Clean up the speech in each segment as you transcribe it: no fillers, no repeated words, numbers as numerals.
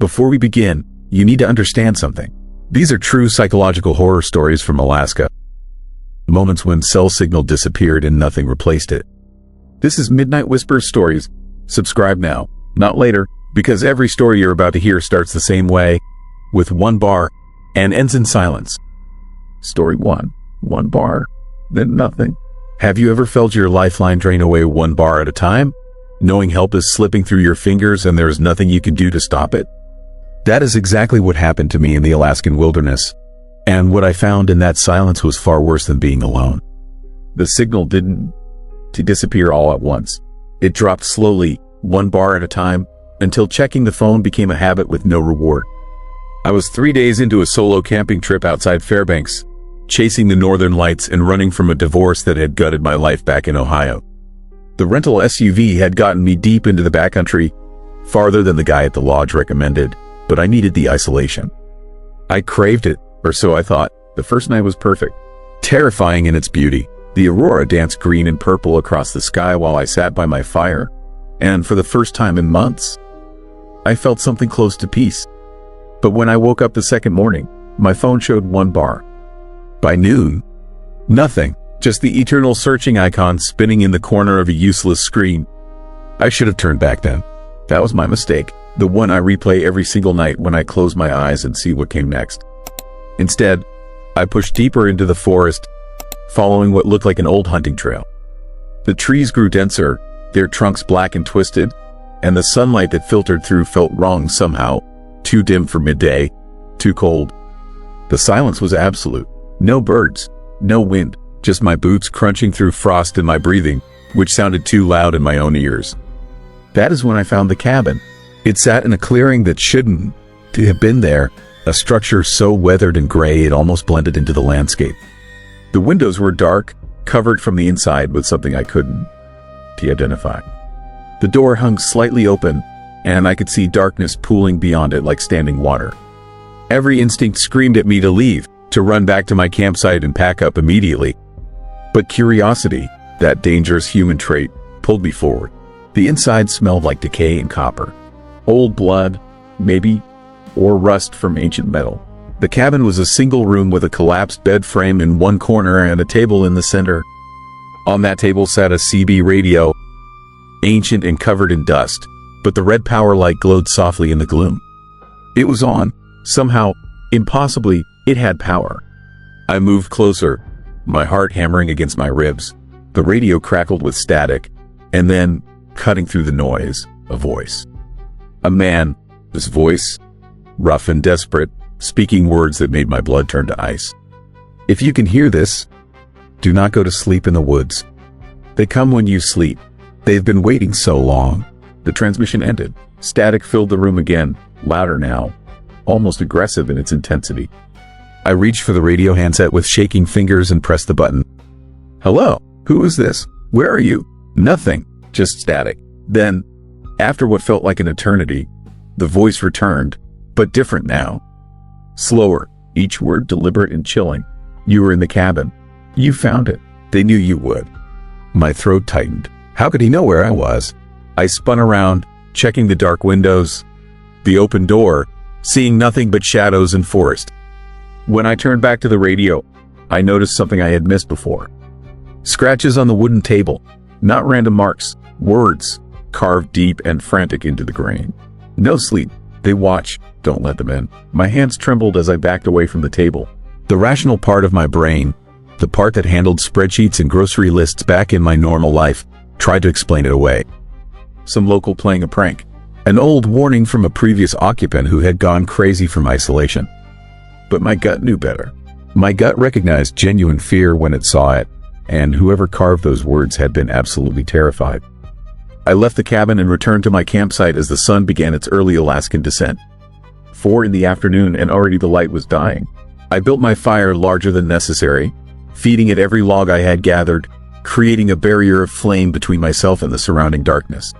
Before we begin, you need to understand something. These are true psychological horror stories from Alaska. Moments when cell signal disappeared and nothing replaced it. This is Midnight Whispers Stories. Subscribe now, not later, because every story you're about to hear starts the same way, with one bar, and ends in silence. Story 1. One bar, then nothing. Have you ever felt your lifeline drain away one bar at a time, knowing help is slipping through your fingers and there is nothing you can do to stop it? That is exactly what happened to me in the Alaskan wilderness, and what I found in that silence was far worse than being alone. The signal didn't disappear all at once. It dropped slowly, one bar at a time, until checking the phone became a habit with no reward. I was 3 days into a solo camping trip outside Fairbanks, chasing the northern lights and running from a divorce that had gutted my life back in Ohio. The rental SUV had gotten me deep into the backcountry, farther than the guy at the lodge recommended, but I needed the isolation. I craved it, or so I thought. The first night was perfect, terrifying in its beauty. The aurora danced green and purple across the sky while I sat by my fire, and for the first time in months, I felt something close to peace. But when I woke up the second morning, my phone showed one bar. By noon, nothing, just the eternal searching icon spinning in the corner of a useless screen. I should have turned back then. That was my mistake, the one I replay every single night when I close my eyes and see what came next. Instead, I pushed deeper into the forest, following what looked like an old hunting trail. The trees grew denser, their trunks black and twisted, and the sunlight that filtered through felt wrong somehow, too dim for midday, too cold. The silence was absolute. No birds, no wind, just my boots crunching through frost and my breathing, which sounded too loud in my own ears. That is when I found the cabin. It sat in a clearing that shouldn't have been there, a structure so weathered and gray it almost blended into the landscape. The windows were dark, covered from the inside with something I couldn't identify. The door hung slightly open, and I could see darkness pooling beyond it like standing water. Every instinct screamed at me to leave, to run back to my campsite and pack up immediately. But curiosity, that dangerous human trait, pulled me forward. The inside smelled like decay and copper. Old blood, maybe, or rust from ancient metal. The cabin was a single room with a collapsed bed frame in one corner and a table in the center. On that table sat a CB radio, ancient and covered in dust, but the red power light glowed softly in the gloom. It was on. Somehow, impossibly, it had power. I moved closer, my heart hammering against my ribs. The radio crackled with static, and then, cutting through the noise, a voice. A man, this voice, rough and desperate, speaking words that made my blood turn to ice. If you can hear this, do not go to sleep in the woods. They come when you sleep. They've been waiting so long. The transmission ended. Static filled the room again, louder now, almost aggressive in its intensity. I reached for the radio handset with shaking fingers and pressed the button. Hello, who is this? Where are you? Nothing, just static. Then, after what felt like an eternity, the voice returned, but different now. Slower, each word deliberate and chilling. You were in the cabin. You found it. They knew you would. My throat tightened. How could he know where I was? I spun around, checking the dark windows, the open door, seeing nothing but shadows and forest. When I turned back to the radio, I noticed something I had missed before. Scratches on the wooden table, not random marks, words, carved deep and frantic into the grain. No sleep. They watch. Don't let them in. My hands trembled as I backed away from the table. The rational part of my brain, the part that handled spreadsheets and grocery lists back in my normal life, tried to explain it away. Some local playing a prank. An old warning from a previous occupant who had gone crazy from isolation. But my gut knew better. My gut recognized genuine fear when it saw it, and whoever carved those words had been absolutely terrified. I left the cabin and returned to my campsite as the sun began its early Alaskan descent. 4 in the afternoon and already the light was dying. I built my fire larger than necessary, feeding it every log I had gathered, creating a barrier of flame between myself and the surrounding darkness.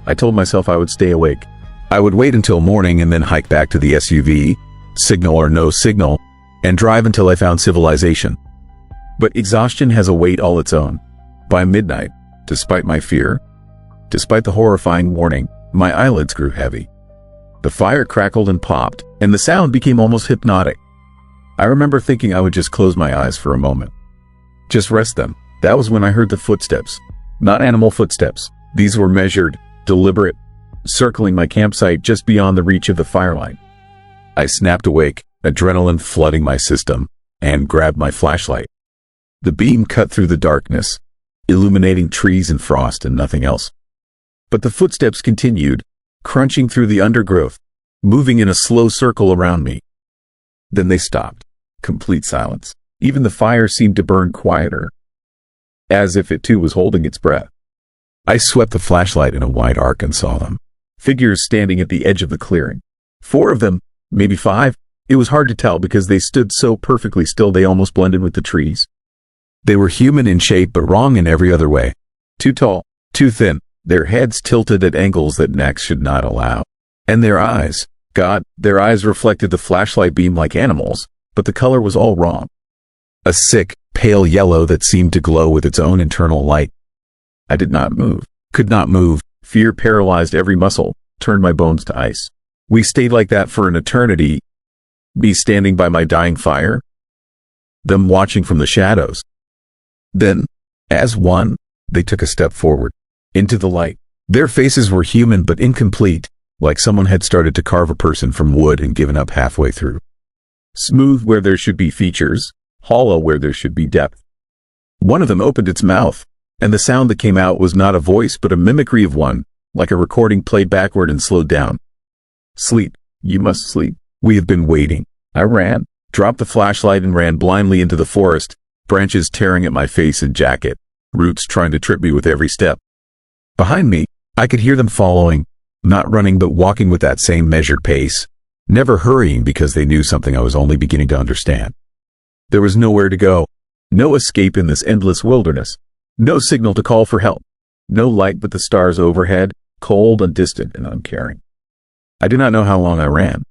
I told myself I would stay awake. I would wait until morning and then hike back to the SUV, signal or no signal, and drive until I found civilization. But exhaustion has a weight all its own. By midnight, despite my fear, despite the horrifying warning, my eyelids grew heavy. The fire crackled and popped, and the sound became almost hypnotic. I remember thinking I would just close my eyes for a moment. Just rest them. That was when I heard the footsteps. Not animal footsteps. These were measured, deliberate, circling my campsite just beyond the reach of the firelight. I snapped awake, adrenaline flooding my system, and grabbed my flashlight. The beam cut through the darkness, illuminating trees and frost and nothing else. But the footsteps continued, crunching through the undergrowth, moving in a slow circle around me. Then they stopped. Complete silence. Even the fire seemed to burn quieter, as if it too was holding its breath. I swept the flashlight in a wide arc and saw them. Figures standing at the edge of the clearing. 4 of them, maybe 5. It was hard to tell because they stood so perfectly still they almost blended with the trees. They were human in shape but wrong in every other way. Too tall, too thin, their heads tilted at angles that necks should not allow. And their eyes, God, their eyes reflected the flashlight beam like animals, but the color was all wrong. A sick, pale yellow that seemed to glow with its own internal light. I did not move, could not move. Fear paralyzed every muscle, turned my bones to ice. We stayed like that for an eternity. Me standing by my dying fire. Them watching from the shadows. Then, as one, they took a step forward, into the light. Their faces were human but incomplete, like someone had started to carve a person from wood and given up halfway through. Smooth where there should be features, hollow where there should be depth. One of them opened its mouth, and the sound that came out was not a voice but a mimicry of one, like a recording played backward and slowed down. Sleep, you must sleep. We have been waiting. I ran, dropped the flashlight and ran blindly into the forest, branches tearing at my face and jacket, roots trying to trip me with every step. Behind me, I could hear them following, not running but walking with that same measured pace, never hurrying because they knew something I was only beginning to understand. There was nowhere to go, no escape in this endless wilderness, no signal to call for help, no light but the stars overhead, cold and distant and uncaring. I do not know how long I ran.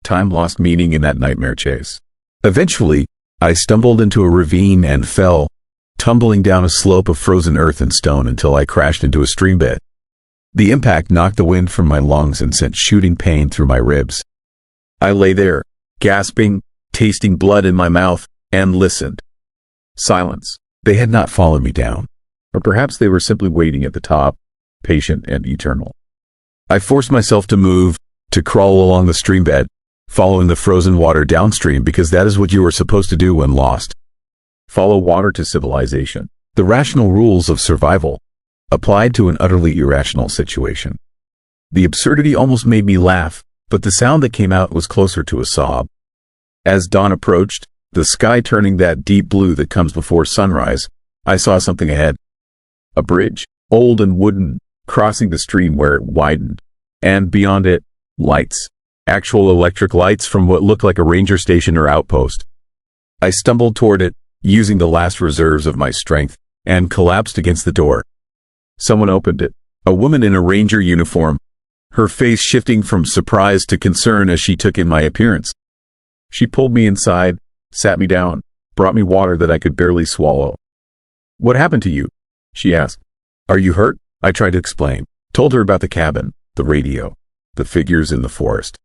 Time lost meaning in that nightmare chase. Eventually, I stumbled into a ravine and fell, tumbling down a slope of frozen earth and stone until I crashed into a stream bed. The impact knocked the wind from my lungs and sent shooting pain through my ribs. I lay there, gasping, tasting blood in my mouth, and listened. Silence. They had not followed me down. Or perhaps they were simply waiting at the top, patient and eternal. I forced myself to move, to crawl along the stream bed, following the frozen water downstream because that is what you are supposed to do when lost. Follow water to civilization. The rational rules of survival, applied to an utterly irrational situation. The absurdity almost made me laugh, but the sound that came out was closer to a sob. As dawn approached, the sky turning that deep blue that comes before sunrise, I saw something ahead. A bridge, old and wooden, crossing the stream where it widened. And beyond it, lights. Actual electric lights from what looked like a ranger station or outpost. I stumbled toward it, using the last reserves of my strength, and collapsed against the door. Someone opened it. A woman in a ranger uniform, her face shifting from surprise to concern as she took in my appearance. She pulled me inside, sat me down, brought me water that I could barely swallow. "What happened to you?" she asked. "Are you hurt?" I tried to explain. Told her about the cabin, the radio, the figures in the forest.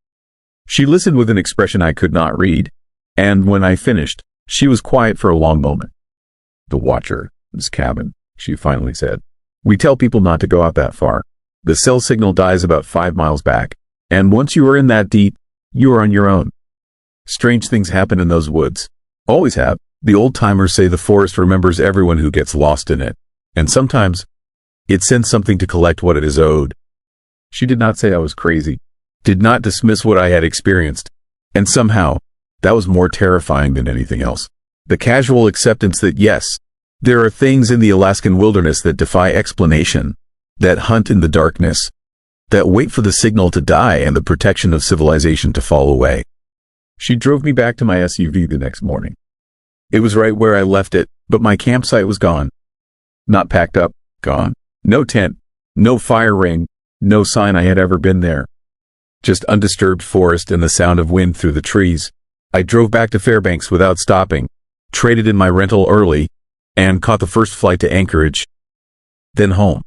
She listened with an expression I could not read, and when I finished, she was quiet for a long moment. "The Watcher, this cabin," she finally said. "We tell people not to go out that far. The cell signal dies about 5 miles back, and once you are in that deep, you are on your own. Strange things happen in those woods. Always have. The old-timers say the forest remembers everyone who gets lost in it, and sometimes it sends something to collect what it is owed." She did not say I was crazy, did not dismiss what I had experienced, and somehow, that was more terrifying than anything else. The casual acceptance that yes, there are things in the Alaskan wilderness that defy explanation, that hunt in the darkness, that wait for the signal to die and the protection of civilization to fall away. She drove me back to my SUV the next morning. It was right where I left it, but my campsite was gone. Not packed up, gone. No tent, no fire ring, no sign I had ever been there. Just undisturbed forest and the sound of wind through the trees. I drove back to Fairbanks without stopping, traded in my rental early, and caught the first flight to Anchorage, then home.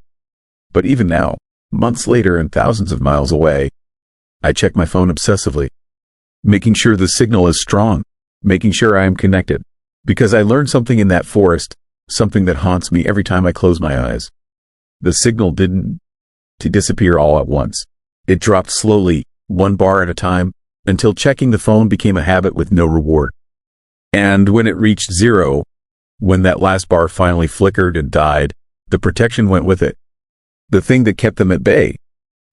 But even now, months later and thousands of miles away, I check my phone obsessively, making sure the signal is strong, making sure I am connected. Because I learned something in that forest, something that haunts me every time I close my eyes. The signal didn't disappear all at once. It dropped slowly, one bar at a time, until checking the phone became a habit with no reward. And when it reached 0, when that last bar finally flickered and died, the protection went with it. The thing that kept them at bay,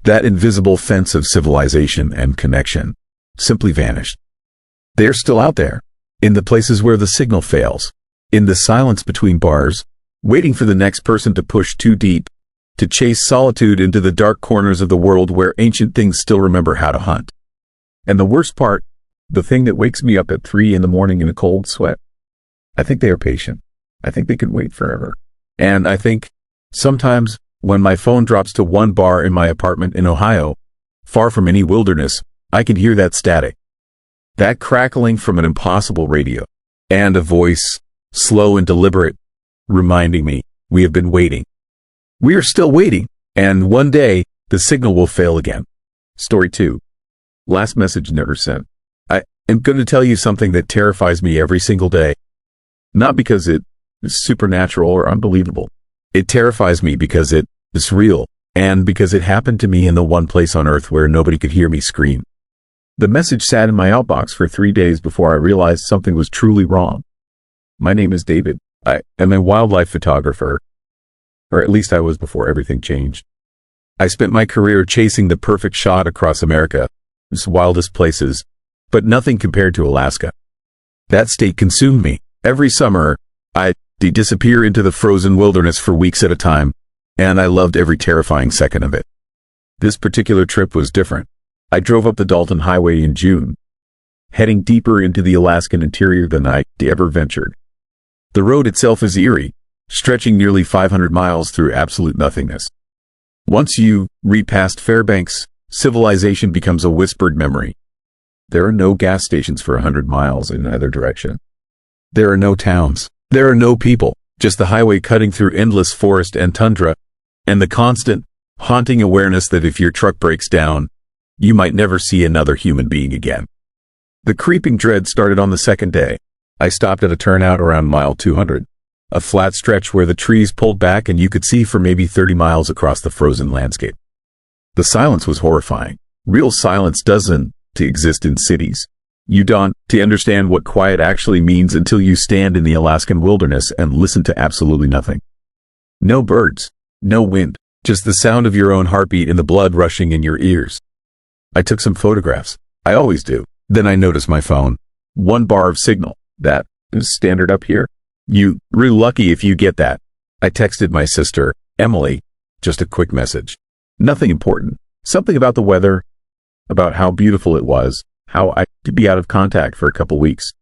that invisible fence of civilization and connection, simply vanished. They're still out there, in the places where the signal fails, in the silence between bars, waiting for the next person to push too deep, to chase solitude into the dark corners of the world where ancient things still remember how to hunt. And the worst part, the thing that wakes me up at 3 in the morning in a cold sweat, I think they are patient. I think they can wait forever. And I think, sometimes, when my phone drops to 1 bar in my apartment in Ohio, far from any wilderness, I can hear that static. That crackling from an impossible radio. And a voice, slow and deliberate, reminding me, we have been waiting. We are still waiting, and one day, the signal will fail again. Story 2. Last message never sent. I am going to tell you something that terrifies me every single day. Not because it is supernatural or unbelievable. It terrifies me because it is real, and because it happened to me in the one place on earth where nobody could hear me scream. The message sat in my outbox for 3 days before I realized something was truly wrong. My name is David. I am a wildlife photographer, or at least I was before everything changed. I spent my career chasing the perfect shot across America's wildest places, but nothing compared to Alaska. That state consumed me. Every summer, I'd disappear into the frozen wilderness for weeks at a time, and I loved every terrifying second of it. This particular trip was different. I drove up the Dalton Highway in June, heading deeper into the Alaskan interior than I ever ventured. The road itself is eerie, stretching nearly 500 miles through absolute nothingness. Once you read past Fairbanks, civilization becomes a whispered memory. There are no gas stations for 100 miles in either direction. There are no towns. There are no people, just the highway cutting through endless forest and tundra, and the constant, haunting awareness that if your truck breaks down, you might never see another human being again. The creeping dread started on the second day. I stopped at a turnout around mile 200, a flat stretch where the trees pulled back and you could see for maybe 30 miles across the frozen landscape. The silence was horrifying. Real silence doesn't exist in cities. You don't understand what quiet actually means until you stand in the Alaskan wilderness and listen to absolutely nothing. No birds, no wind, just the sound of your own heartbeat and the blood rushing in your ears. I took some photographs. I always do. Then I noticed my phone. 1 bar of signal. That is standard up here. You really lucky if you get that. I texted my sister, Emily, just a quick message. Nothing important. Something about the weather, about how beautiful it was, how I could be out of contact for a couple weeks.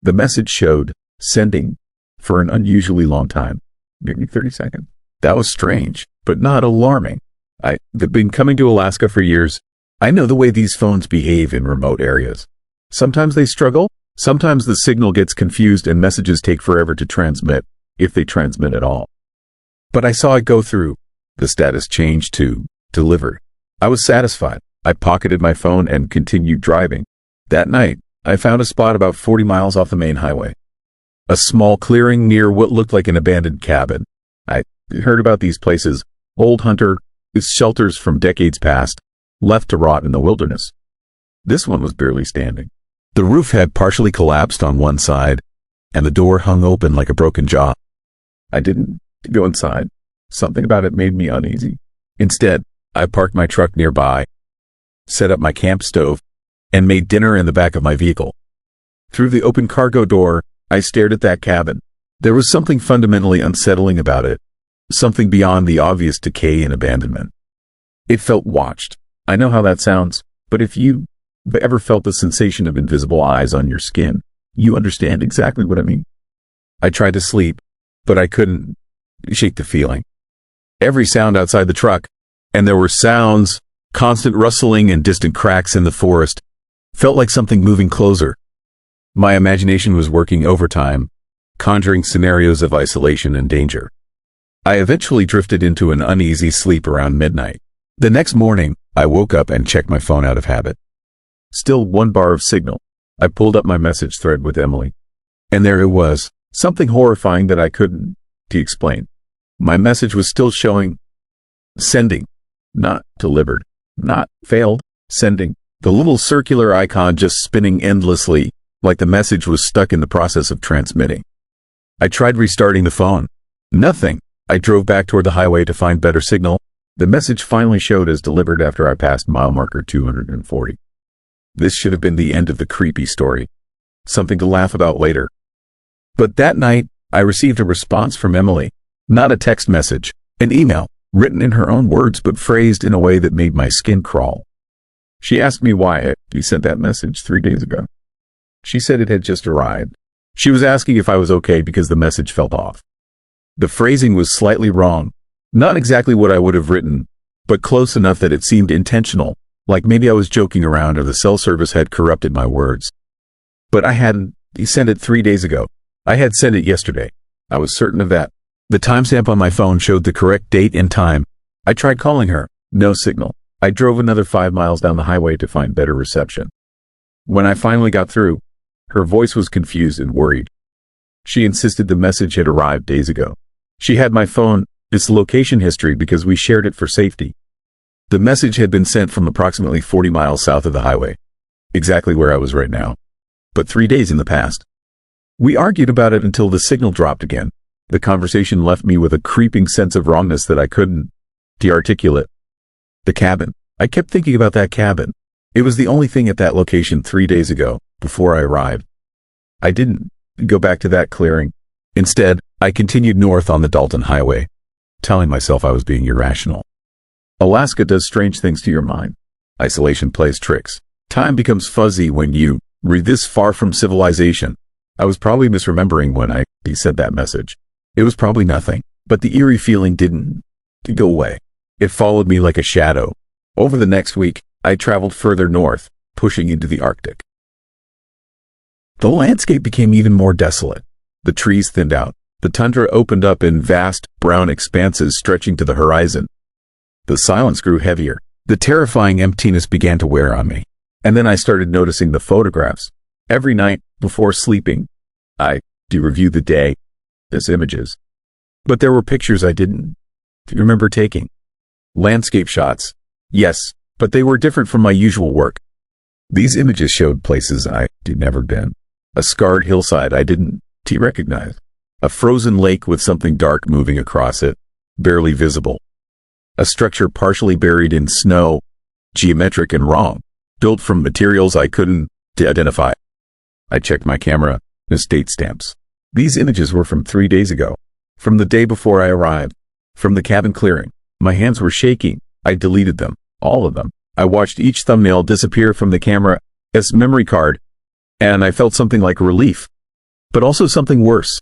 The message showed sending for an unusually long time, maybe 30 seconds. That was strange, but not alarming. I've been coming to Alaska for years. I know the way these phones behave in remote areas. Sometimes they struggle. Sometimes the signal gets confused and messages take forever to transmit, if they transmit at all. But I saw it go through. The status changed to delivered. I was satisfied. I pocketed my phone and continued driving. That night, I found a spot about 40 miles off the main highway. A small clearing near what looked like an abandoned cabin. I heard about these places, old hunter shelters from decades past, left to rot in the wilderness. This one was barely standing. The roof had partially collapsed on one side, and the door hung open like a broken jaw. I didn't go inside. Something about it made me uneasy. Instead, I parked my truck nearby, set up my camp stove, and made dinner in the back of my vehicle. Through the open cargo door, I stared at that cabin. There was something fundamentally unsettling about it, something beyond the obvious decay and abandonment. It felt watched. I know how that sounds, but if you ever felt the sensation of invisible eyes on your skin, you understand exactly what I mean. I tried to sleep, but I couldn't shake the feeling. Every sound outside the truck, and there were sounds, constant rustling and distant cracks in the forest, felt like something moving closer. My imagination was working overtime, conjuring scenarios of isolation and danger. I eventually drifted into an uneasy sleep around midnight. The next morning, I woke up and checked my phone out of habit. Still 1 bar of signal. I pulled up my message thread with Emily. And there it was, something horrifying that I couldn't explain. My message was still showing sending, not delivered, not failed, sending. The little circular icon just spinning endlessly, like the message was stuck in the process of transmitting. I tried restarting the phone. Nothing. I drove back toward the highway to find better signal. The message finally showed as delivered after I passed mile marker 240. This should have been the end of the creepy story. Something to laugh about later. But that night, I received a response from Emily. Not a text message, an email, written in her own words but phrased in a way that made my skin crawl. She asked me why I sent that message 3 days ago. She said it had just arrived. She was asking if I was okay because the message felt off. The phrasing was slightly wrong. Not exactly what I would have written, but close enough that it seemed intentional, like maybe I was joking around or the cell service had corrupted my words. But I hadn't. He sent it 3 days ago. I had sent it yesterday. I was certain of that. The timestamp on my phone showed the correct date and time. I tried calling her. No signal. I drove another 5 miles down the highway to find better reception. When I finally got through, her voice was confused and worried. She insisted the message had arrived days ago. She had my phone, its location history because we shared it for safety. The message had been sent from approximately 40 miles south of the highway, exactly where I was right now, but 3 days in the past. We argued about it until the signal dropped again. The conversation left me with a creeping sense of wrongness that I couldn't articulate. The cabin. I kept thinking about that cabin. It was the only thing at that location 3 days ago, before I arrived. I didn't go back to that clearing. Instead, I continued north on the Dalton Highway, telling myself I was being irrational. Alaska does strange things to your mind. Isolation plays tricks. Time becomes fuzzy when you read this far from civilization. I was probably misremembering when I sent that message. It was probably nothing, but the eerie feeling didn't go away. It followed me like a shadow. Over the next week, I traveled further north, pushing into the Arctic. The landscape became even more desolate. The trees thinned out. The tundra opened up in vast, brown expanses stretching to the horizon. The silence grew heavier. The terrifying emptiness began to wear on me. And then I started noticing the photographs. Every night, before sleeping, I reviewed the day, as images. But there were pictures I didn't remember taking. Landscape shots. Yes, but they were different from my usual work. These images showed places I'd never been. A scarred hillside I didn't recognize. A frozen lake with something dark moving across it, barely visible. A structure partially buried in snow, geometric and wrong, built from materials I couldn't identify. I checked my camera, the date stamps. These images were from 3 days ago, from the day before I arrived, from the cabin clearing. My hands were shaking. I deleted them, all of them. I watched each thumbnail disappear from the camera's memory card, and I felt something like relief, but also something worse.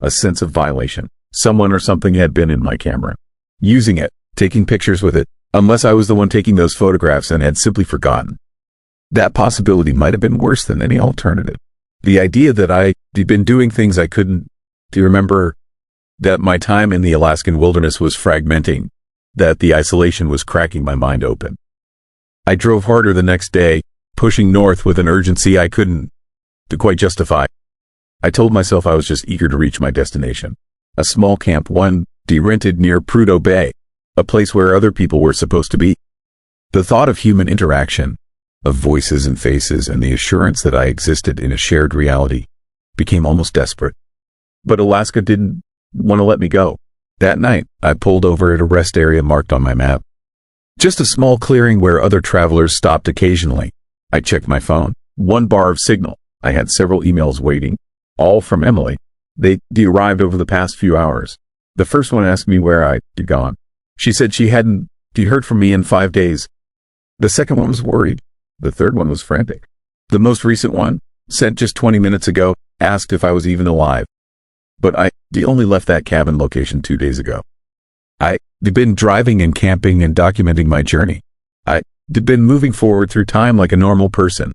A sense of violation. Someone or something had been in my camera, using it, taking pictures with it, unless I was the one taking those photographs and had simply forgotten. That possibility might have been worse than any alternative. The idea that I'd been doing things I couldn't remember, that my time in the Alaskan wilderness was fragmenting, that the isolation was cracking my mind open. I drove harder the next day, pushing north with an urgency I couldn't quite justify. I told myself I was just eager to reach my destination. A small camp, one rented near Prudhoe Bay, a place where other people were supposed to be. The thought of human interaction, of voices and faces, and the assurance that I existed in a shared reality became almost desperate. But Alaska didn't want to let me go. That night, I pulled over at a rest area marked on my map. Just a small clearing where other travelers stopped occasionally. I checked my phone. 1 bar of signal. I had several emails waiting, all from Emily. They arrived over the past few hours. The first one asked me where I'd gone. She said she hadn't heard from me in 5 days. The second one was worried. The third one was frantic. The most recent one, sent just 20 minutes ago, asked if I was even alive. But I only left that cabin location 2 days ago. I'd been driving and camping and documenting my journey. I'd been moving forward through time like a normal person.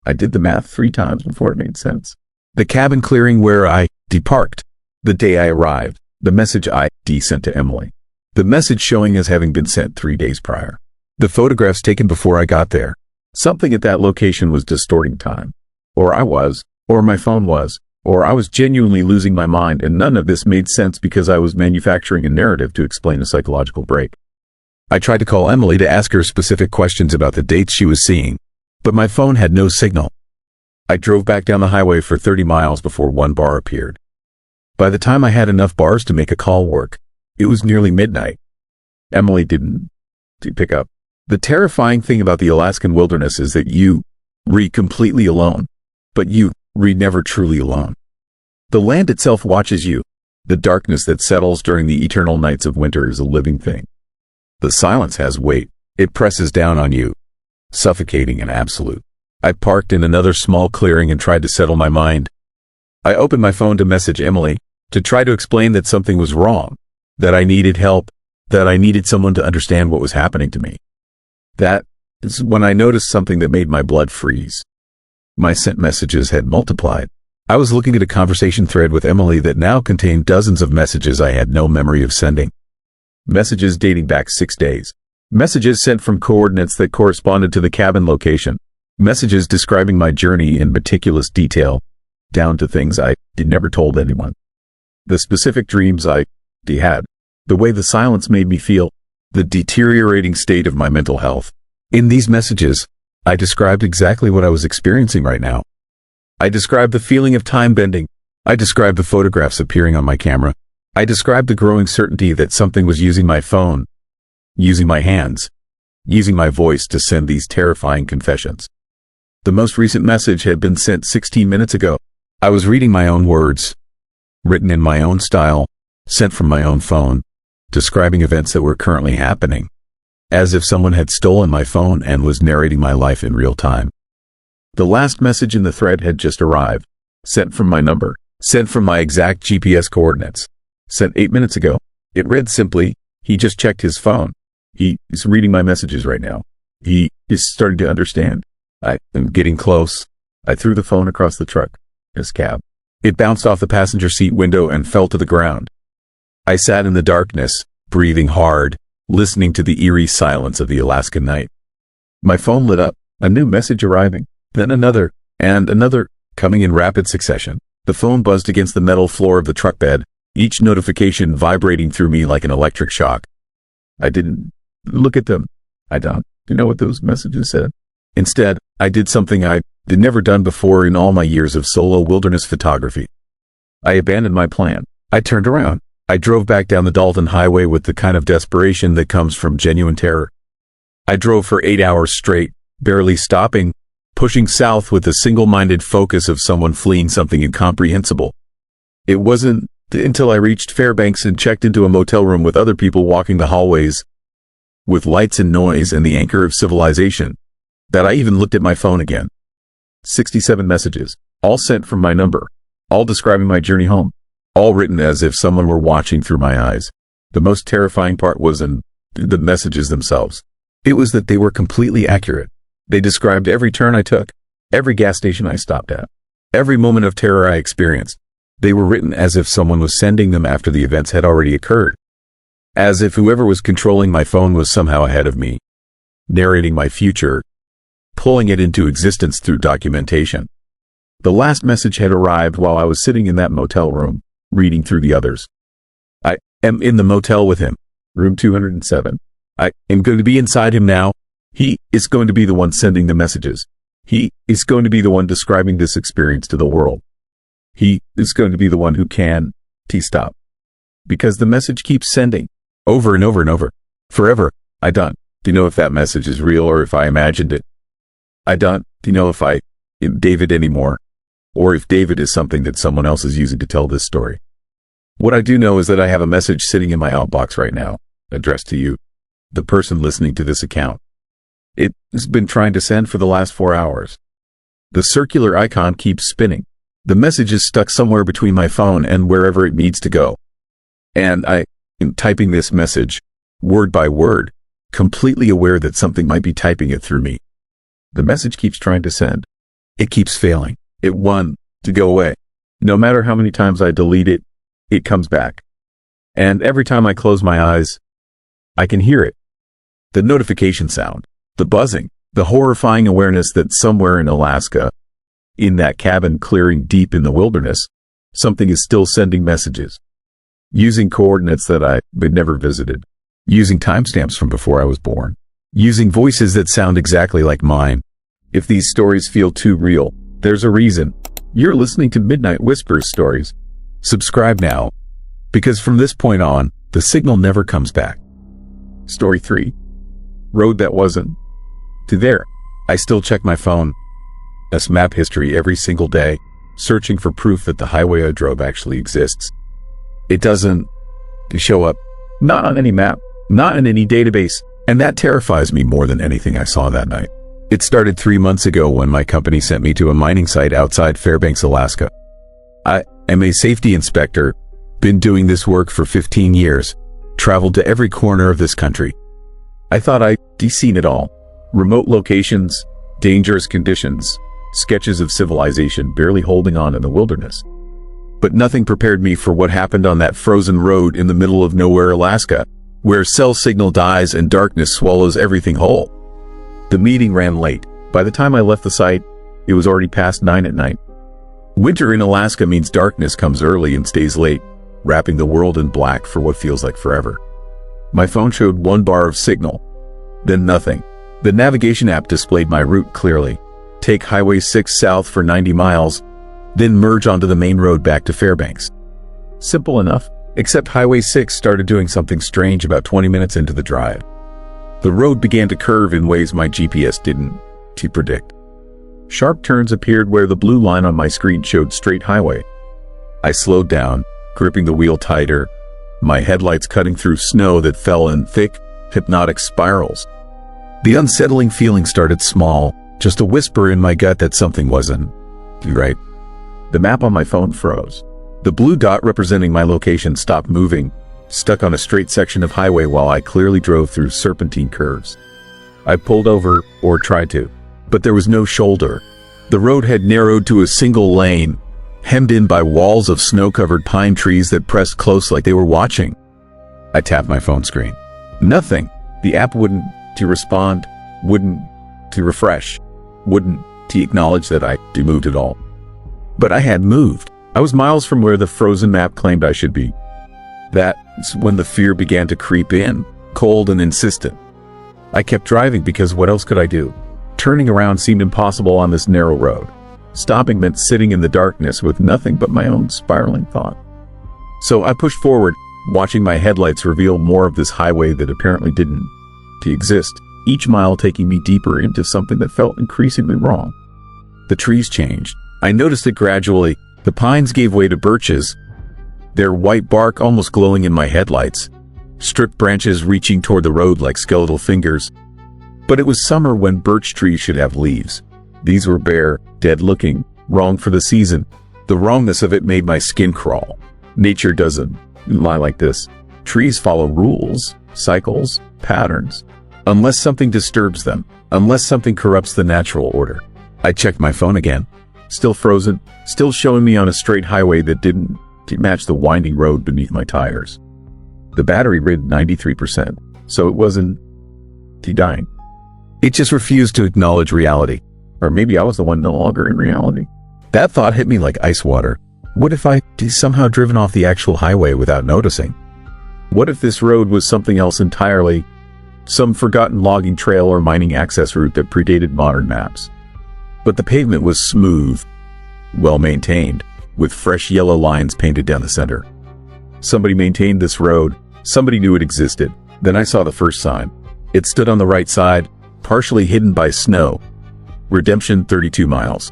I did the math 3 times before it made sense. The cabin clearing where I parked, the day I arrived, the message I sent to Emily. The message showing as having been sent 3 days prior. The photographs taken before I got there. Something at that location was distorting time. Or I was, or my phone was, or I was genuinely losing my mind, and none of this made sense because I was manufacturing a narrative to explain a psychological break. I tried to call Emily to ask her specific questions about the dates she was seeing, but my phone had no signal. I drove back down the highway for 30 miles before one bar appeared. By the time I had enough bars to make a call work, it was nearly midnight. Emily didn't pick up. The terrifying thing about the Alaskan wilderness is that you read completely alone, but you read never truly alone. The land itself watches you. The darkness that settles during the eternal nights of winter is a living thing. The silence has weight. It presses down on you, suffocating and absolute. I parked in another small clearing and tried to settle my mind. I opened my phone to message Emily, to try to explain that something was wrong, that I needed help, that I needed someone to understand what was happening to me. That is when I noticed something that made my blood freeze. My sent messages had multiplied. I was looking at a conversation thread with Emily that now contained dozens of messages I had no memory of sending. Messages dating back 6 days. Messages sent from coordinates that corresponded to the cabin location. Messages describing my journey in meticulous detail, down to things I never told anyone. The specific dreams I had. The way the silence made me feel. The deteriorating state of my mental health. In these messages, I described exactly what I was experiencing right now. I described the feeling of time bending. I described the photographs appearing on my camera. I described the growing certainty that something was using my phone, using my hands, using my voice to send these terrifying confessions. The most recent message had been sent 16 minutes ago. I was reading my own words, written in my own style, sent from my own phone, describing events that were currently happening, as if someone had stolen my phone and was narrating my life in real time. The last message in the thread had just arrived, sent from my number, sent from my exact GPS coordinates, sent 8 minutes ago. It read simply, he just checked his phone. He is reading my messages right now. He is starting to understand. I am getting close. I threw the phone across the truck, his cab. It bounced off the passenger seat window and fell to the ground. I sat in the darkness, breathing hard, listening to the eerie silence of the Alaskan night. My phone lit up, a new message arriving, then another, and another, coming in rapid succession. The phone buzzed against the metal floor of the truck bed, each notification vibrating through me like an electric shock. I didn't look at them. I don't know what those messages said. Instead, I did something I'd never done before in all my years of solo wilderness photography. I abandoned my plan. I turned around. I drove back down the Dalton Highway with the kind of desperation that comes from genuine terror. I drove for 8 hours straight, barely stopping, pushing south with the single-minded focus of someone fleeing something incomprehensible. It wasn't until I reached Fairbanks and checked into a motel room with other people walking the hallways, with lights and noise and the anchor of civilization, that I even looked at my phone again. 67 messages, all sent from my number, all describing my journey home, all written as if someone were watching through my eyes. The most terrifying part was in the messages themselves. It was that they were completely accurate. They described every turn I took, every gas station I stopped at, every moment of terror I experienced. They were written as if someone was sending them after the events had already occurred. As if whoever was controlling my phone was somehow ahead of me, narrating my future, pulling it into existence through documentation. The last message had arrived while I was sitting in that motel room, reading through the others. I am in the motel with him, room 207. I am going to be inside him now. He is going to be the one sending the messages. He is going to be the one describing this experience to the world. He is going to be the one who can stop. Because the message keeps sending, over and over and over, forever. I don't know if that message is real or if I imagined it. I don't know if I am David anymore, or if David is something that someone else is using to tell this story. What I do know is that I have a message sitting in my outbox right now, addressed to you, the person listening to this account. It has been trying to send for the last 4 hours. The circular icon keeps spinning. The message is stuck somewhere between my phone and wherever it needs to go. And I am typing this message, word by word, completely aware that something might be typing it through me. The message keeps trying to send. It keeps failing. It wants to go away. No matter how many times I delete it, it comes back. And every time I close my eyes, I can hear it. The notification sound, the buzzing, the horrifying awareness that somewhere in Alaska, in that cabin clearing deep in the wilderness, something is still sending messages. Using coordinates that I had never visited. Using timestamps from before I was born. Using voices that sound exactly like mine. If these stories feel too real, there's a reason. You're listening to Midnight Whispers Stories. Subscribe now, because from this point on, the signal never comes back. Story 3. Road that wasn't. To there. I still check my phone. That's map history every single day, searching for proof that the highway I drove actually exists. It doesn't show up. Not on any map. Not in any database. And that terrifies me more than anything I saw that night. It started 3 months ago when my company sent me to a mining site outside Fairbanks, Alaska. I am a safety inspector, been doing this work for 15 years, traveled to every corner of this country. I thought I'd seen it all. Remote locations, dangerous conditions, sketches of civilization barely holding on in the wilderness. But nothing prepared me for what happened on that frozen road in the middle of nowhere, Alaska, where cell signal dies and darkness swallows everything whole. The meeting ran late. By the time I left the site, it was already past 9 at night. Winter in Alaska means darkness comes early and stays late, wrapping the world in black for what feels like forever. My phone showed 1 bar of signal, then nothing. The navigation app displayed my route clearly. Take Highway 6 south for 90 miles, then merge onto the main road back to Fairbanks. Simple enough, except Highway 6 started doing something strange about 20 minutes into the drive. The road began to curve in ways my GPS didn't predict. Sharp turns appeared where the blue line on my screen showed straight highway. I slowed down, gripping the wheel tighter, my headlights cutting through snow that fell in thick, hypnotic spirals. The unsettling feeling started small, just a whisper in my gut that something wasn't right. The map on my phone froze. The blue dot representing my location stopped moving, stuck on a straight section of highway while I clearly drove through serpentine curves. I pulled over, or tried to, but there was no shoulder. The road had narrowed to a single lane, hemmed in by walls of snow-covered pine trees that pressed close like they were watching. I tapped my phone screen. Nothing. The app wouldn't respond, wouldn't refresh, wouldn't acknowledge that I moved at all. But I had moved. I was miles from where the frozen map claimed I should be. That's when the fear began to creep in, cold and insistent. I kept driving because what else could I do? Turning around seemed impossible on this narrow road. Stopping meant sitting in the darkness with nothing but my own spiraling thought. So I pushed forward, watching my headlights reveal more of this highway that apparently didn't exist, each mile taking me deeper into something that felt increasingly wrong. The trees changed. I noticed it gradually. The pines gave way to birches, their white bark almost glowing in my headlights, stripped branches reaching toward the road like skeletal fingers. But it was summer when birch trees should have leaves. These were bare, dead-looking, wrong for the season. The wrongness of it made my skin crawl. Nature doesn't lie like this. Trees follow rules, cycles, patterns. Unless something disturbs them, unless something corrupts the natural order. I checked my phone again. Still frozen, still showing me on a straight highway that didn't match the winding road beneath my tires. The battery read 93%, so it wasn't dying. It just refused to acknowledge reality. Or maybe I was the one no longer in reality. That thought hit me like ice water. What if I somehow driven off the actual highway without noticing? What if this road was something else entirely? Some forgotten logging trail or mining access route that predated modern maps. But the pavement was smooth, well-maintained, with fresh yellow lines painted down the center. Somebody maintained this road. Somebody knew it existed. Then I saw the first sign. It stood on the right side, partially hidden by snow. Redemption 32 miles.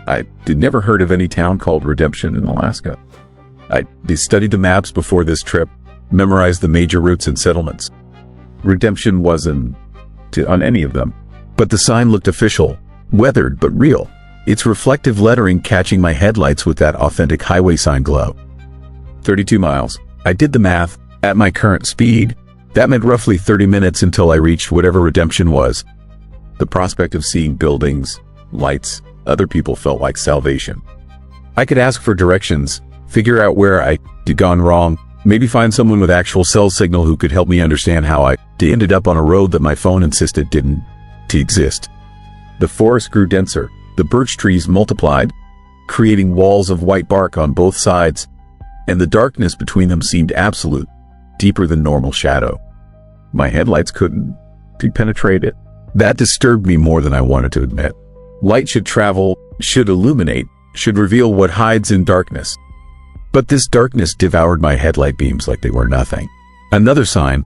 I had never heard of any town called Redemption in Alaska. I studied the maps before this trip, memorized the major routes and settlements. Redemption wasn't on any of them, but the sign looked official, weathered but real, its reflective lettering catching my headlights with that authentic highway sign glow. 32 miles. I did the math. At my current speed, that meant roughly 30 minutes until I reached whatever Redemption was. The prospect of seeing buildings, lights, other people felt like salvation. I could ask for directions, figure out where I'd gone wrong, Maybe find someone with actual cell signal who could help me understand how I ended up on a road that my phone insisted didn't exist. The forest grew denser. The birch trees multiplied, creating walls of white bark on both sides, and the darkness between them seemed absolute, deeper than normal shadow. My headlights couldn't penetrate it. That disturbed me more than I wanted to admit. Light should travel, should illuminate, should reveal what hides in darkness. But this darkness devoured my headlight beams like they were nothing. Another sign.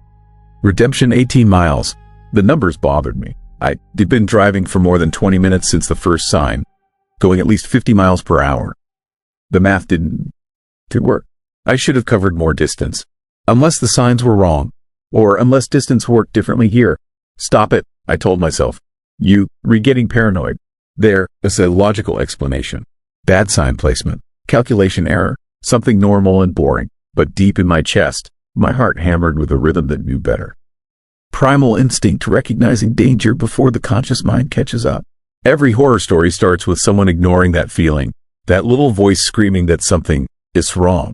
Redemption 18 miles. The numbers bothered me. I'd been driving for more than 20 minutes since the first sign, going at least 50 miles per hour. The math didn't work. I should have covered more distance. Unless the signs were wrong, or unless distance worked differently here. Stop it, I told myself. You're getting paranoid. There is a logical explanation. Bad sign placement, calculation error, something normal and boring, but deep in my chest, my heart hammered with a rhythm that knew better. Primal instinct recognizing danger before the conscious mind catches up. Every horror story starts with someone ignoring that feeling, that little voice screaming that something is wrong.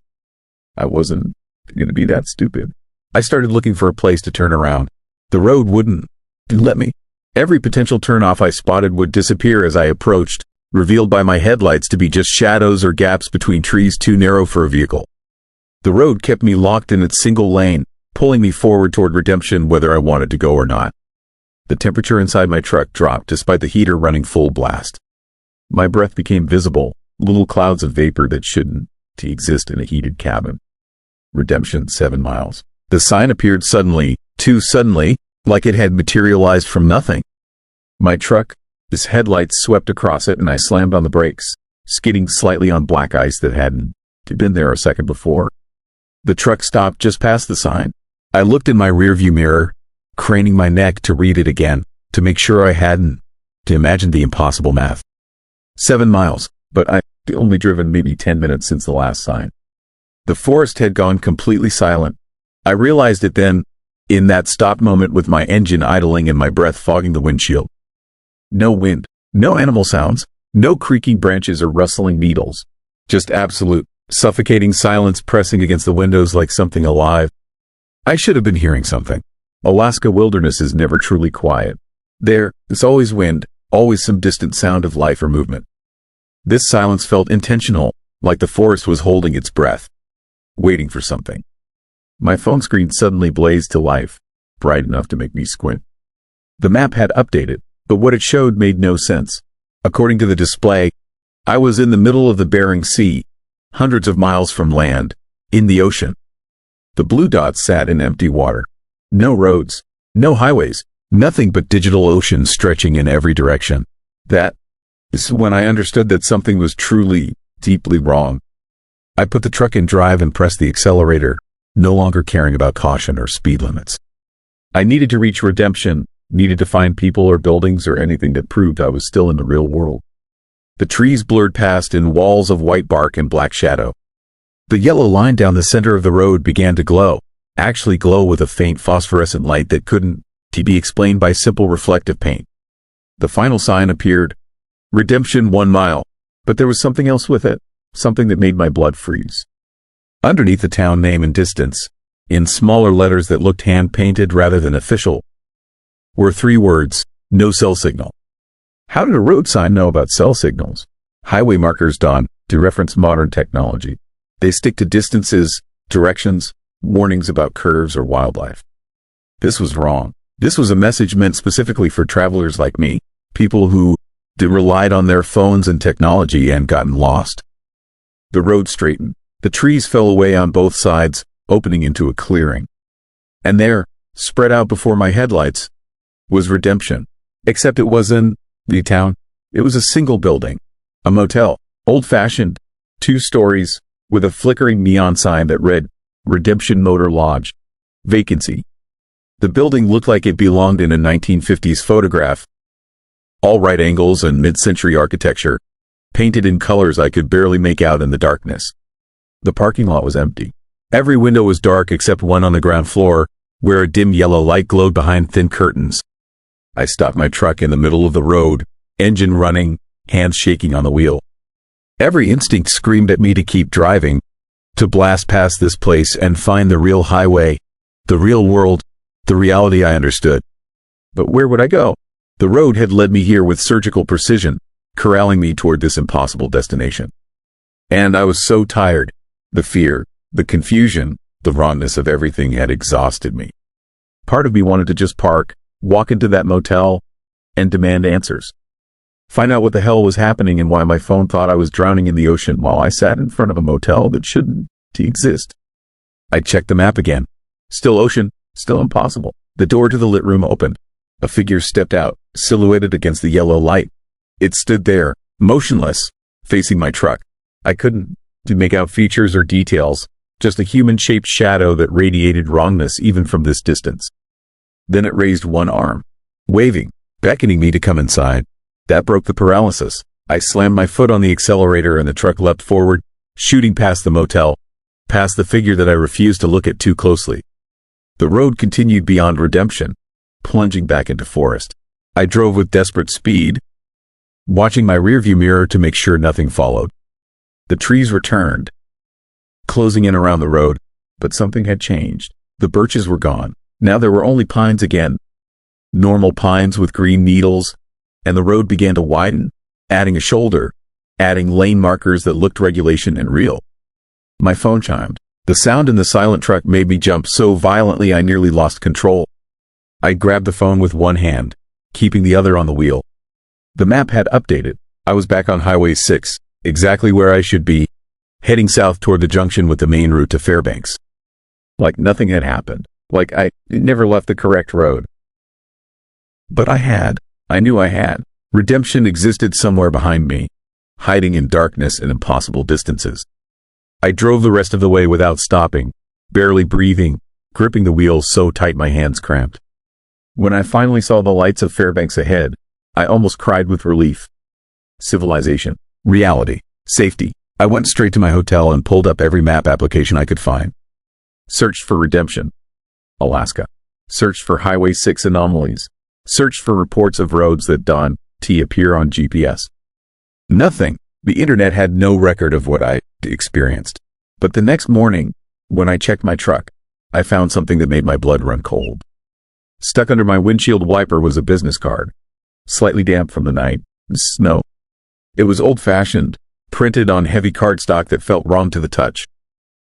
I wasn't going to be that stupid. I started looking for a place to turn around. The road wouldn't let me. Every potential turnoff I spotted would disappear as I approached, revealed by my headlights to be just shadows or gaps between trees too narrow for a vehicle. The road kept me locked in its single lane, pulling me forward toward redemption whether I wanted to go or not. The temperature inside my truck dropped despite the heater running full blast. My breath became visible, little clouds of vapor that shouldn't exist in a heated cabin. Redemption 7 miles. The sign appeared suddenly, too suddenly, like it had materialized from nothing. My truck, its headlights swept across it and I slammed on the brakes, skidding slightly on black ice that hadn't been there a second before. The truck stopped just past the sign. I looked in my rearview mirror, craning my neck to read it again, to make sure I hadn't imagined the impossible math. 7 miles, but I'd only driven maybe 10 minutes since the last sign. The forest had gone completely silent. I realized it then, in that stopped moment with my engine idling and my breath fogging the windshield. No wind, no animal sounds, no creaking branches or rustling needles. Just absolute, suffocating silence pressing against the windows like something alive. I should have been hearing something. Alaska wilderness is never truly quiet. There is always wind, always some distant sound of life or movement. This silence felt intentional, like the forest was holding its breath, waiting for something. My phone screen suddenly blazed to life, bright enough to make me squint. The map had updated, but what it showed made no sense. According to the display, I was in the middle of the Bering Sea, hundreds of miles from land, in the ocean. The blue dots sat in empty water. No roads, no highways, nothing but digital ocean stretching in every direction. That is when I understood that something was truly, deeply wrong. I put the truck in drive and pressed the accelerator, no longer caring about caution or speed limits. I needed to reach redemption, needed to find people or buildings or anything that proved I was still in the real world. The trees blurred past in walls of white bark and black shadow. The yellow line down the center of the road began to glow, actually glow with a faint phosphorescent light that couldn't be explained by simple reflective paint. The final sign appeared, Redemption 1 mile, but there was something else with it, something that made my blood freeze. Underneath the town name and distance, in smaller letters that looked hand-painted rather than official, were 3 words, no cell signal. How did a road sign know about cell signals? Highway markers don't reference modern technology. They stick to distances, directions, warnings about curves or wildlife. This was wrong. This was a message meant specifically for travelers like me, people who relied on their phones and technology and gotten lost. The road straightened. The trees fell away on both sides, opening into a clearing. And there, spread out before my headlights, was redemption. Except it wasn't the town. It was a single building. A motel, old-fashioned, 2 stories, with a flickering neon sign that read, Redemption Motor Lodge. Vacancy. The building looked like it belonged in a 1950s photograph. All right angles and mid-century architecture, painted in colors I could barely make out in the darkness. The parking lot was empty. Every window was dark except one on the ground floor, where a dim yellow light glowed behind thin curtains. I stopped my truck in the middle of the road, engine running, hands shaking on the wheel. Every instinct screamed at me to keep driving, To blast past this place and find the real highway, the real world, the reality I understood. But where would I go? The road had led me here with surgical precision, corralling me toward this impossible destination. And I was so tired. The fear, the confusion, the wrongness of everything had exhausted me. Part of me wanted to just park, walk into that motel, and demand answers. Find out what the hell was happening and why my phone thought I was drowning in the ocean while I sat in front of a motel that shouldn't exist. I checked the map again. Still ocean, still impossible. The door to the lit room opened. A figure stepped out, silhouetted against the yellow light. It stood there, motionless, facing my truck. I couldn't make out features or details, just a human-shaped shadow that radiated wrongness even from this distance. Then it raised one arm, waving, beckoning me to come inside. That broke the paralysis. I slammed my foot on the accelerator and the truck leapt forward, shooting past the motel, past the figure that I refused to look at too closely. The road continued beyond Redemption, plunging back into forest. I drove with desperate speed, watching my rearview mirror to make sure nothing followed. The trees returned, closing in around the road, but something had changed. The birches were gone. Now there were only pines again. Normal pines with green needles, and the road began to widen, adding a shoulder, adding lane markers that looked regulation and real. My phone chimed. The sound in the silent truck made me jump so violently I nearly lost control. I grabbed the phone with one hand, keeping the other on the wheel. The map had updated. I was back on Highway 6, exactly where I should be, heading south toward the junction with the main route to Fairbanks. Like nothing had happened. Like I never left the correct road. But I had. I knew I had. Redemption existed somewhere behind me, hiding in darkness and impossible distances. I drove the rest of the way without stopping, barely breathing, gripping the wheels so tight my hands cramped. When I finally saw the lights of Fairbanks ahead, I almost cried with relief. Civilization, reality, safety. I went straight to my hotel and pulled up every map application I could find. Searched for Redemption, Alaska. Searched for Highway 6 anomalies. Searched for reports of roads that don't appear on GPS. Nothing. The internet had no record of what I experienced. But the next morning, when I checked my truck, I found something that made my blood run cold. Stuck under my windshield wiper was a business card, slightly damp from the night, snow. It was old-fashioned, printed on heavy cardstock that felt wrong to the touch.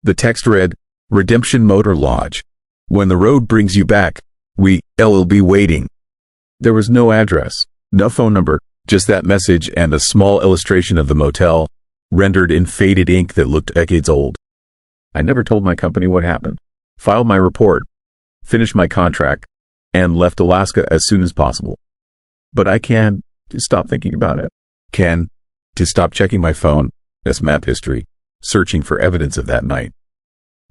The text read, Redemption Motor Lodge. When the road brings you back, we'll be waiting. There was no address, no phone number, just that message and a small illustration of the motel, rendered in faded ink that looked decades old. I never told my company what happened, filed my report, finished my contract, and left Alaska as soon as possible. But I can stop thinking about it. Can to stop checking my phone, as map history, searching for evidence of that night.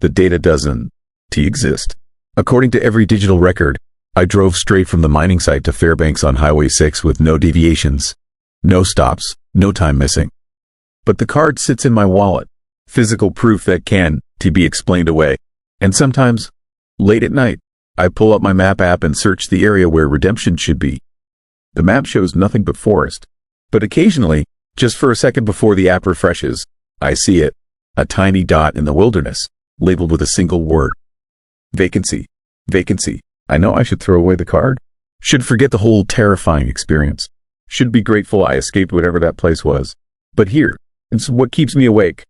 The data doesn't exist. According to every digital record, I drove straight from the mining site to Fairbanks on Highway 6 with no deviations, no stops, no time missing. But the card sits in my wallet, physical proof that can be explained away. And sometimes, late at night, I pull up my map app and search the area where Redemption should be. The map shows nothing but forest. But occasionally, just for a second before the app refreshes, I see it, a tiny dot in the wilderness, labeled with a single word. Vacancy. Vacancy. I know I should throw away the card. Should forget the whole terrifying experience. Should be grateful I escaped whatever that place was. But here, it's what keeps me awake.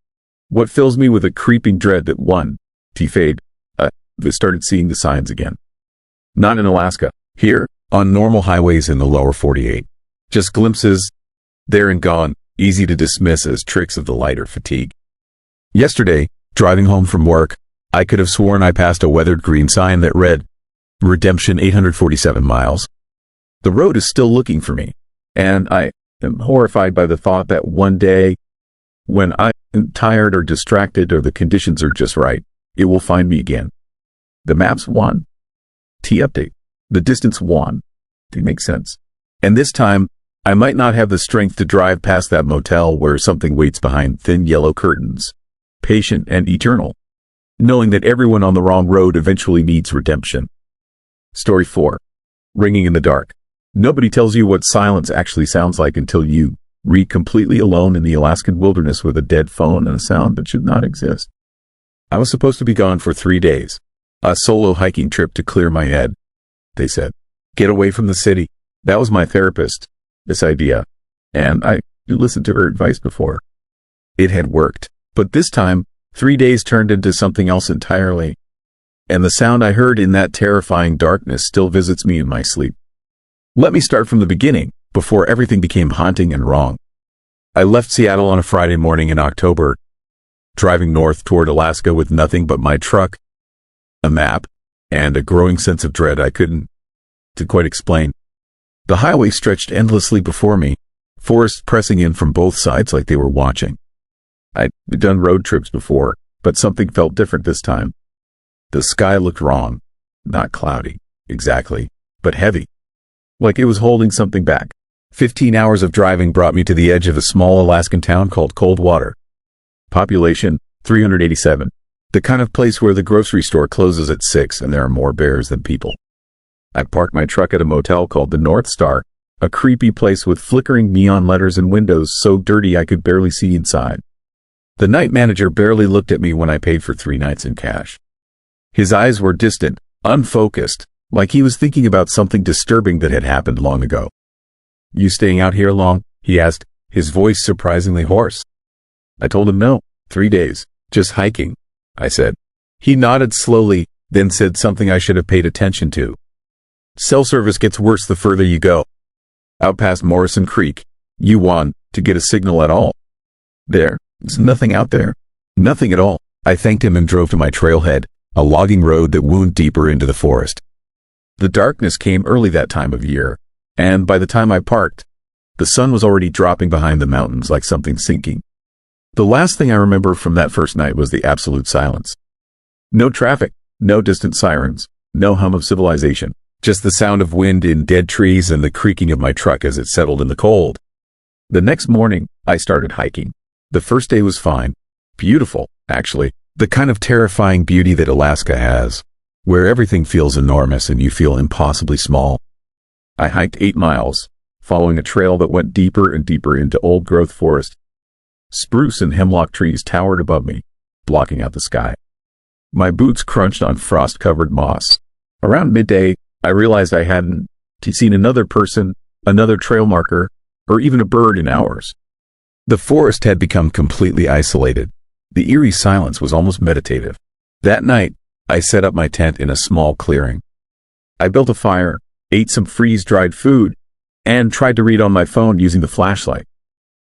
What fills me with a creeping dread that fade. I started seeing the signs again. Not in Alaska. Here, on normal highways in the lower 48. Just glimpses, there and gone, easy to dismiss as tricks of the light or fatigue. Yesterday, driving home from work, I could have sworn I passed a weathered green sign that read, Redemption 847 miles. The road is still looking for me, and I am horrified by the thought that one day, when I am tired or distracted or the conditions are just right, it will find me again. The maps won. Update. The distance won. It makes sense. And this time, I might not have the strength to drive past that motel where something waits behind thin yellow curtains, patient and eternal, knowing that everyone on the wrong road eventually needs redemption. Story 4. Ringing in the dark. Nobody tells you what silence actually sounds like until you read completely alone in the Alaskan wilderness with a dead phone and a sound that should not exist. I was supposed to be gone for 3 days. A solo hiking trip to clear my head, they said. Get away from the city. That was my therapist, this idea. And I listened to her advice before. It had worked. But this time, 3 days turned into something else entirely. And the sound I heard in that terrifying darkness still visits me in my sleep. Let me start from the beginning, before everything became haunting and wrong. I left Seattle on a Friday morning in October, driving north toward Alaska with nothing but my truck, a map, and a growing sense of dread I couldn't quite explain. The highway stretched endlessly before me, forests pressing in from both sides like they were watching. I'd done road trips before, but something felt different this time. The sky looked wrong. Not cloudy, exactly, but heavy. Like it was holding something back. 15 hours of driving brought me to the edge of a small Alaskan town called Coldwater. Population, 387. The kind of place where the grocery store closes at 6 and there are more bears than people. I parked my truck at a motel called the North Star, a creepy place with flickering neon letters and windows so dirty I could barely see inside. The night manager barely looked at me when I paid for 3 nights in cash. His eyes were distant, unfocused, like he was thinking about something disturbing that had happened long ago. You staying out here long? He asked, his voice surprisingly hoarse. I told him no, 3 days, just hiking, I said. He nodded slowly, then said something I should have paid attention to. Cell service gets worse the further you go. Out past Morrison Creek, you want to get a signal at all. There's nothing out there. Nothing at all. I thanked him and drove to my trailhead, a logging road that wound deeper into the forest. The darkness came early that time of year, and by the time I parked, the sun was already dropping behind the mountains like something sinking. The last thing I remember from that first night was the absolute silence. No traffic, no distant sirens, no hum of civilization, just the sound of wind in dead trees and the creaking of my truck as it settled in the cold. The next morning, I started hiking. The first day was fine. Beautiful, actually. The kind of terrifying beauty that Alaska has, where everything feels enormous and you feel impossibly small. I hiked 8 miles, following a trail that went deeper and deeper into old-growth forest. Spruce and hemlock trees towered above me, blocking out the sky. My boots crunched on frost-covered moss. Around midday, I realized I hadn't seen another person, another trail marker, or even a bird in hours. The forest had become completely isolated. The eerie silence was almost meditative. That night, I set up my tent in a small clearing. I built a fire, ate some freeze-dried food, and tried to read on my phone using the flashlight.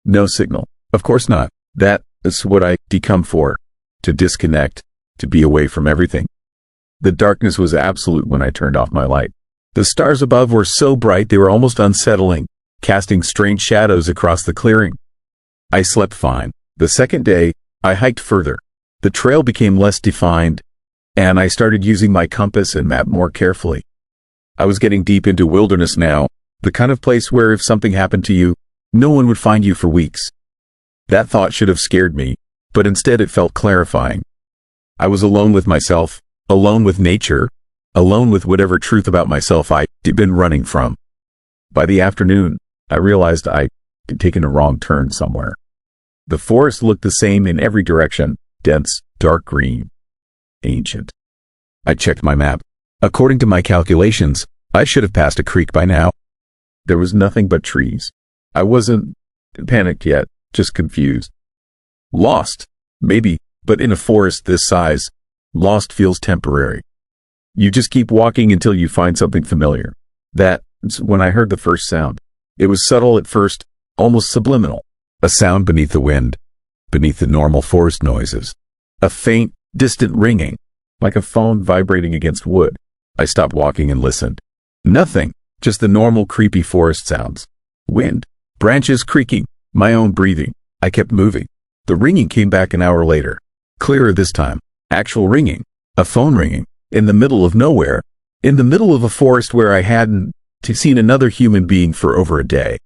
No signal. Of course not. That is what I come for. To disconnect, to be away from everything. The darkness was absolute when I turned off my light. The stars above were so bright they were almost unsettling, casting strange shadows across the clearing. I slept fine. The second day, I hiked further. The trail became less defined, and I started using my compass and map more carefully. I was getting deep into wilderness now, the kind of place where if something happened to you, no one would find you for weeks. That thought should have scared me, but instead it felt clarifying. I was alone with myself, alone with nature, alone with whatever truth about myself I'd been running from. By the afternoon, I realized I'd taken a wrong turn somewhere. The forest looked the same in every direction, dense, dark green, ancient. I checked my map. According to my calculations, I should have passed a creek by now. There was nothing but trees. I wasn't panicked yet, just confused. Lost, maybe, but in a forest this size, lost feels temporary. You just keep walking until you find something familiar. That's when I heard the first sound. It was subtle at first, almost subliminal. A sound beneath the wind, beneath the normal forest noises. A faint, distant ringing, like a phone vibrating against wood. I stopped walking and listened. Nothing, just the normal creepy forest sounds. Wind, branches creaking, my own breathing. I kept moving. The ringing came back an hour later. Clearer this time. Actual ringing. A phone ringing. In the middle of nowhere. In the middle of a forest where I hadn't seen another human being for over a day.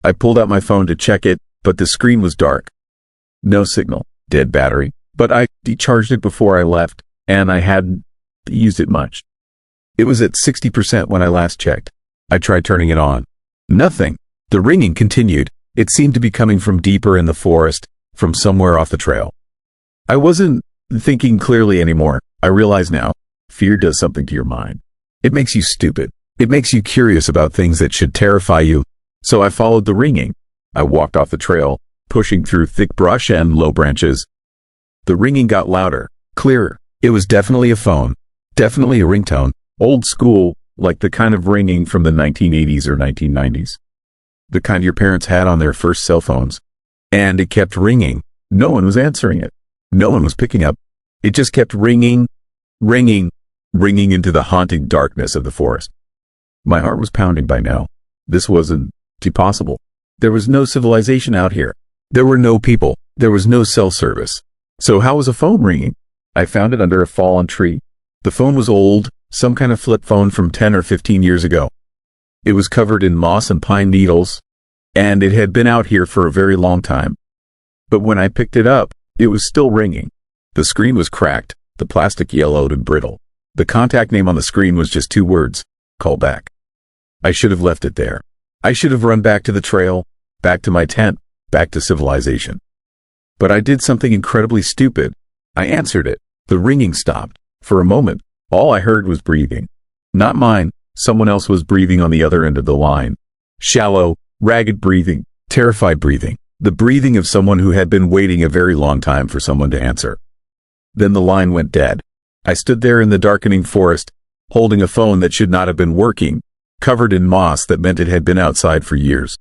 I pulled out my phone to check it, but the screen was dark. No signal. Dead battery. But I decharged it before I left, and I hadn't used it much. It was at 60% when I last checked. I tried turning it on. Nothing. The ringing continued. It seemed to be coming from deeper in the forest, from somewhere off the trail. I wasn't thinking clearly anymore. I realize now, fear does something to your mind. It makes you stupid. It makes you curious about things that should terrify you. So I followed the ringing. I walked off the trail, pushing through thick brush and low branches. The ringing got louder, clearer. It was definitely a phone. Definitely a ringtone. Old school, like the kind of ringing from the 1980s or 1990s. The kind your parents had on their first cell phones. And it kept ringing. No one was answering it. No one was picking up. It just kept ringing, ringing, ringing into the haunting darkness of the forest. My heart was pounding by now. This wasn't possible. There was no civilization out here. There were no people. There was no cell service. So how was a phone ringing? I found it under a fallen tree. The phone was old, some kind of flip phone from 10 or 15 years ago. It was covered in moss and pine needles, and it had been out here for a very long time. But when I picked it up, it was still ringing. The screen was cracked, the plastic yellowed and brittle. The contact name on the screen was just 2 words, call back. I should have left it there. I should have run back to the trail, back to my tent, back to civilization. But I did something incredibly stupid. I answered it. The ringing stopped. For a moment, all I heard was breathing. Not mine. Someone else was breathing on the other end of the line. Shallow, ragged breathing, terrified breathing. The breathing of someone who had been waiting a very long time for someone to answer. Then the line went dead. I stood there in the darkening forest, holding a phone that should not have been working, covered in moss that meant it had been outside for years.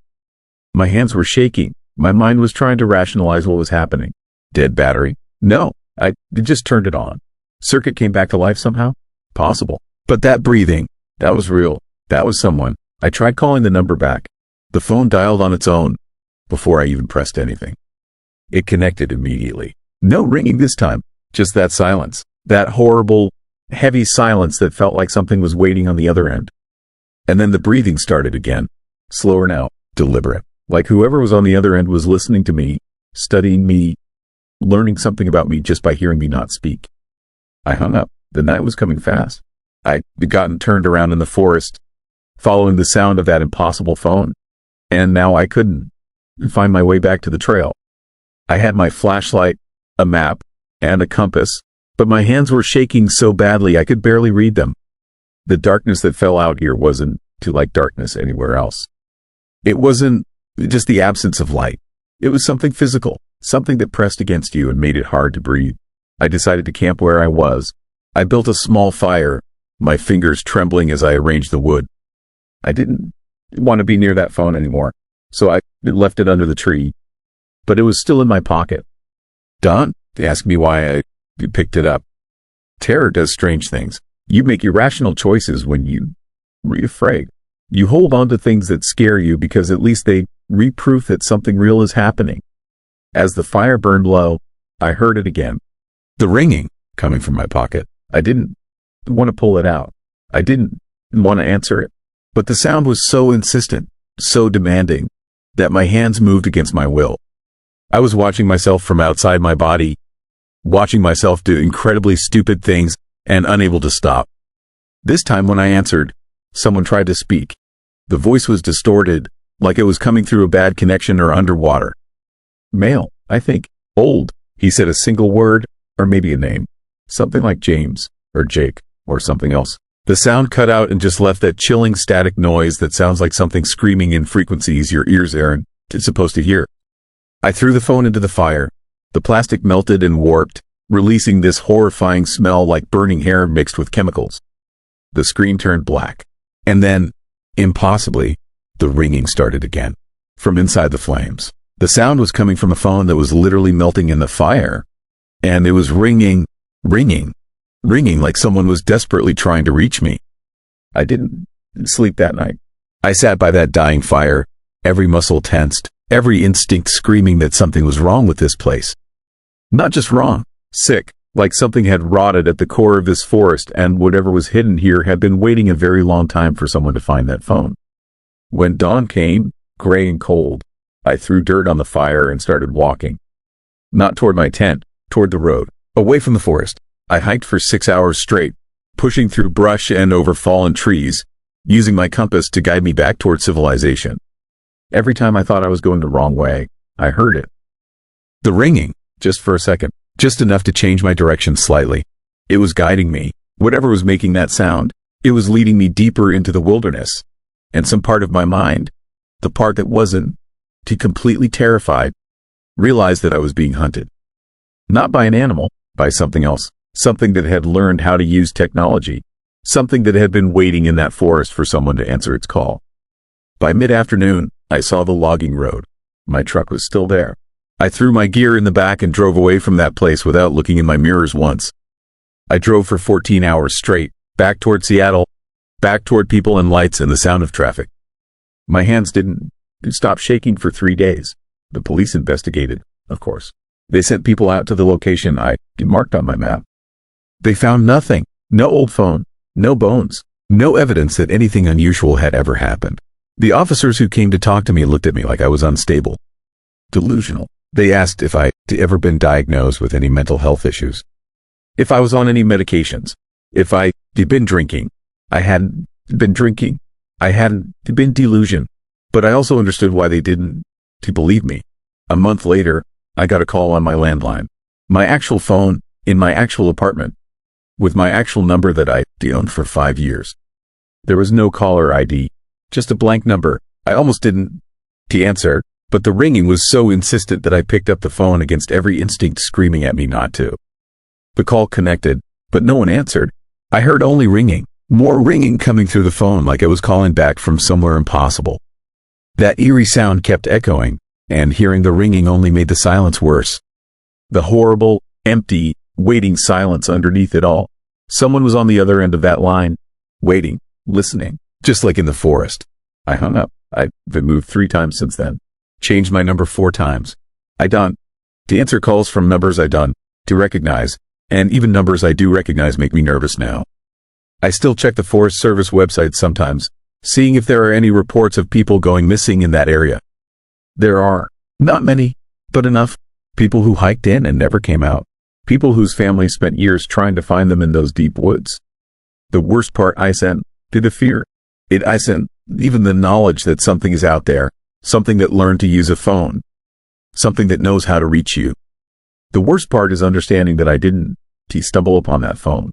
My hands were shaking. My mind was trying to rationalize what was happening. Dead battery? No, I just turned it on. Circuit came back to life somehow? Possible. But that breathing, that was real. That was someone. I tried calling the number back. The phone dialed on its own, before I even pressed anything. It connected immediately. No ringing this time, just that silence. That horrible, heavy silence that felt like something was waiting on the other end. And then the breathing started again. Slower now, deliberate. Like whoever was on the other end was listening to me, studying me, learning something about me just by hearing me not speak. I hung up. The night was coming fast. I'd gotten turned around in the forest, following the sound of that impossible phone. And now I couldn't find my way back to the trail. I had my flashlight, a map, and a compass, but my hands were shaking so badly I could barely read them. The darkness that fell out here wasn't like darkness anywhere else. It wasn't just the absence of light. It was something physical, something that pressed against you and made it hard to breathe. I decided to camp where I was. I built a small fire, my fingers trembling as I arranged the wood. I didn't want to be near that phone anymore, so I left it under the tree, but it was still in my pocket. Don? They asked me why I picked it up. Terror does strange things. You make irrational choices when you're afraid. You hold on to things that scare you because at least they reproof that something real is happening. As the fire burned low, I heard it again. The ringing, coming from my pocket. I didn't want to pull it out. I didn't want to answer it. But the sound was so insistent, so demanding, that my hands moved against my will. I was watching myself from outside my body, watching myself do incredibly stupid things and unable to stop. This time when I answered, someone tried to speak. The voice was distorted, like it was coming through a bad connection or underwater. Male, I think. Old. He said a single word, or maybe a name. Something like James, or Jake, or something else. The sound cut out and just left that chilling static noise that sounds like something screaming in frequencies your ears aren't supposed to hear. I threw the phone into the fire. The plastic melted and warped, releasing this horrifying smell like burning hair mixed with chemicals. The screen turned black. And then, impossibly, the ringing started again. From inside the flames. The sound was coming from a phone that was literally melting in the fire. And it was ringing, ringing, ringing like someone was desperately trying to reach me. I didn't sleep that night. I sat by that dying fire, every muscle tensed, every instinct screaming that something was wrong with this place. Not just wrong, sick, like something had rotted at the core of this forest and whatever was hidden here had been waiting a very long time for someone to find that phone. When dawn came, gray and cold, I threw dirt on the fire and started walking. Not toward my tent, toward the road, away from the forest. I hiked for 6 hours straight, pushing through brush and over fallen trees, using my compass to guide me back toward civilization. Every time I thought I was going the wrong way, I heard it. The ringing, just for a second, just enough to change my direction slightly. It was guiding me. Whatever was making that sound, it was leading me deeper into the wilderness. And some part of my mind, the part that wasn't too completely terrified, realized that I was being hunted. Not by an animal, by something else. Something that had learned how to use technology. Something that had been waiting in that forest for someone to answer its call. By mid-afternoon, I saw the logging road. My truck was still there. I threw my gear in the back and drove away from that place without looking in my mirrors once. I drove for 14 hours straight, back toward Seattle, back toward people and lights and the sound of traffic. My hands didn't stop shaking for 3 days. The police investigated, of course. They sent people out to the location I marked on my map. They found nothing. No old phone. No bones. No evidence that anything unusual had ever happened. The officers who came to talk to me looked at me like I was unstable. Delusional. They asked if I'd ever been diagnosed with any mental health issues. If I was on any medications. If I'd been drinking. I hadn't been drinking. I hadn't been delusion. But I also understood why they didn't believe me. A month later, I got a call on my landline. My actual phone, in my actual apartment, with my actual number that I'd owned for 5 years. There was no caller ID, just a blank number. I almost didn't answer, but the ringing was so insistent that I picked up the phone against every instinct screaming at me not to. The call connected, but no one answered. I heard only ringing, more ringing coming through the phone like I was calling back from somewhere impossible. That eerie sound kept echoing, and hearing the ringing only made the silence worse. The horrible, empty, waiting silence underneath it all. Someone was on the other end of that line, waiting, listening, just like in the forest. I hung up. I've been moved 3 times since then. Changed my number 4 times. I don't answer calls from numbers I don't recognize, and even numbers I do recognize make me nervous now. I still check the Forest Service website sometimes, seeing if there are any reports of people going missing in that area. There are, not many, but enough. People who hiked in and never came out. People whose families spent years trying to find them in those deep woods. The worst part I sent to the fear. I sent even the knowledge that something is out there, something that learned to use a phone, something that knows how to reach you. The worst part is understanding that I didn't stumble upon that phone.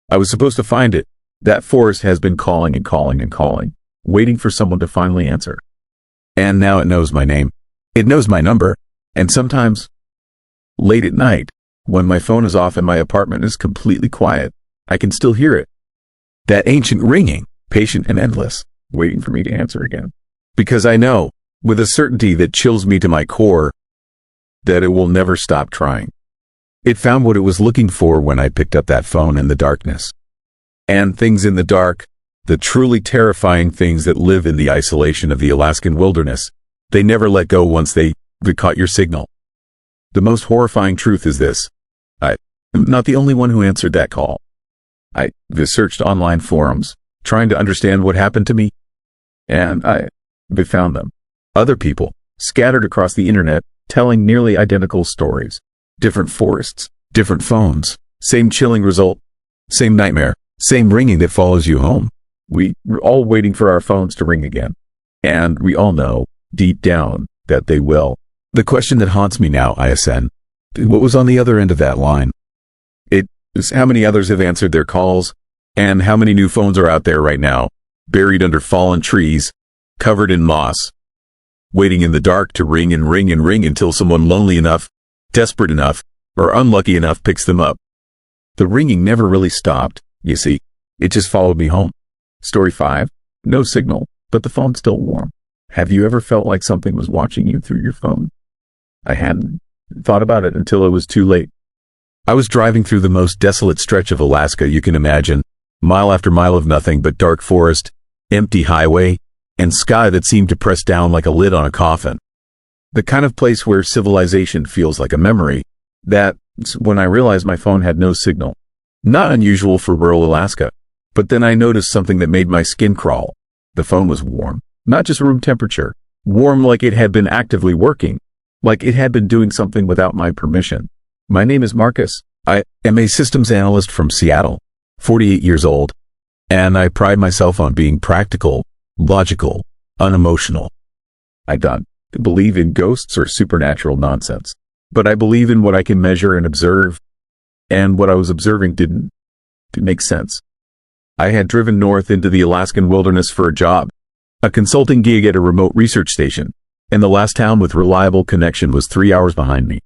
I was supposed to find it. That forest has been calling and calling and calling, waiting for someone to finally answer. And now it knows my name. It knows my number. And sometimes, late at night, when my phone is off and my apartment is completely quiet, I can still hear it. That ancient ringing, patient and endless, waiting for me to answer again. Because I know, with a certainty that chills me to my core, that it will never stop trying. It found what it was looking for when I picked up that phone in the darkness. And things in the dark, the truly terrifying things that live in the isolation of the Alaskan wilderness, they never let go once they caught your signal. The most horrifying truth is this. I'm not the only one who answered that call. I searched online forums, trying to understand what happened to me, and I found them. Other people, scattered across the internet, telling nearly identical stories. Different forests, different phones, same chilling result, same nightmare, same ringing that follows you home. We're all waiting for our phones to ring again. And we all know, deep down, that they will. The question that haunts me now, ISN, what was on the other end of that line? It is how many others have answered their calls, and how many new phones are out there right now, buried under fallen trees, covered in moss, waiting in the dark to ring and ring and ring until someone lonely enough, desperate enough, or unlucky enough picks them up. The ringing never really stopped, you see. It just followed me home. Story 5. No signal, but the phone's still warm. Have you ever felt like something was watching you through your phone? I hadn't thought about it until it was too late. I was driving through the most desolate stretch of Alaska you can imagine, mile after mile of nothing but dark forest, empty highway, and sky that seemed to press down like a lid on a coffin. The kind of place where civilization feels like a memory. That's when I realized my phone had no signal. Not unusual for rural Alaska. But then I noticed something that made my skin crawl. The phone was warm. Not just room temperature. Warm like it had been actively working. Like it had been doing something without my permission. My name is Marcus. I am a systems analyst from Seattle, 48 years old. And I pride myself on being practical, logical, unemotional. I don't believe in ghosts or supernatural nonsense. but I believe in what I can measure and observe, and what I was observing didn't make sense. I had driven north into the Alaskan wilderness for a job, a consulting gig at a remote research station, and the last town with reliable connection was 3 hours behind me.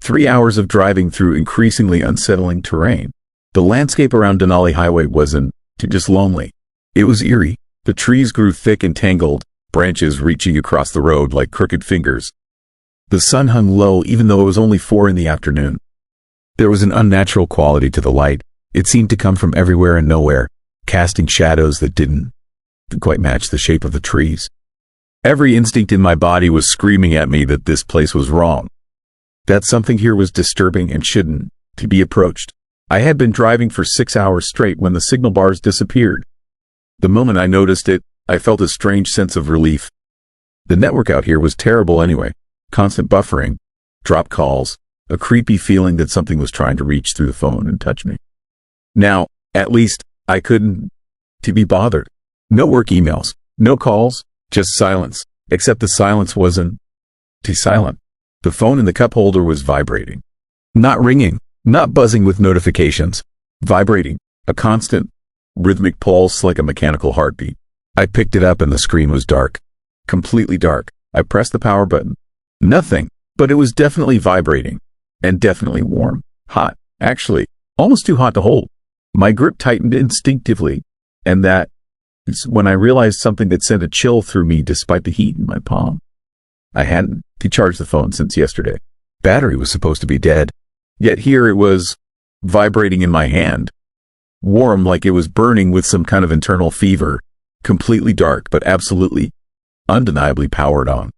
3 hours of driving through increasingly unsettling terrain. The landscape around Denali Highway wasn't just lonely. It was eerie. The trees grew thick and tangled, branches reaching across the road like crooked fingers. The sun hung low even though it was only 4 in the afternoon. There was an unnatural quality to the light. It seemed to come from everywhere and nowhere, casting shadows that didn't quite match the shape of the trees. Every instinct in my body was screaming at me that this place was wrong, that something here was disturbing and shouldn't be approached. I had been driving for 6 hours straight when the signal bars disappeared. The moment I noticed it, I felt a strange sense of relief. The network out here was terrible anyway. Constant buffering, dropped calls, a creepy feeling that something was trying to reach through the phone and touch me. Now, at least, I couldn't be bothered. No work emails, no calls, just silence, except the silence wasn't silent. The phone in the cup holder was vibrating. Not ringing, not buzzing with notifications. Vibrating, a constant, rhythmic pulse like a mechanical heartbeat. I picked it up and the screen was dark. Completely dark. I pressed the power button. Nothing, but it was definitely vibrating. And definitely warm. Hot, actually. Almost too hot to hold. My grip tightened instinctively, and that is when I realized something that sent a chill through me despite the heat in my palm. I hadn't decharged the phone since yesterday. Battery was supposed to be dead. Yet here it was, vibrating in my hand. Warm like it was burning with some kind of internal fever. Completely dark, but absolutely, undeniably powered on.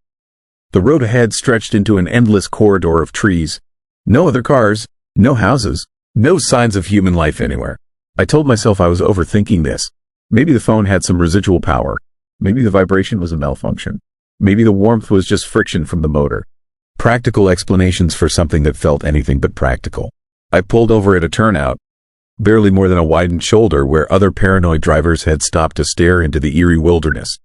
The road ahead stretched into an endless corridor of trees. No other cars, no houses, no signs of human life anywhere. I told myself I was overthinking this. Maybe the phone had some residual power. Maybe the vibration was a malfunction. Maybe the warmth was just friction from the motor. Practical explanations for something that felt anything but practical. I pulled over at a turnout, barely more than a widened shoulder where other paranoid drivers had stopped to stare into the eerie wilderness.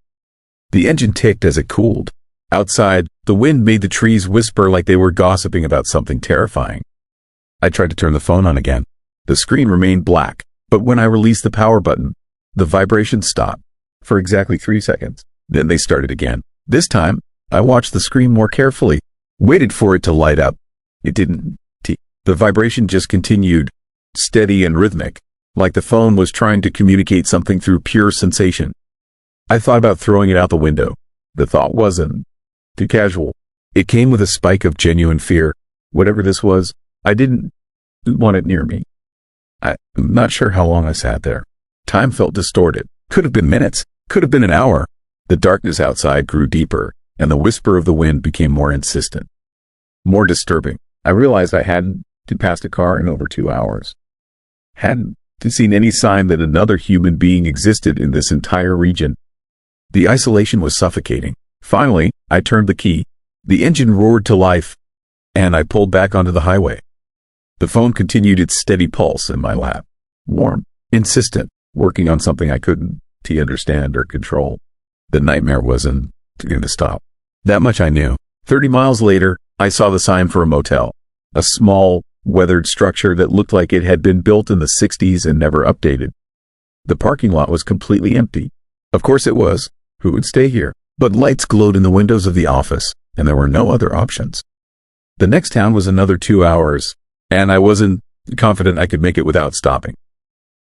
The engine ticked as it cooled. Outside, the wind made the trees whisper like they were gossiping about something terrifying. I tried to turn the phone on again. The screen remained black, but when I released the power button, the vibration stopped for exactly 3 seconds. Then they started again. This time, I watched the screen more carefully, waited for it to light up. It didn't. The vibration just continued, steady and rhythmic, like the phone was trying to communicate something through pure sensation. I thought about throwing it out the window. The thought wasn't too casual. It came with a spike of genuine fear. Whatever this was, I didn't want it near me. I'm not sure how long I sat there. Time felt distorted. Could have been minutes. Could have been an hour. The darkness outside grew deeper, and the whisper of the wind became more insistent. More disturbing. I realized I hadn't passed a car in over 2 hours. Hadn't seen any sign that another human being existed in this entire region. The isolation was suffocating. Finally, I turned the key. The engine roared to life, and I pulled back onto the highway. The phone continued its steady pulse in my lap. Warm, insistent, working on something I couldn't understand or control. The nightmare wasn't going to stop. That much I knew. 30 miles later, I saw the sign for a motel. A small, weathered structure that looked like it had been built in the 60s and never updated. The parking lot was completely empty. Of course it was. Who would stay here? But lights glowed in the windows of the office, and there were no other options. The next town was another 2 hours, and I wasn't confident I could make it without stopping.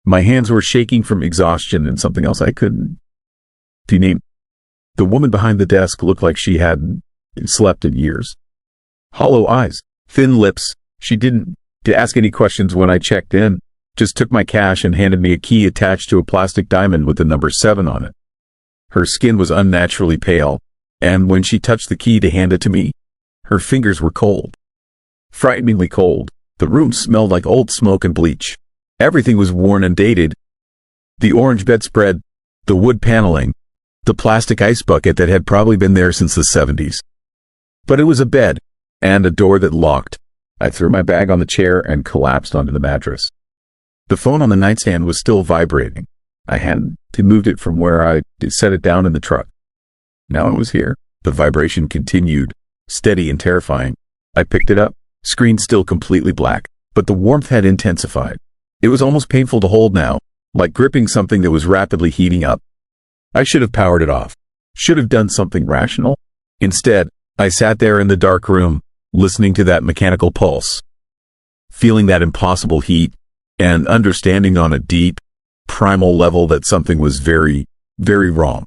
My hands were shaking from exhaustion and something else I couldn't name. The woman behind the desk looked like she hadn't slept in years. Hollow eyes, thin lips. She didn't ask any questions when I checked in, just took my cash and handed me a key attached to a plastic diamond with the number 7 on it. Her skin was unnaturally pale, and when she touched the key to hand it to me, her fingers were cold. Frighteningly cold. The room smelled like old smoke and bleach. Everything was worn and dated. The orange bedspread, the wood paneling, the plastic ice bucket that had probably been there since the 70s. But it was a bed, and a door that locked. I threw my bag on the chair and collapsed onto the mattress. The phone on the nightstand was still vibrating. I hadn't moved it from where I set it down in the truck. Now it was here. The vibration continued, steady and terrifying. I picked it up, screen still completely black, but the warmth had intensified. It was almost painful to hold now, like gripping something that was rapidly heating up. I should have powered it off. Should have done something rational. Instead, I sat there in the dark room, listening to that mechanical pulse, feeling that impossible heat, and understanding on a deep, primal level that something was very, very wrong.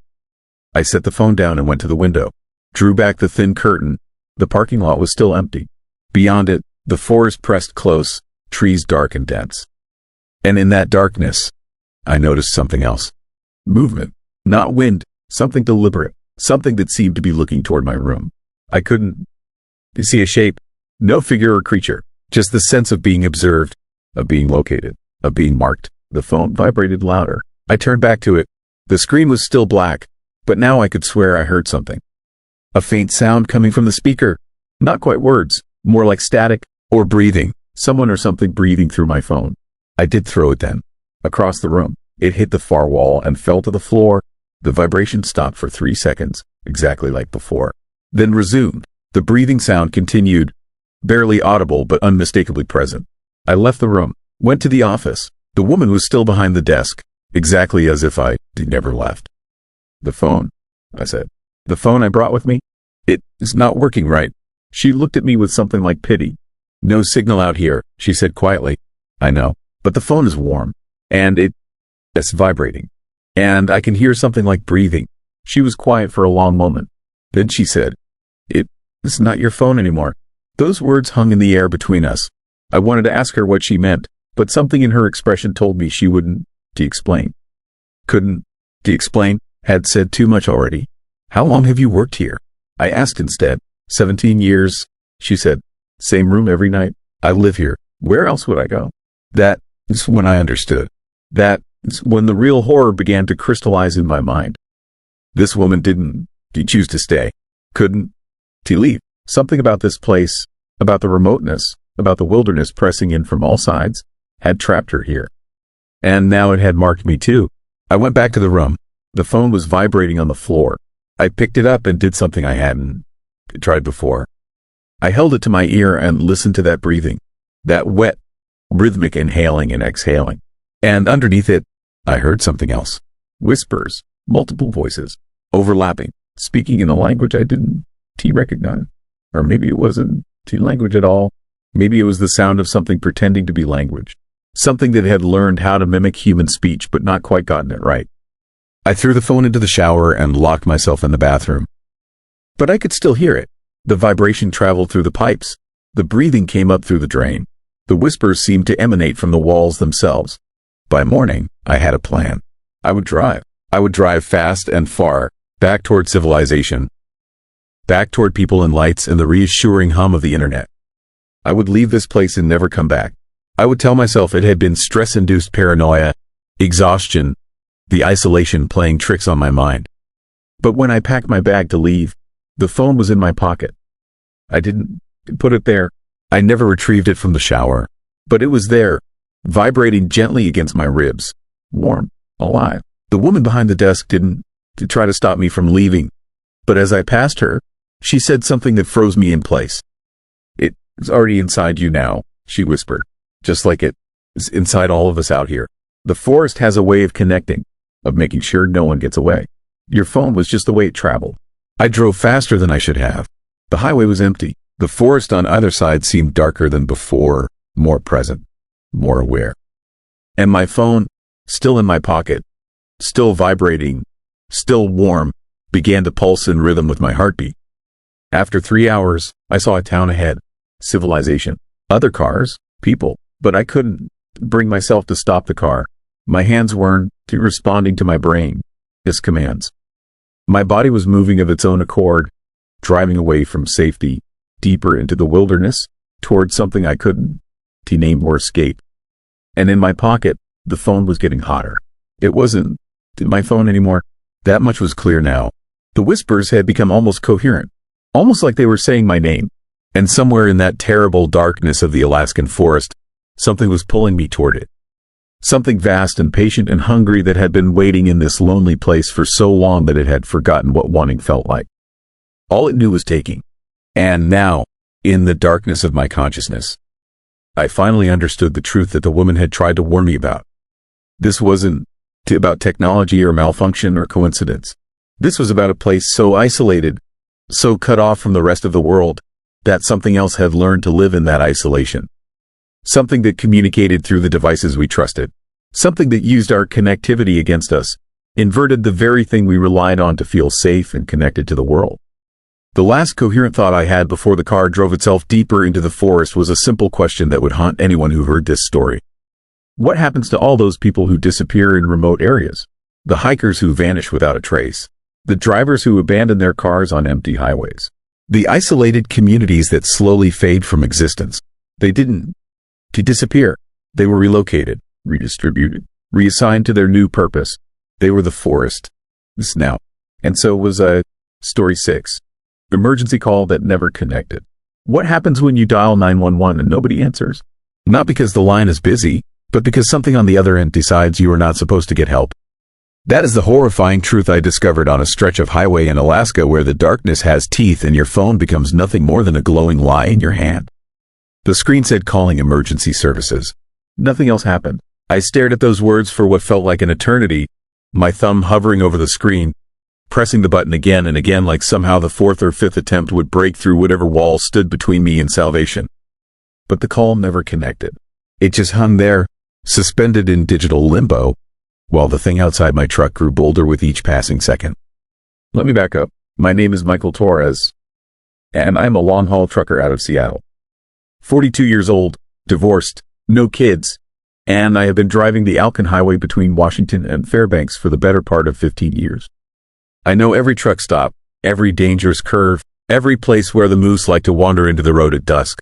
I set the phone down and went to the window, drew back the thin curtain. The parking lot was still empty. Beyond it, the forest pressed close, trees dark and dense. And in that darkness, I noticed something else. Movement. Not wind, something deliberate, something that seemed to be looking toward my room. I couldn't see a shape, no figure or creature, just the sense of being observed, of being located, of being marked. The phone vibrated louder. I turned back to it. The screen was still black, but now I could swear I heard something. A faint sound coming from the speaker. Not quite words, more like static or breathing. Someone or something breathing through my phone. I did throw it then. Across the room. It hit the far wall and fell to the floor. The vibration stopped for 3 seconds, exactly like before. Then resumed. The breathing sound continued, barely audible but unmistakably present. I left the room, went to the office. The woman was still behind the desk, exactly as if I never left. The phone, I said. The phone I brought with me? It is not working right. She looked at me with something like pity. No signal out here, she said quietly. I know, but the phone is warm, and it's vibrating. And I can hear something like breathing. She was quiet for a long moment. Then she said, It's not your phone anymore. Those words hung in the air between us. I wanted to ask her what she meant, but something in her expression told me she wouldn't explain. Couldn't explain, had said too much already. How long have you worked here? I asked instead. 17 years, she said. Same room every night. I live here. Where else would I go? That is when I understood. That is when the real horror began to crystallize in my mind. This woman didn't choose to stay. Couldn't leave. Something about this place, about the remoteness, about the wilderness pressing in from all sides, had trapped her here. And now it had marked me too. I went back to the room. The phone was vibrating on the floor. I picked it up and did something I hadn't tried before. I held it to my ear and listened to that breathing, that wet, rhythmic inhaling and exhaling. And underneath it, I heard something else. Whispers, multiple voices, overlapping, speaking in a language I didn't recognize. Or maybe it wasn't language at all. Maybe it was the sound of something pretending to be language. Something that had learned how to mimic human speech but not quite gotten it right. I threw the phone into the shower and locked myself in the bathroom. But I could still hear it. The vibration traveled through the pipes. The breathing came up through the drain. The whispers seemed to emanate from the walls themselves. By morning, I had a plan. I would drive. I would drive fast and far, back toward civilization, back toward people and lights and the reassuring hum of the internet. I would leave this place and never come back. I would tell myself it had been stress-induced paranoia, exhaustion, the isolation playing tricks on my mind. But when I packed my bag to leave, the phone was in my pocket. I didn't put it there. I never retrieved it from the shower. But it was there, vibrating gently against my ribs. Warm, alive. The woman behind the desk didn't try to stop me from leaving. But as I passed her, she said something that froze me in place. It's already inside you now, she whispered. Just like it is inside all of us out here. The forest has a way of connecting, of making sure no one gets away. Your phone was just the way it traveled. I drove faster than I should have. The highway was empty. The forest on either side seemed darker than before, more present, more aware. And my phone, still in my pocket, still vibrating, still warm, began to pulse in rhythm with my heartbeat. After 3 hours, I saw a town ahead. Civilization. Other cars, people. But I couldn't bring myself to stop the car. My hands weren't responding to my brain, its commands. My body was moving of its own accord, driving away from safety, deeper into the wilderness, towards something I couldn't name or escape. And in my pocket, the phone was getting hotter. It wasn't my phone anymore. That much was clear now. The whispers had become almost coherent, almost like they were saying my name. And somewhere in that terrible darkness of the Alaskan forest, something was pulling me toward it. Something vast and patient and hungry that had been waiting in this lonely place for so long that it had forgotten what wanting felt like. All it knew was taking. And now, In the darkness of my consciousness, I finally understood the truth that the woman had tried to warn me about. This wasn't about technology or malfunction or coincidence. This was about a place so isolated, so cut off from the rest of the world, that something else had learned to live in that isolation. Something that communicated through the devices we trusted. Something that used our connectivity against us, inverted the very thing we relied on to feel safe and connected to the world. The last coherent thought I had before the car drove itself deeper into the forest was a simple question that would haunt anyone who heard this story. What happens to all those people who disappear in remote areas? The hikers who vanish without a trace? The drivers who abandon their cars on empty highways? The isolated communities that slowly fade from existence? They didn't disappear. They were relocated, redistributed, reassigned to their new purpose. They were the forest. This now. And so was Story 6. Emergency call that never connected. What happens when you dial 911 and nobody answers? Not because the line is busy, but because something on the other end decides you are not supposed to get help. That is the horrifying truth I discovered on a stretch of highway in Alaska where the darkness has teeth and your phone becomes nothing more than a glowing lie in your hand. The screen said calling emergency services. Nothing else happened. I stared at those words for what felt like an eternity, my thumb hovering over the screen, pressing the button again and again like somehow the fourth or fifth attempt would break through whatever wall stood between me and salvation. But the call never connected. It just hung there, suspended in digital limbo, while the thing outside my truck grew bolder with each passing second. Let me back up. My name is Michael Torres, and I'm a long-haul trucker out of Seattle. 42 years old, divorced, no kids, and I have been driving the Alaskan highway between Washington and Fairbanks for the better part of 15 years. I know every truck stop, every dangerous curve, every place where the moose like to wander into the road at dusk.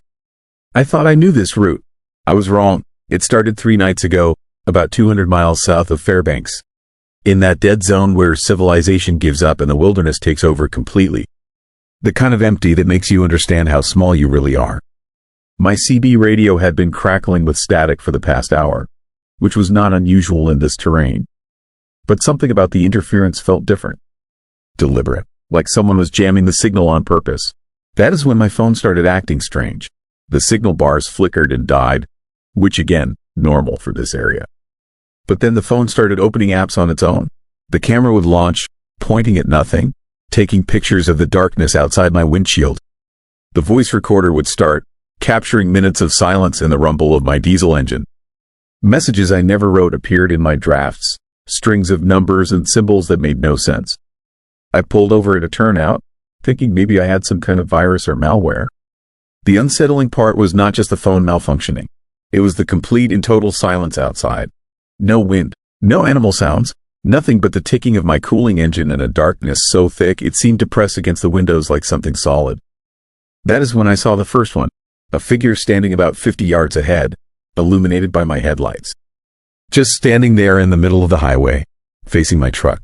I thought I knew this route. I was wrong. It started 3 nights ago, about 200 miles south of Fairbanks. In that dead zone where civilization gives up and the wilderness takes over completely. The kind of empty that makes you understand how small you really are. My CB radio had been crackling with static for the past hour, which was not unusual in this terrain. But something about the interference felt different. Deliberate, like someone was jamming the signal on purpose. That is when my phone started acting strange. The signal bars flickered and died, which again, normal for this area. But then the phone started opening apps on its own. The camera would launch, pointing at nothing, taking pictures of the darkness outside my windshield. The voice recorder would start, capturing minutes of silence and the rumble of my diesel engine. Messages I never wrote appeared in my drafts, strings of numbers and symbols that made no sense. I pulled over at a turnout, thinking maybe I had some kind of virus or malware. The unsettling part was not just the phone malfunctioning. It was the complete and total silence outside. No wind, no animal sounds, nothing but the ticking of my cooling engine and a darkness so thick it seemed to press against the windows like something solid. That is when I saw the first one, a figure standing about 50 yards ahead, illuminated by my headlights. Just standing there in the middle of the highway, facing my truck.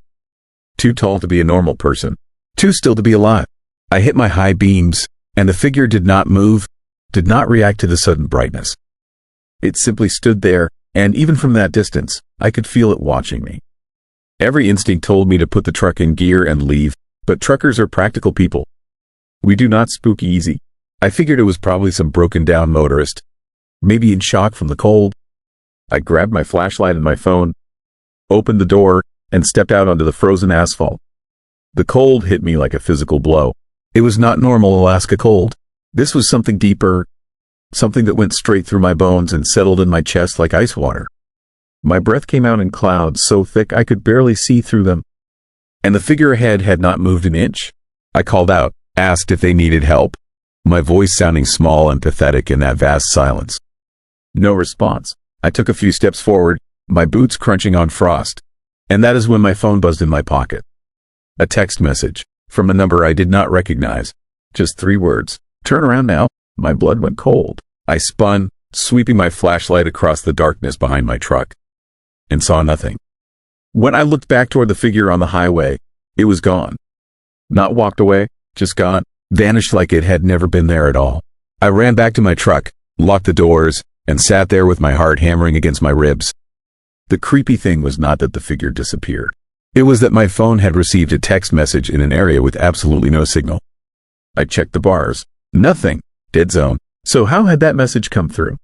Too tall to be a normal person, too still to be alive. I hit my high beams, and the figure did not move, did not react to the sudden brightness. It simply stood there, and even from that distance, I could feel it watching me. Every instinct told me to put the truck in gear and leave, but truckers are practical people. We do not spook easy. I figured it was probably some broken-down motorist, maybe in shock from the cold. I grabbed my flashlight and my phone, opened the door, and stepped out onto the frozen asphalt. The cold hit me like a physical blow. It was not normal Alaska cold. This was something deeper, something that went straight through my bones and settled in my chest like ice water. My breath came out in clouds so thick I could barely see through them. And the figure ahead had not moved an inch. I called out, asked if they needed help, my voice sounding small and pathetic in that vast silence. No response. I took a few steps forward, my boots crunching on frost. And that is when my phone buzzed in my pocket. A text message, from a number I did not recognize. Just 3 words. Turn around now. My blood went cold. I spun, sweeping my flashlight across the darkness behind my truck, and saw nothing. When I looked back toward the figure on the highway, it was gone. Not walked away, just gone, vanished like it had never been there at all. I ran back to my truck, locked the doors, and sat there with my heart hammering against my ribs. The creepy thing was not that the figure disappeared. It was that my phone had received a text message in an area with absolutely no signal. I checked the bars. Nothing. Dead zone. So how had that message come through?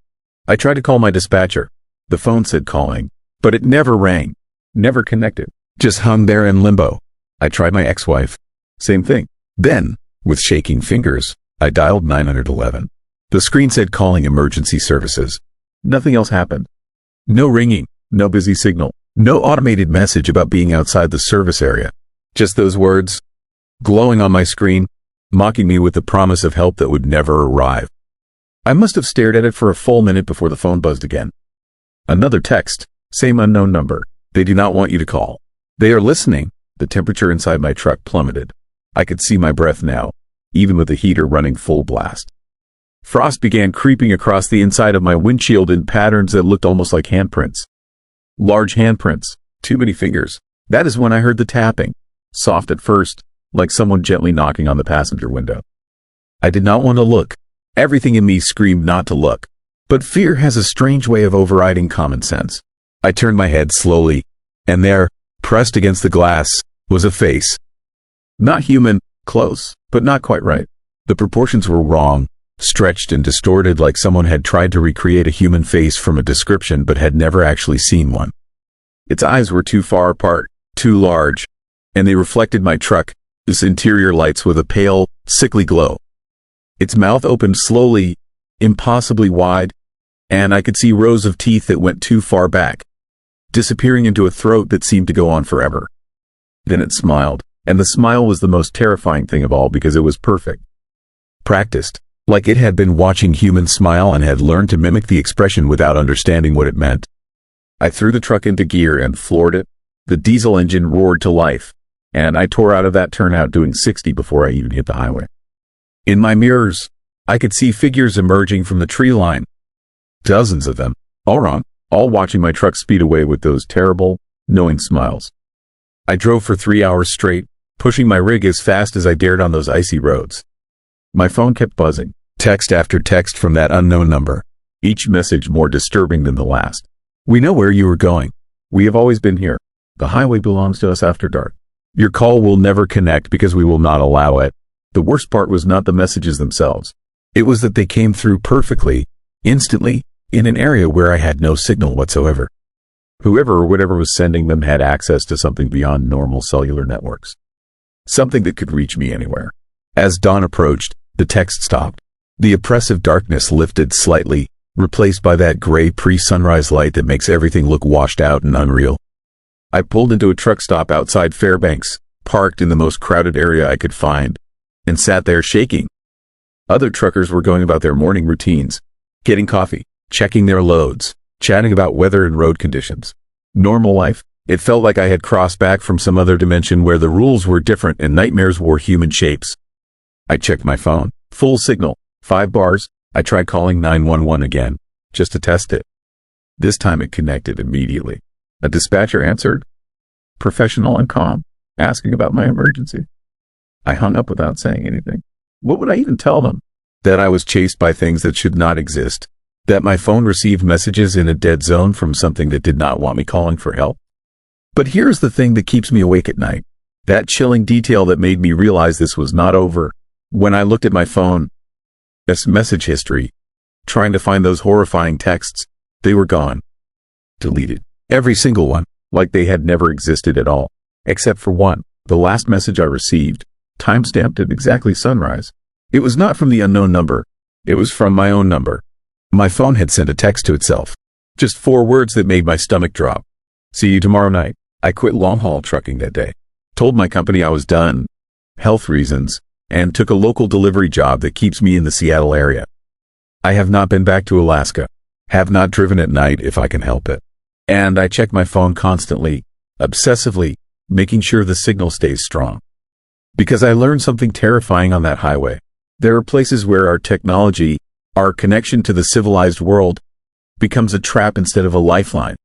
I tried to call my dispatcher. The phone said calling, but it never rang. Never connected. Just hung there in limbo. I tried my ex-wife. Same thing. Then, with shaking fingers, I dialed 911. The screen said calling emergency services. Nothing else happened. No ringing, no busy signal, no automated message about being outside the service area. Just those words, glowing on my screen, mocking me with the promise of help that would never arrive. I must have stared at it for a full minute before the phone buzzed again. Another text, same unknown number. They do not want you to call. They are listening. The temperature inside my truck plummeted. I could see my breath now, even with the heater running full blast. Frost began creeping across the inside of my windshield in patterns that looked almost like handprints. Large handprints, too many fingers. That is when I heard the tapping, soft at first, like someone gently knocking on the passenger window. I did not want to look. Everything in me screamed not to look. But fear has a strange way of overriding common sense. I turned my head slowly, and there, pressed against the glass, was a face. Not human, close, but not quite right. The proportions were wrong, stretched and distorted like someone had tried to recreate a human face from a description but had never actually seen one. Its eyes were too far apart, too large, and they reflected my truck, its interior lights with a pale, sickly glow. Its mouth opened slowly, impossibly wide, and I could see rows of teeth that went too far back, disappearing into a throat that seemed to go on forever. Then it smiled, and the smile was the most terrifying thing of all because it was perfect. Practiced, like it had been watching humans smile and had learned to mimic the expression without understanding what it meant. I threw the truck into gear and floored it. The diesel engine roared to life, and I tore out of that turnout doing 60 before I even hit the highway. In my mirrors, I could see figures emerging from the tree line. Dozens of them, all wrong, all watching my truck speed away with those terrible, knowing smiles. I drove for 3 hours straight, pushing my rig as fast as I dared on those icy roads. My phone kept buzzing, text after text from that unknown number, each message more disturbing than the last. We know where you are going. We have always been here. The highway belongs to us after dark. Your call will never connect because we will not allow it. The worst part was not the messages themselves. It was that they came through perfectly, instantly, in an area where I had no signal whatsoever. Whoever or whatever was sending them had access to something beyond normal cellular networks. Something that could reach me anywhere. As dawn approached, the text stopped. The oppressive darkness lifted slightly, replaced by that gray pre-sunrise light that makes everything look washed out and unreal. I pulled into a truck stop outside Fairbanks, parked in the most crowded area I could find, and sat there shaking. Other truckers were going about their morning routines, getting coffee, checking their loads, chatting about weather and road conditions. Normal life. It felt like I had crossed back from some other dimension where the rules were different and nightmares wore human shapes. I checked my phone. Full signal. 5 bars. I tried calling 911 again, just to test it. This time it connected immediately. A dispatcher answered, professional and calm, asking about my emergency. I hung up without saying anything. What would I even tell them? That I was chased by things that should not exist? That my phone received messages in a dead zone from something that did not want me calling for help? But here's the thing that keeps me awake at night. That chilling detail that made me realize this was not over. When I looked at my phone, this message history, trying to find those horrifying texts, they were gone. Deleted. Every single one, like they had never existed at all. Except for one, the last message I received, time-stamped at exactly sunrise. It was not from the unknown number. It was from my own number. My phone had sent a text to itself. Just 4 words that made my stomach drop. See you tomorrow night. I quit long-haul trucking that day. Told my company I was done. Health reasons. And took a local delivery job that keeps me in the Seattle area. I have not been back to Alaska. Have not driven at night if I can help it. And I check my phone constantly, obsessively, making sure the signal stays strong. Because I learned something terrifying on that highway. There are places where our technology, our connection to the civilized world, becomes a trap instead of a lifeline.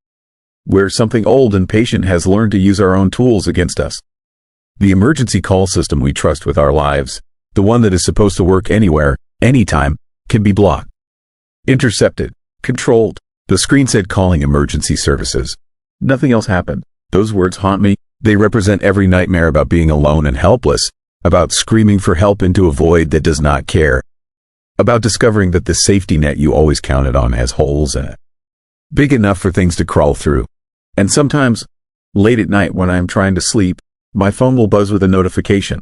Where something old and patient has learned to use our own tools against us. The emergency call system we trust with our lives, the one that is supposed to work anywhere, anytime, can be blocked. Intercepted. Controlled. The screen said calling emergency services. Nothing else happened. Those words haunt me. They represent every nightmare about being alone and helpless, about screaming for help into a void that does not care. About discovering that the safety net you always counted on has holes in it, big enough for things to crawl through. And sometimes, late at night when I am trying to sleep, my phone will buzz with a notification.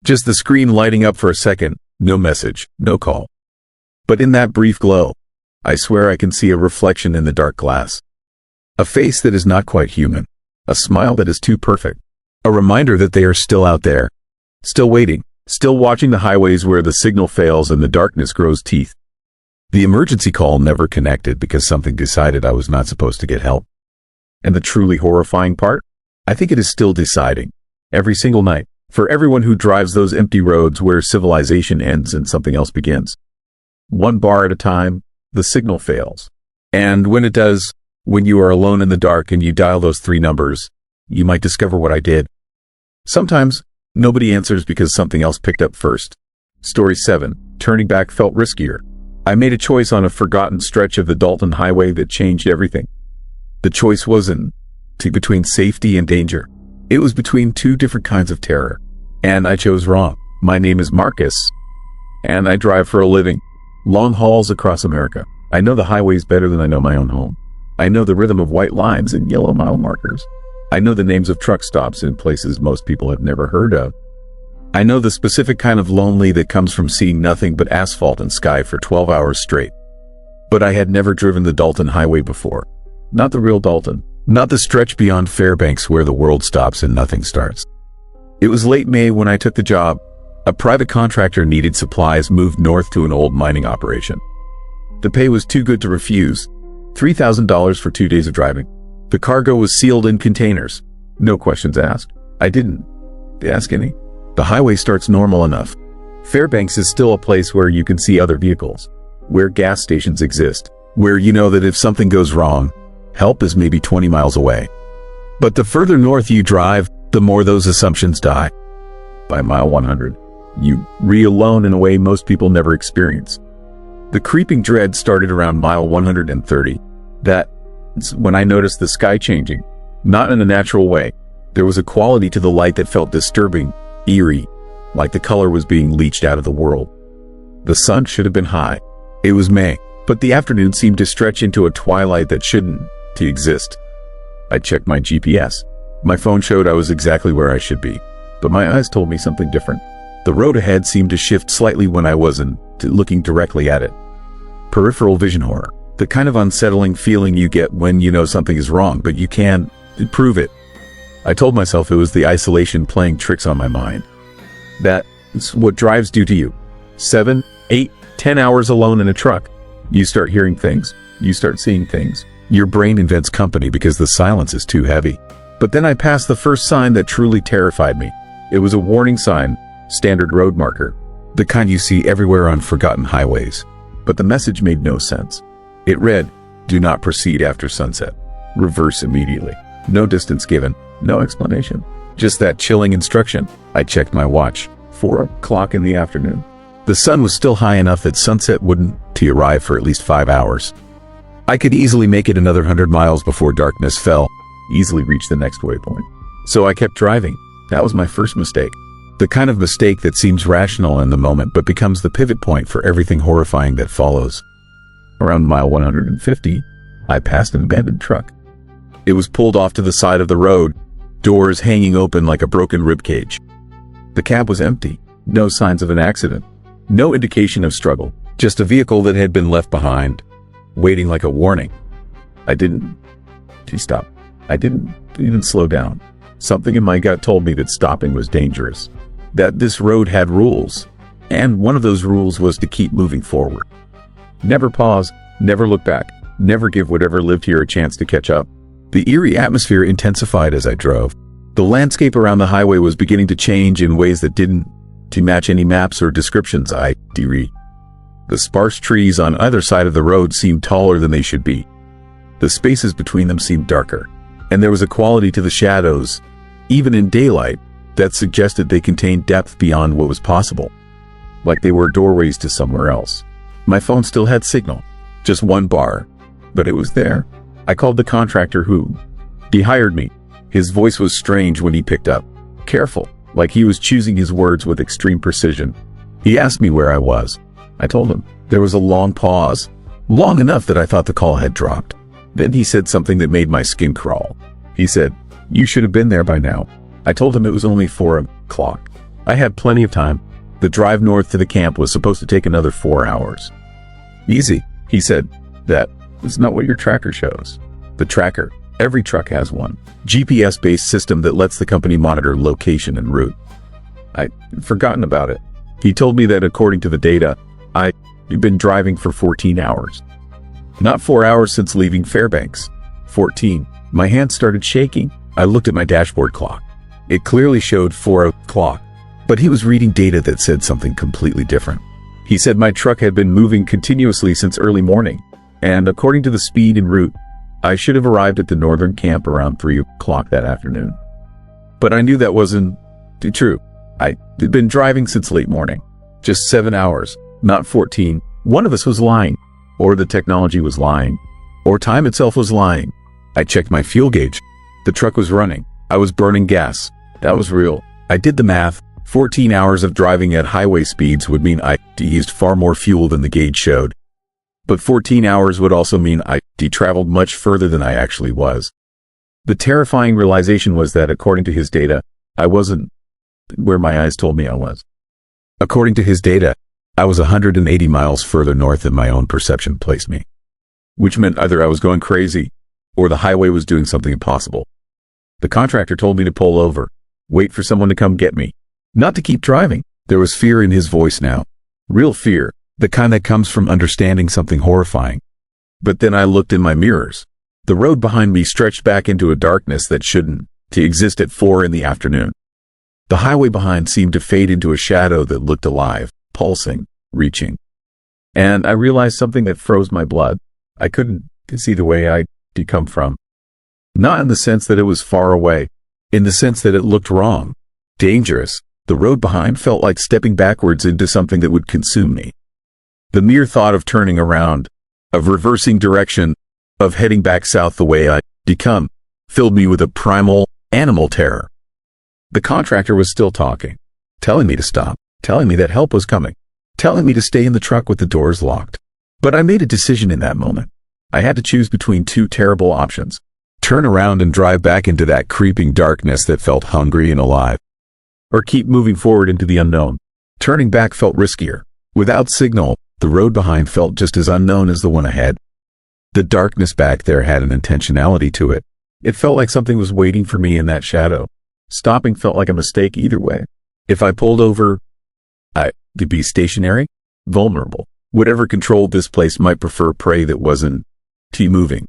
Just the screen lighting up for a second, no message, no call. But in that brief glow, I swear I can see a reflection in the dark glass. A face that is not quite human, a smile that is too perfect, a reminder that they are still out there, still waiting, still watching the highways where the signal fails and the darkness grows teeth. The emergency call never connected because something decided I was not supposed to get help. And the truly horrifying part? I think it is still deciding, every single night, for everyone who drives those empty roads where civilization ends and something else begins. One bar at a time, the signal fails. And when it does, when you are alone in the dark and you dial those 3 numbers, you might discover what I did. Sometimes, nobody answers because something else picked up first. Story 7. Turning back felt riskier. I made a choice on a forgotten stretch of the Dalton Highway that changed everything. The choice wasn't between safety and danger. It was between 2 different kinds of terror. And I chose wrong. My name is Marcus, and I drive for a living. Long hauls across America. I know the highways better than I know my own home. I know the rhythm of white lines and yellow mile markers. I know the names of truck stops in places most people have never heard of. I know the specific kind of lonely that comes from seeing nothing but asphalt and sky for 12 hours straight. But I had never driven the Dalton Highway before. Not the real Dalton. Not the stretch beyond Fairbanks where the world stops and nothing starts. It was late May when I took the job. A private contractor needed supplies moved north to an old mining operation. The pay was too good to refuse. $3,000 for 2 days of driving. The cargo was sealed in containers. No questions asked. I didn't ask any. The highway starts normal enough. Fairbanks is still a place where you can see other vehicles, where gas stations exist, where you know that if something goes wrong, help is maybe 20 miles away. But the further north you drive, the more those assumptions die. By mile 100, you re-alone in a way most people never experience. The creeping dread started around mile 130. That's when I noticed the sky changing, not in a natural way. There was a quality to the light that felt disturbing, eerie, like the color was being leached out of the world. The sun should have been high. It was May, but the afternoon seemed to stretch into a twilight that shouldn't to exist. I checked my GPS. My phone showed I was exactly where I should be, but my eyes told me something different. The road ahead seemed to shift slightly when I wasn't looking directly at it. Peripheral vision horror. The kind of unsettling feeling you get when you know something is wrong, but you can't prove it. I told myself it was the isolation playing tricks on my mind. That's what drives do to you. 7, 8, 10 hours alone in a truck. You start hearing things. You start seeing things. Your brain invents company because the silence is too heavy. But then I passed the first sign that truly terrified me. It was a warning sign, standard road marker, the kind you see everywhere on forgotten highways. But the message made no sense. It read, "Do not proceed after sunset. Reverse immediately." No distance given, no explanation. Just that chilling instruction. I checked my watch. 4 o'clock in the afternoon. The sun was still high enough that sunset wouldn't arrive for at least 5 hours. I could easily make it another 100 miles before darkness fell, easily reach the next waypoint. So I kept driving. That was my first mistake. The kind of mistake that seems rational in the moment but becomes the pivot point for everything horrifying that follows. Around mile 150, I passed an abandoned truck. It was pulled off to the side of the road, doors hanging open like a broken ribcage. The cab was empty, no signs of an accident, no indication of struggle, just a vehicle that had been left behind, waiting like a warning. I didn't stop. I didn't even slow down. Something in my gut told me that stopping was dangerous, that this road had rules, and one of those rules was to keep moving forward. Never pause, never look back, never give whatever lived here a chance to catch up. The eerie atmosphere intensified as I drove. The landscape around the highway was beginning to change in ways that didn't match any maps or descriptions I'd read. The sparse trees on either side of the road seemed taller than they should be. The spaces between them seemed darker, and there was a quality to the shadows, even in daylight, that suggested they contained depth beyond what was possible, like they were doorways to somewhere else. My phone still had signal, just 1 bar, but it was there. I called the contractor he hired me. His voice was strange when he picked up, careful, like he was choosing his words with extreme precision. He asked me where I was. I told him. There was a long pause, long enough that I thought the call had dropped. Then he said something that made my skin crawl. He said, "You should have been there by now." I told him it was only 4 o'clock. I had plenty of time. The drive north to the camp was supposed to take another 4 hours. "Easy," he said. "That is not what your tracker shows." The tracker. Every truck has one. GPS-based system that lets the company monitor location and route. I'd forgotten about it. He told me that according to the data, I'd been driving for 14 hours. Not 4 hours since leaving Fairbanks. 14. My hand started shaking. I looked at my dashboard clock. It clearly showed 4 o'clock, but he was reading data that said something completely different. He said my truck had been moving continuously since early morning, and according to the speed en route, I should have arrived at the northern camp around 3 o'clock that afternoon. But I knew that wasn't true. I'd been driving since late morning. Just 7 hours, not 14. One of us was lying, or the technology was lying, or time itself was lying. I checked my fuel gauge. The truck was running. I was burning gas. That was real. I did the math. 14 hours of driving at highway speeds would mean I used far more fuel than the gauge showed. But 14 hours would also mean I traveled much further than I actually was. The terrifying realization was that according to his data, I wasn't where my eyes told me I was. According to his data, I was 180 miles further north than my own perception placed me. Which meant either I was going crazy, or the highway was doing something impossible. The contractor told me to pull over, wait for someone to come get me, not to keep driving. There was fear in his voice now. Real fear, the kind that comes from understanding something horrifying. But then I looked in my mirrors. The road behind me stretched back into a darkness that shouldn't to exist at 4 in the afternoon. The highway behind seemed to fade into a shadow that looked alive, pulsing, reaching. And I realized something that froze my blood. I couldn't see the way I'd come from. Not in the sense that it was far away, in the sense that it looked wrong, dangerous. The road behind felt like stepping backwards into something that would consume me. The mere thought of turning around, of reversing direction, of heading back south the way I'd come, filled me with a primal, animal terror. The contractor was still talking, telling me to stop, telling me that help was coming, telling me to stay in the truck with the doors locked. But I made a decision in that moment. I had to choose between two terrible options. Turn around and drive back into that creeping darkness that felt hungry and alive. Or keep moving forward into the unknown. Turning back felt riskier. Without signal, the road behind felt just as unknown as the one ahead. The darkness back there had an intentionality to it. It felt like something was waiting for me in that shadow. Stopping felt like a mistake either way. If I pulled over, I'd be stationary, vulnerable. Whatever controlled this place might prefer prey that wasn't moving.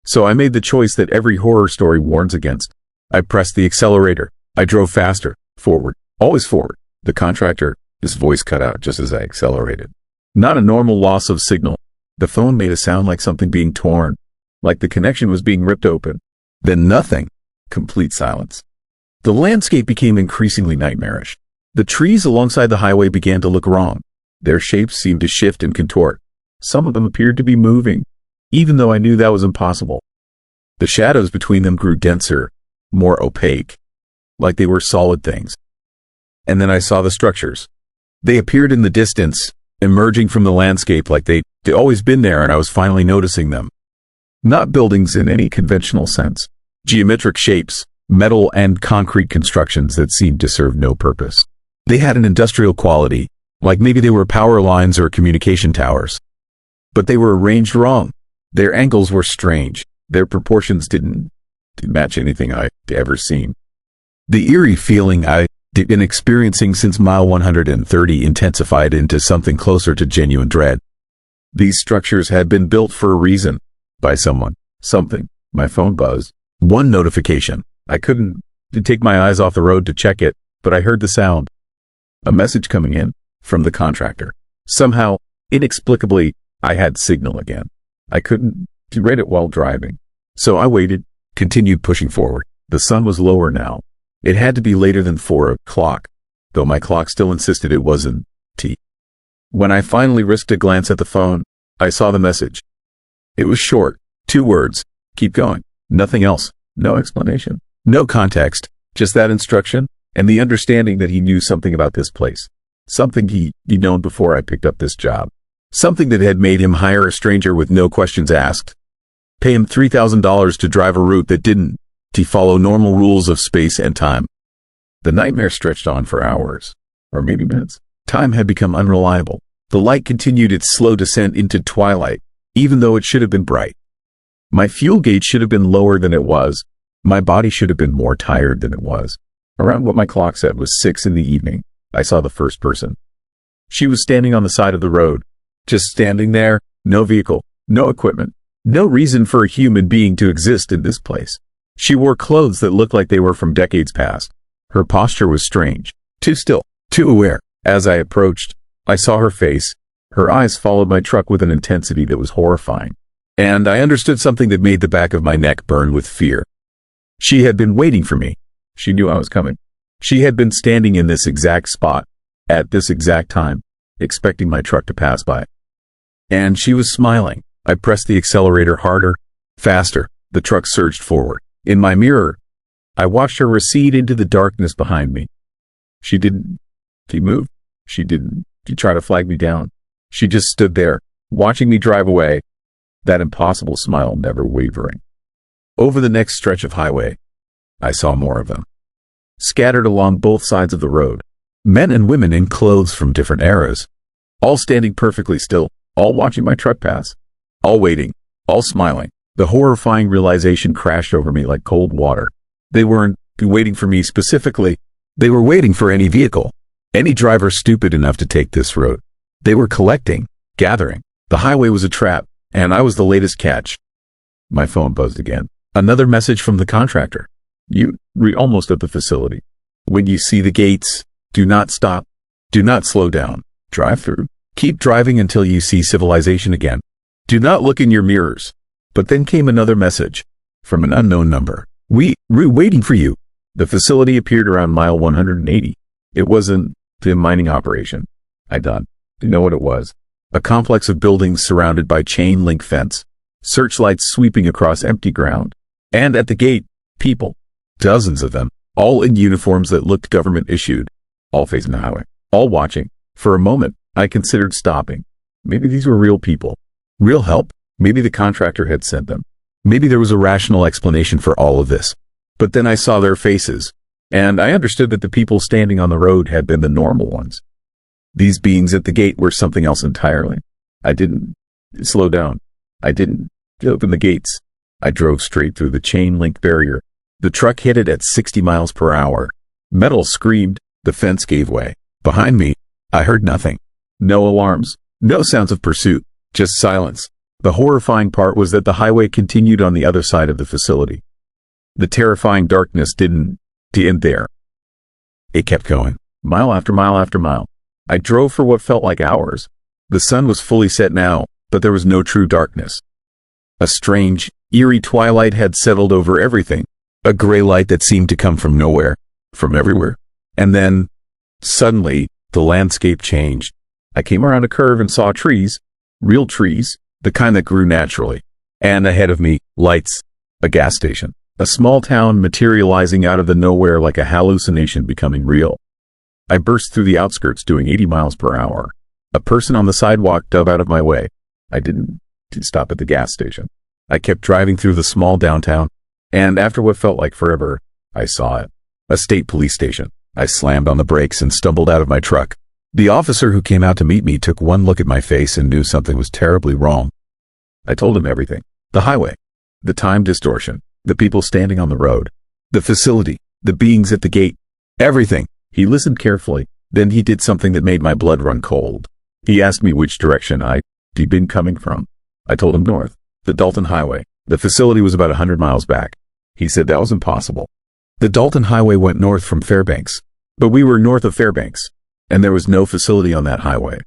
So I made the choice that every horror story warns against. I pressed the accelerator. I drove faster, forward, always forward. The contractor, his voice cut out just as I accelerated. Not a normal loss of signal. The phone made a sound like something being torn, like the connection was being ripped open. Then nothing. Complete silence. The landscape became increasingly nightmarish. The trees alongside the highway began to look wrong. Their shapes seemed to shift and contort. Some of them appeared to be moving, even though I knew that was impossible. The shadows between them grew denser, more opaque, like they were solid things. And then I saw the structures. They appeared in the distance, emerging from the landscape like they'd always been there, and I was finally noticing them. Not buildings in any conventional sense. Geometric shapes, metal and concrete constructions that seemed to serve no purpose. They had an industrial quality, like maybe they were power lines or communication towers. But they were arranged wrong. Their angles were strange. Their proportions didn't match anything I'd ever seen. The eerie feeling I'd been experiencing since mile 130 intensified into something closer to genuine dread. These structures had been built for a reason, by someone, something. My phone buzzed. One notification. I couldn't take my eyes off the road to check it, but I heard the sound. A message coming in from the contractor. Somehow, inexplicably, I had signal again. I couldn't read it while driving. So I waited, continued pushing forward. The sun was lower now. It had to be later than 4 o'clock, though my clock still insisted it wasn't. When I finally risked a glance at the phone, I saw the message. It was short, 2 words. Keep going. Nothing else. No explanation. No context. Just that instruction, and the understanding that he knew something about this place. Something he'd known before I picked up this job. Something that had made him hire a stranger with no questions asked. Pay him $3,000 to drive a route that didn't follow normal rules of space and time. The nightmare stretched on for hours, or maybe minutes. Time had become unreliable. The light continued its slow descent into twilight, even though it should have been bright. My fuel gauge should have been lower than it was. My body should have been more tired than it was. Around what my clock said was 6 in the evening, I saw the first person. She was standing on the side of the road, just standing there, no vehicle, no equipment, no reason for a human being to exist in this place. She wore clothes that looked like they were from decades past. Her posture was strange, too still, too aware. As I approached, I saw her face. Her eyes followed my truck with an intensity that was horrifying. And I understood something that made the back of my neck burn with fear. She had been waiting for me. She knew I was coming. She had been standing in this exact spot, at this exact time, expecting my truck to pass by. And she was smiling. I pressed the accelerator harder, faster. The truck surged forward. In my mirror, I watched her recede into the darkness behind me. She didn't move. She didn't try to flag me down. She just stood there, watching me drive away, that impossible smile never wavering. Over the next stretch of highway, I saw more of them. Scattered along both sides of the road. Men and women in clothes from different eras. All standing perfectly still, all watching my truck pass. All waiting, all smiling. The horrifying realization crashed over me like cold water. They weren't waiting for me specifically. They were waiting for any vehicle, any driver stupid enough to take this road. They were collecting, gathering. The highway was a trap, and I was the latest catch. My phone buzzed again. Another message from the contractor. Almost at the facility. When you see the gates, do not stop. Do not slow down. Drive through. Keep driving until you see civilization again. Do not look in your mirrors. But then came another message from an unknown number. We're waiting for you. The facility appeared around mile 180. It wasn't the mining operation. I didn't know what it was. A complex of buildings surrounded by chain link fence, searchlights sweeping across empty ground. And at the gate, people. Dozens of them, all in uniforms that looked government issued, all facing the highway, all watching. For a moment, I considered stopping. Maybe these were real people. Real help. Maybe the contractor had sent them. Maybe there was a rational explanation for all of this. But then I saw their faces, and I understood that the people standing on the road had been the normal ones. These beings at the gate were something else entirely. I didn't slow down. I didn't open the gates. I drove straight through the chain link barrier. The truck hit it at 60 miles per hour. Metal screamed. The fence gave way. Behind me, I heard nothing. No alarms. No sounds of pursuit. Just silence. The horrifying part was that the highway continued on the other side of the facility. The terrifying darkness didn't end there. It kept going, mile after mile after mile. I drove for what felt like hours. The sun was fully set now, but there was no true darkness. A strange, eerie twilight had settled over everything. A gray light that seemed to come from nowhere, from everywhere. And then, suddenly, the landscape changed. I came around a curve and saw trees, real trees, the kind that grew naturally. And ahead of me, lights, a gas station, a small town materializing out of the nowhere like a hallucination becoming real. I burst through the outskirts doing 80 miles per hour. A person on the sidewalk dove out of my way. I didn't stop at the gas station. I kept driving through the small downtown, and after what felt like forever, I saw it. A state police station. I slammed on the brakes and stumbled out of my truck. The officer who came out to meet me took one look at my face and knew something was terribly wrong. I told him everything. The highway, the time distortion, the people standing on the road, the facility, the beings at the gate, everything. He listened carefully, then he did something that made my blood run cold. He asked me which direction I'd been coming from. I told him north, the Dalton Highway. The facility was about 100 miles back. He said that was impossible. The Dalton Highway went north from Fairbanks, but we were north of Fairbanks, and there was no facility on that highway.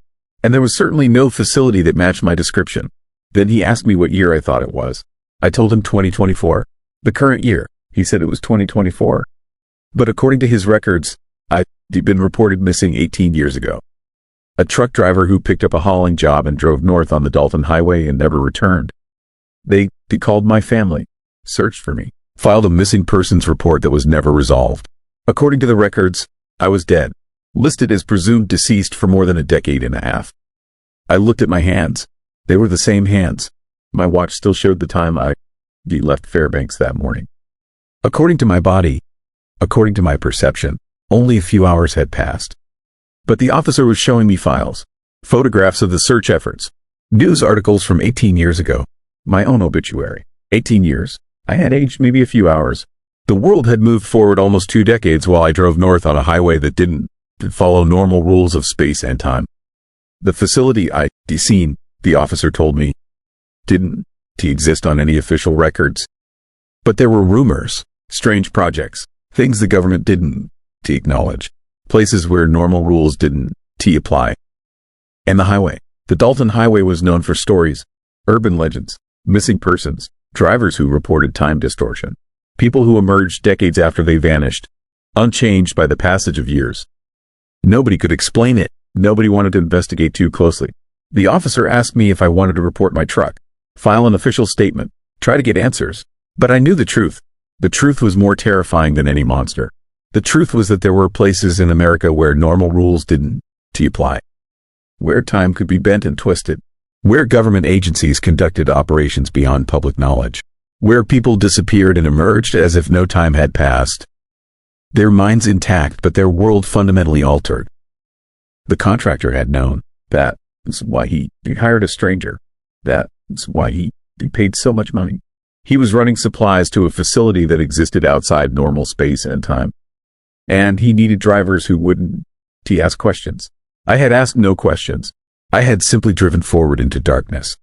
And there was certainly no facility that matched my description. Then he asked me what year I thought it was. I told him 2024. The current year. He said it was 2024. But according to his records, I'd been reported missing 18 years ago. A truck driver who picked up a hauling job and drove north on the Dalton Highway and never returned. They called my family, searched for me, filed a missing persons report that was never resolved. According to the records, I was dead. listed as presumed deceased for more than a decade and a half. I looked at my hands. They were the same hands. My watch still showed the time I left Fairbanks that morning. According to my body, according to my perception, only a few hours had passed. But the officer was showing me files, photographs of the search efforts, news articles from 18 years ago, my own obituary. 18 years. I had aged maybe a few hours. The world had moved forward almost 2 decades while I drove north on a highway that didn't follow normal rules of space and time. The facility I'd seen, the officer told me, didn't exist on any official records. But there were rumors, strange projects, things the government didn't acknowledge, places where normal rules didn't apply. And the highway. The Dalton Highway was known for stories, urban legends, missing persons, drivers who reported time distortion, people who emerged decades after they vanished, unchanged by the passage of years. Nobody could explain it. Nobody wanted to investigate too closely. The officer asked me if I wanted to report my truck, file an official statement, try to get answers. But I knew the truth. The truth was more terrifying than any monster. The truth was that there were places in America where normal rules didn't apply, where time could be bent and twisted, where government agencies conducted operations beyond public knowledge, where people disappeared and emerged as if no time had passed. Their minds intact, but their world fundamentally altered. The contractor had known. That's why he hired a stranger. That's why he paid so much money. He was running supplies to a facility that existed outside normal space and time. And he needed drivers who wouldn't ask questions. I had asked no questions. I had simply driven forward into darkness.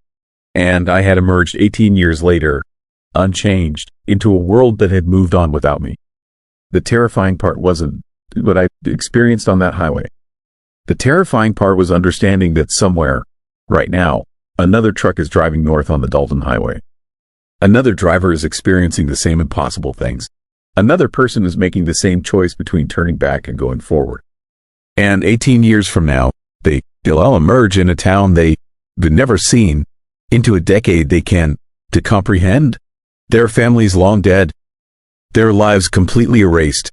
And I had emerged 18 years later, unchanged, into a world that had moved on without me. The terrifying part wasn't what I experienced on that highway. The terrifying part was understanding that somewhere, right now, another truck is driving north on the Dalton Highway. Another driver is experiencing the same impossible things. Another person is making the same choice between turning back and going forward. And 18 years from now, they'll all emerge in a town they've never seen, into a decade they can comprehend. Their families long dead, their lives completely erased,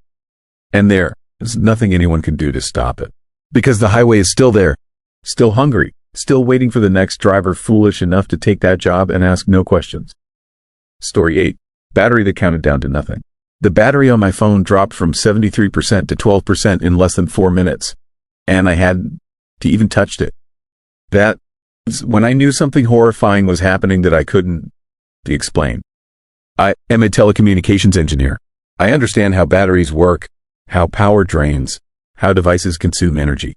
and there's nothing anyone can do to stop it. Because the highway is still there, still hungry, still waiting for the next driver foolish enough to take that job and ask no questions. Story 8. Battery that counted down to nothing. The battery on my phone dropped from 73% to 12% in less than 4 minutes, and I hadn't even touched it. That's when I knew something horrifying was happening that I couldn't explain. I am a telecommunications engineer. I understand how batteries work, how power drains, how devices consume energy.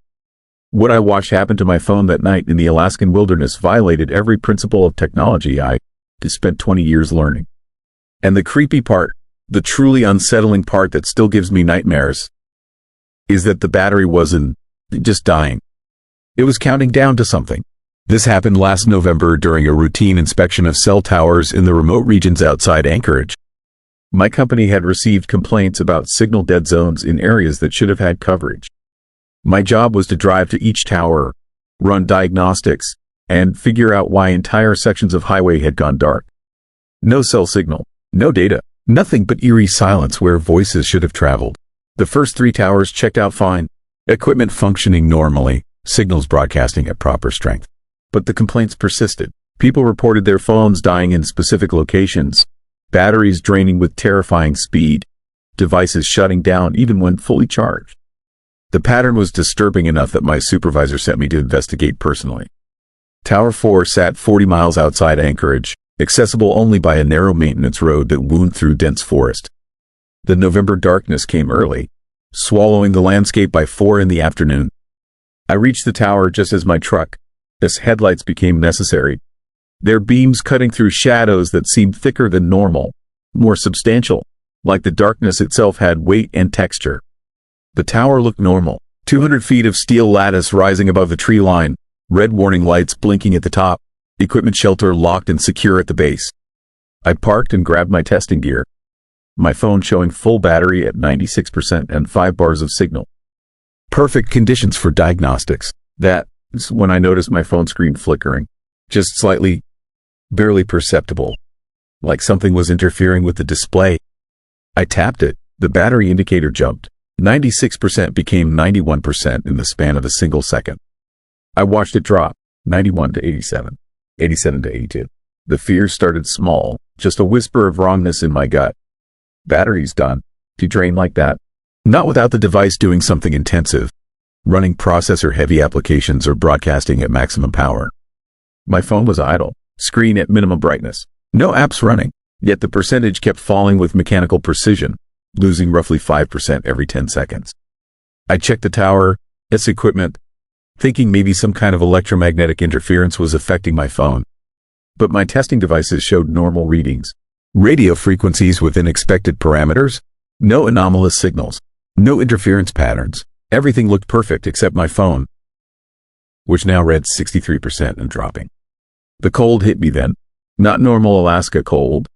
What I watched happen to my phone that night in the Alaskan wilderness violated every principle of technology I spent 20 years learning. And the creepy part, the truly unsettling part that still gives me nightmares, is that the battery wasn't just dying. It was counting down to something. This happened last November during a routine inspection of cell towers in the remote regions outside Anchorage. My company had received complaints about signal dead zones in areas that should have had coverage. My job was to drive to each tower, run diagnostics, and figure out why entire sections of highway had gone dark. No cell signal, no data, nothing but eerie silence where voices should have traveled. The first 3 towers checked out fine, equipment functioning normally, signals broadcasting at proper strength. But the complaints persisted. People reported their phones dying in specific locations, batteries draining with terrifying speed, devices shutting down even when fully charged. The pattern was disturbing enough that my supervisor sent me to investigate personally. Tower 4 sat 40 miles outside Anchorage, accessible only by a narrow maintenance road that wound through dense forest. The November darkness came early, swallowing the landscape by 4 in the afternoon. I reached the tower just as my truck's headlights became necessary, their beams cutting through shadows that seemed thicker than normal, more substantial, like the darkness itself had weight and texture. The tower looked normal, 200 feet of steel lattice rising above the tree line, red warning lights blinking at the top, equipment shelter locked and secure at the base. I parked and grabbed my testing gear, my phone showing full battery at 96% and 5 bars of signal. Perfect conditions for diagnostics. That's when I noticed my phone screen flickering, just slightly, barely perceptible, like something was interfering with the display. I tapped it. The battery indicator jumped. 96% became 91% in the span of a single second. I watched it drop, 91 to 87, 87 to 82. The fear started small, just a whisper of wrongness in my gut. Battery's done. To drain like that. Not without the device doing something intensive, running processor-heavy applications or broadcasting at maximum power. My phone was idle, screen at minimum brightness. No apps running, yet the percentage kept falling with mechanical precision, losing roughly 5% every 10 seconds. I checked the tower, its equipment, thinking maybe some kind of electromagnetic interference was affecting my phone. But my testing devices showed normal readings. Radio frequencies within expected parameters, no anomalous signals, no interference patterns. Everything looked perfect except my phone, which now read 63% and dropping. The cold hit me then. Not normal Alaska cold,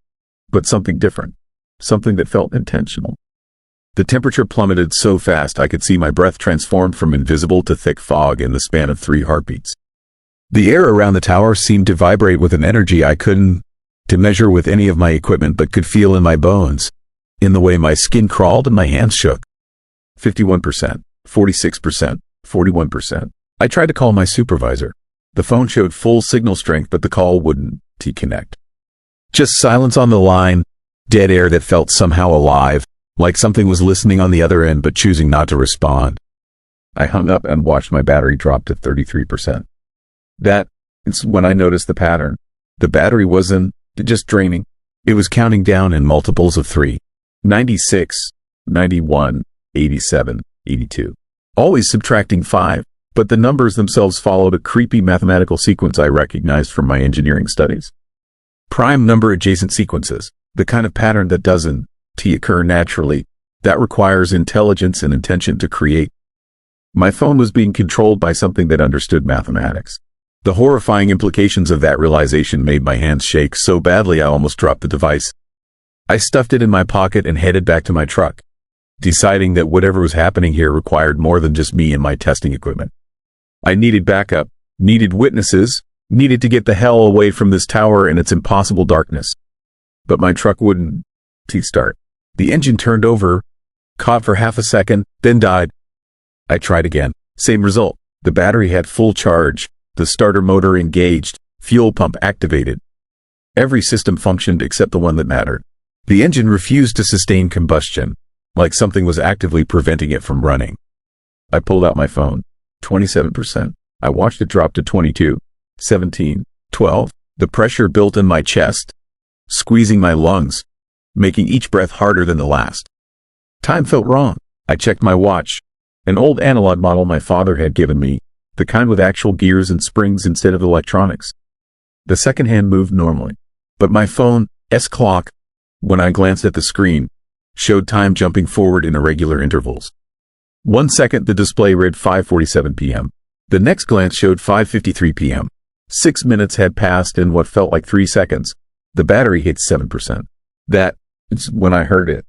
but something different, something that felt intentional. The temperature plummeted so fast I could see my breath transformed from invisible to thick fog in the span of 3 heartbeats. The air around the tower seemed to vibrate with an energy I couldn't to measure with any of my equipment but could feel in my bones, in the way my skin crawled and my hands shook. 51%, 46%, 41%. I tried to call my supervisor. The phone showed full signal strength, but the call wouldn't connect. Just silence on the line, dead air that felt somehow alive, like something was listening on the other end but choosing not to respond. I hung up and watched my battery drop to 33%. That's when I noticed the pattern. The battery wasn't just draining. It was counting down in multiples of 3. 96, 91, 87, 82. Always subtracting 5, but the numbers themselves followed a creepy mathematical sequence I recognized from my engineering studies. Prime number adjacent sequences, the kind of pattern that doesn't occur naturally, that requires intelligence and intention to create. My phone was being controlled by something that understood mathematics. The horrifying implications of that realization made my hands shake so badly I almost dropped the device. I stuffed it in my pocket and headed back to my truck, deciding that whatever was happening here required more than just me and my testing equipment. I needed backup, needed witnesses, needed to get the hell away from this tower and its impossible darkness. But my truck wouldn't start. The engine turned over, caught for half a second, then died. I tried again. Same result. The battery had full charge, the starter motor engaged, fuel pump activated. Every system functioned except the one that mattered. The engine refused to sustain combustion, like something was actively preventing it from running. I pulled out my phone. 27%. I watched it drop to 22, 17, 12. The pressure built in my chest, squeezing my lungs, making each breath harder than the last. Time felt wrong. I checked my watch, an old analog model my father had given me, the kind with actual gears and springs instead of electronics. The second hand moved normally, but my phone's clock, when I glanced at the screen, showed time jumping forward in irregular intervals. 1 second the display read 5:47 p.m. The next glance showed 5:53 p.m. 6 minutes had passed in what felt like 3 seconds. The battery hit 7%. That's when I heard it.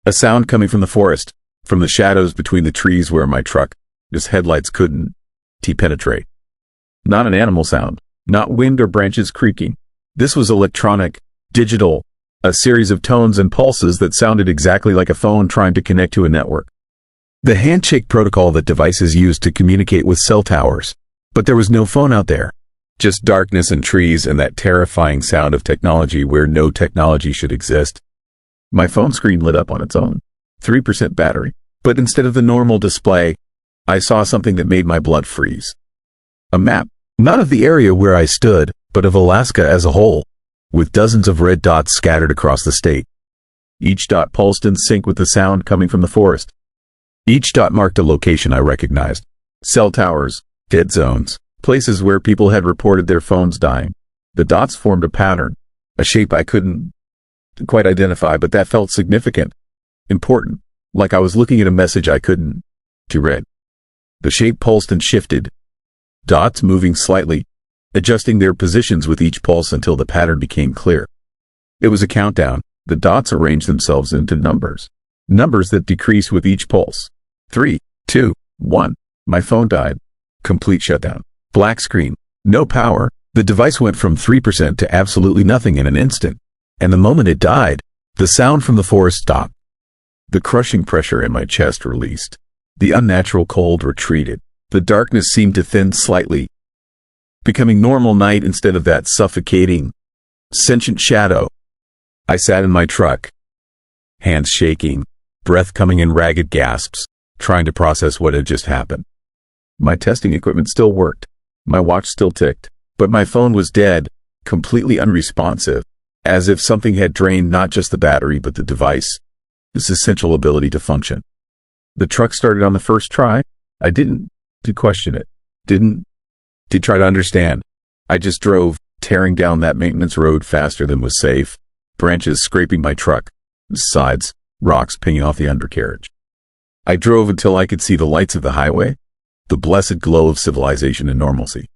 A sound coming from the forest, from the shadows between the trees where my truck's headlights couldn't penetrate. Not an animal sound, not wind or branches creaking. This was electronic, digital, a series of tones and pulses that sounded exactly like a phone trying to connect to a network. The handshake protocol that devices use to communicate with cell towers. But there was no phone out there. Just darkness and trees and that terrifying sound of technology where no technology should exist. My phone screen lit up on its own. 3% battery. But instead of the normal display, I saw something that made my blood freeze. A map, not of the area where I stood, but of Alaska as a whole, with dozens of red dots scattered across the state. Each dot pulsed in sync with the sound coming from the forest. Each dot marked a location I recognized. Cell towers, dead zones, places where people had reported their phones dying. The dots formed a pattern, a shape I couldn't quite identify, but that felt significant, important, like I was looking at a message I couldn't read. The shape pulsed and shifted, dots moving slightly, adjusting their positions with each pulse until the pattern became clear. It was a countdown. The dots arranged themselves into numbers that decreased with each pulse. 3, 2, 1. My phone died. Complete shutdown. Black screen. No power. The device went from 3% to absolutely nothing in an instant. And the moment it died, the sound from the forest stopped. The crushing pressure in my chest released. The unnatural cold retreated. The darkness seemed to thin slightly, becoming normal night instead of that suffocating, sentient shadow. I sat in my truck, hands shaking, breath coming in ragged gasps, trying to process what had just happened. My testing equipment still worked. My watch still ticked, but my phone was dead, completely unresponsive, as if something had drained not just the battery but the device, its essential ability to function. The truck started on the first try. I didn't question it. Didn't try to understand. I just drove, tearing down that maintenance road faster than was safe, branches scraping my truck, sides, rocks pinging off the undercarriage. I drove until I could see the lights of the highway, the blessed glow of civilization and normalcy.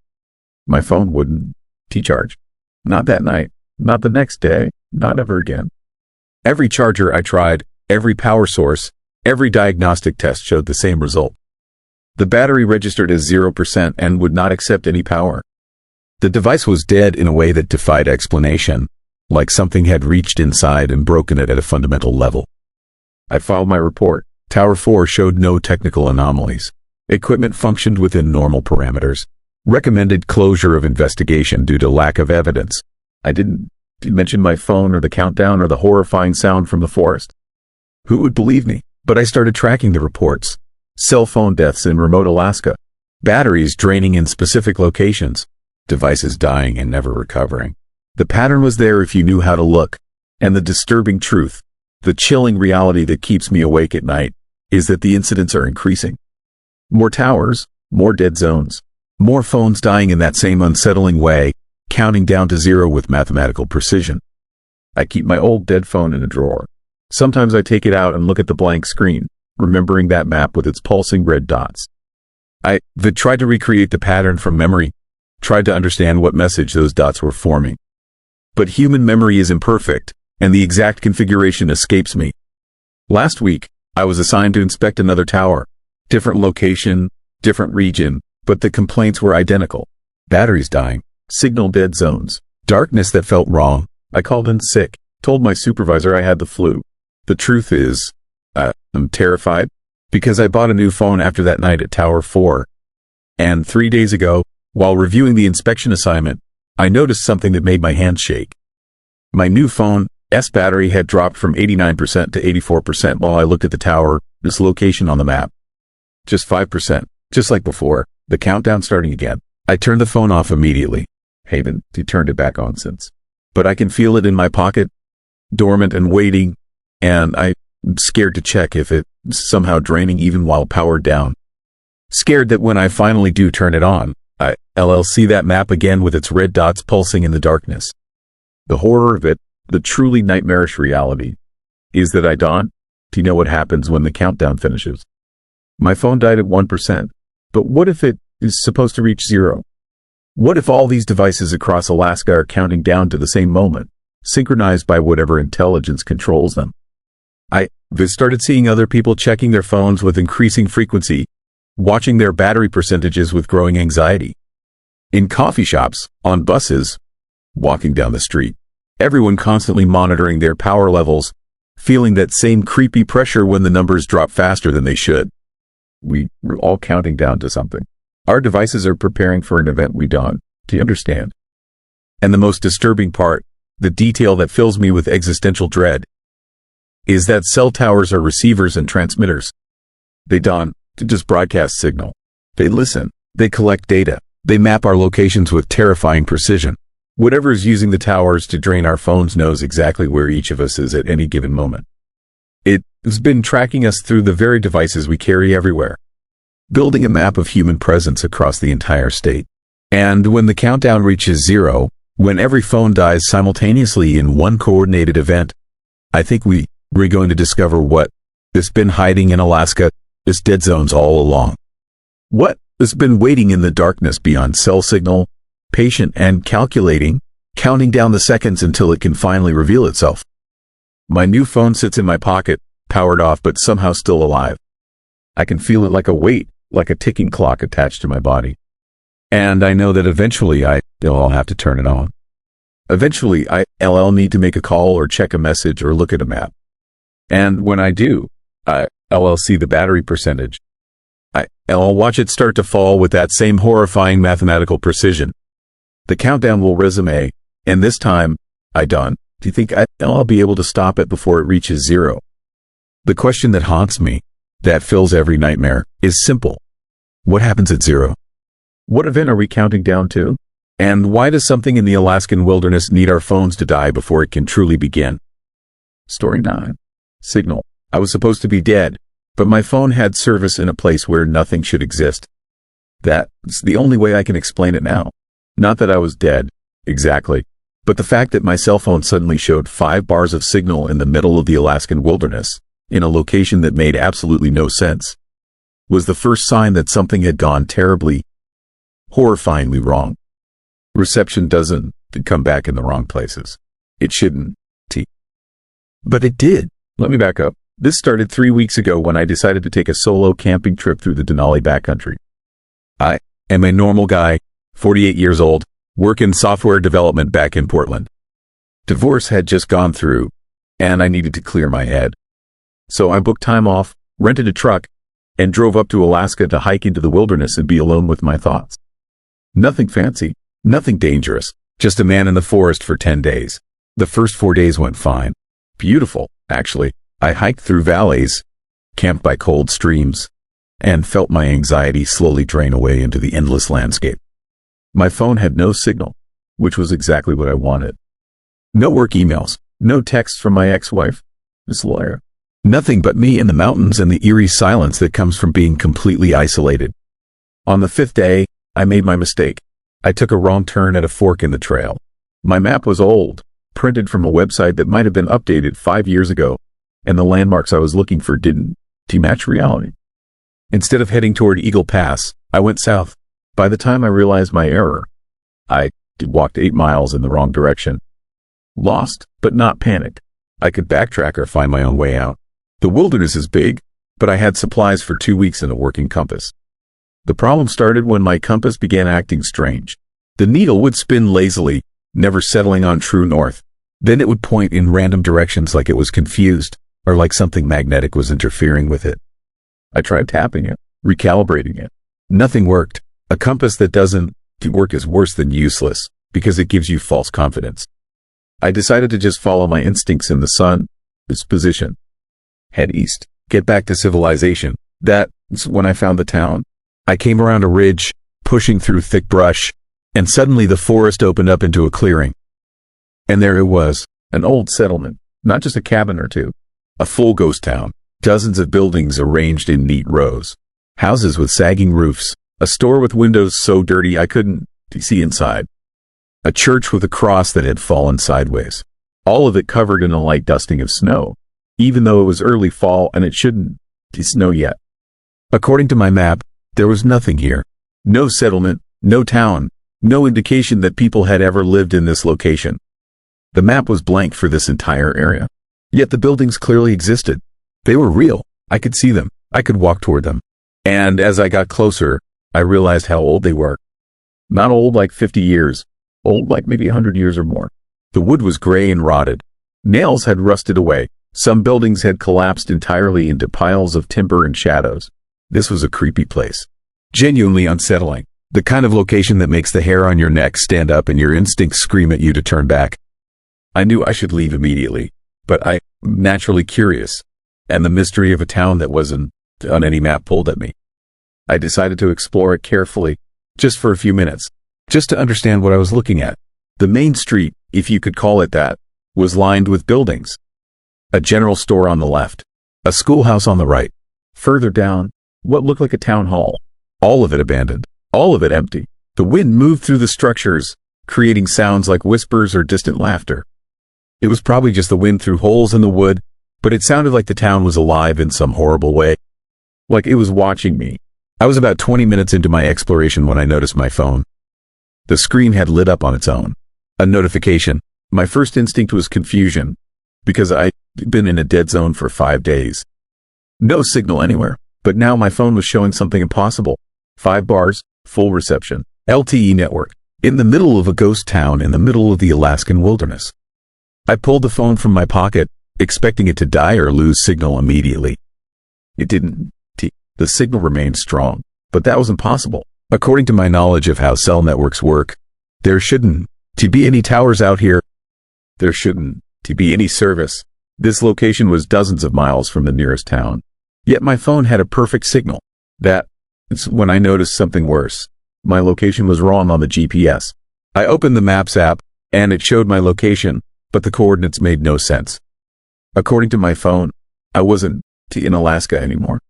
My phone wouldn't charge. Not that night, not the next day, not ever again. Every charger I tried, every power source, every diagnostic test showed the same result. The battery registered as 0% and would not accept any power. The device was dead in a way that defied explanation, like something had reached inside and broken it at a fundamental level. I filed my report. Tower 4 showed no technical anomalies. Equipment functioned within normal parameters. Recommended closure of investigation due to lack of evidence. I didn't mention my phone or the countdown or the horrifying sound from the forest. Who would believe me? But I started tracking the reports. Cell phone deaths in remote Alaska. Batteries draining in specific locations. Devices dying and never recovering. The pattern was there if you knew how to look. And the disturbing truth, the chilling reality that keeps me awake at night, is that the incidents are increasing. More towers, more dead zones, more phones dying in that same unsettling way, counting down to zero with mathematical precision. I keep my old dead phone in a drawer. Sometimes I take it out and look at the blank screen, remembering that map with its pulsing red dots. I tried to recreate the pattern from memory, tried to understand what message those dots were forming. But human memory is imperfect, and the exact configuration escapes me. Last week, I was assigned to inspect another tower. Different location, different region, but the complaints were identical. Batteries dying, signal dead zones, darkness that felt wrong. I called in sick, told my supervisor I had the flu. The truth is, I'm terrified, because I bought a new phone after that night at Tower 4. And 3 days ago, while reviewing the inspection assignment, I noticed something that made my hands shake. My new phone's battery had dropped from 89% to 84% while I looked at the tower, this location on the map. Just 5%, just like before, the countdown starting again. I turned the phone off immediately. Haven't turned it back on since. But I can feel it in my pocket, dormant and waiting, and I'm scared to check if it's somehow draining even while powered down. Scared that when I finally do turn it on, I'll see that map again with its red dots pulsing in the darkness. The horror of it, the truly nightmarish reality, is that I don't know what happens when the countdown finishes. My phone died at 1%, but what if it is supposed to reach 0? What if all these devices across Alaska are counting down to the same moment, synchronized by whatever intelligence controls them? I started seeing other people checking their phones with increasing frequency, watching their battery percentages with growing anxiety. In coffee shops, on buses, walking down the street, everyone constantly monitoring their power levels, feeling that same creepy pressure when the numbers drop faster than they should. We're all counting down to something. Our devices are preparing for an event we don't understand. And the most disturbing part, the detail that fills me with existential dread, is that cell towers are receivers and transmitters. They don't just broadcast signal. They listen. They collect data. They map our locations with terrifying precision. Whatever is using the towers to drain our phones knows exactly where each of us is at any given moment. It's been tracking us through the very devices we carry everywhere, building a map of human presence across the entire state. And when the countdown reaches 0, when every phone dies simultaneously in one coordinated event, I think we're going to discover what has been hiding in Alaska, this dead zones all along. What has been waiting in the darkness beyond cell signal, patient and calculating, counting down the seconds until it can finally reveal itself. My new phone sits in my pocket, powered off but somehow still alive. I can feel it like a weight, like a ticking clock attached to my body. And I know that eventually I'll have to turn it on. Eventually I'll need to make a call or check a message or look at a map. And when I do, I'll see the battery percentage. I'll watch it start to fall with that same horrifying mathematical precision. The countdown will resume, and this time, do you think I'll be able to stop it before it reaches zero? The question that haunts me, that fills every nightmare, is simple. What happens at zero? What event are we counting down to? And why does something in the Alaskan wilderness need our phones to die before it can truly begin? Story 9. Signal. I was supposed to be dead, but my phone had service in a place where nothing should exist. That's the only way I can explain it now. Not that I was dead, exactly, but the fact that my cell phone suddenly showed 5 bars of signal in the middle of the Alaskan wilderness, in a location that made absolutely no sense, was the first sign that something had gone terribly, horrifyingly wrong. Reception doesn't come back in the wrong places. It shouldn't. But it did. Let me back up. This started 3 weeks ago when I decided to take a solo camping trip through the Denali backcountry. I am a normal guy, 48 years old, work in software development back in Portland. Divorce had just gone through, and I needed to clear my head. So I booked time off, rented a truck, and drove up to Alaska to hike into the wilderness and be alone with my thoughts. Nothing fancy, nothing dangerous, just a man in the forest for 10 days. The first 4 days went fine. Beautiful, actually. I hiked through valleys, camped by cold streams, and felt my anxiety slowly drain away into the endless landscape. My phone had no signal, which was exactly what I wanted. No work emails, no texts from my ex-wife, Miss Lawyer. Nothing but me in the mountains and the eerie silence that comes from being completely isolated. On the 5th day, I made my mistake. I took a wrong turn at a fork in the trail. My map was old, printed from a website that might have been updated 5 years ago, and the landmarks I was looking for didn't match reality. Instead of heading toward Eagle Pass, I went south. By the time I realized my error, I walked 8 miles in the wrong direction. Lost, but not panicked. I could backtrack or find my own way out. The wilderness is big, but I had supplies for 2 weeks and a working compass. The problem started when my compass began acting strange. The needle would spin lazily, never settling on true north. Then it would point in random directions like it was confused, or like something magnetic was interfering with it. I tried tapping it, recalibrating it. Nothing worked. A compass that doesn't work is worse than useless, because it gives you false confidence. I decided to just follow my instincts in the sun, its position. Head east, get back to civilization. That's when I found the town. I came around a ridge, pushing through thick brush, and suddenly the forest opened up into a clearing. And there it was, an old settlement, not just a cabin or two. A full ghost town, dozens of buildings arranged in neat rows. Houses with sagging roofs, a store with windows so dirty I couldn't see inside. A church with a cross that had fallen sideways. All of it covered in a light dusting of snow, even though it was early fall and it shouldn't snow yet. According to my map, there was nothing here. No settlement, no town, no indication that people had ever lived in this location. The map was blank for this entire area. Yet the buildings clearly existed. They were real. I could see them. I could walk toward them. And as I got closer, I realized how old they were. Not old like 50 years. Old like maybe 100 years or more. The wood was gray and rotted. Nails had rusted away. Some buildings had collapsed entirely into piles of timber and shadows. This was a creepy place. Genuinely unsettling. The kind of location that makes the hair on your neck stand up and your instincts scream at you to turn back. I knew I should leave immediately, but I'm naturally curious, and the mystery of a town that wasn't on any map pulled at me. I decided to explore it carefully, just for a few minutes, just to understand what I was looking at. The main street, if you could call it that, was lined with buildings. A general store on the left, a schoolhouse on the right. Further down, what looked like a town hall. All of it abandoned, all of it empty. The wind moved through the structures, creating sounds like whispers or distant laughter. It was probably just the wind through holes in the wood, but it sounded like the town was alive in some horrible way. Like it was watching me. I was about 20 minutes into my exploration when I noticed my phone. The screen had lit up on its own. A notification. My first instinct was confusion, because I'd been in a dead zone for 5 days. No signal anywhere, but now my phone was showing something impossible. 5 bars, full reception, LTE network, in the middle of a ghost town in the middle of the Alaskan wilderness. I pulled the phone from my pocket, expecting it to die or lose signal immediately. It didn't. The signal remained strong, but that was impossible. According to my knowledge of how cell networks work, there shouldn't be any towers out here. There shouldn't be any service. This location was dozens of miles from the nearest town. Yet my phone had a perfect signal. That's when I noticed something worse. My location was wrong on the GPS. I opened the Maps app, and it showed my location, but the coordinates made no sense. According to my phone, I wasn't in Alaska anymore.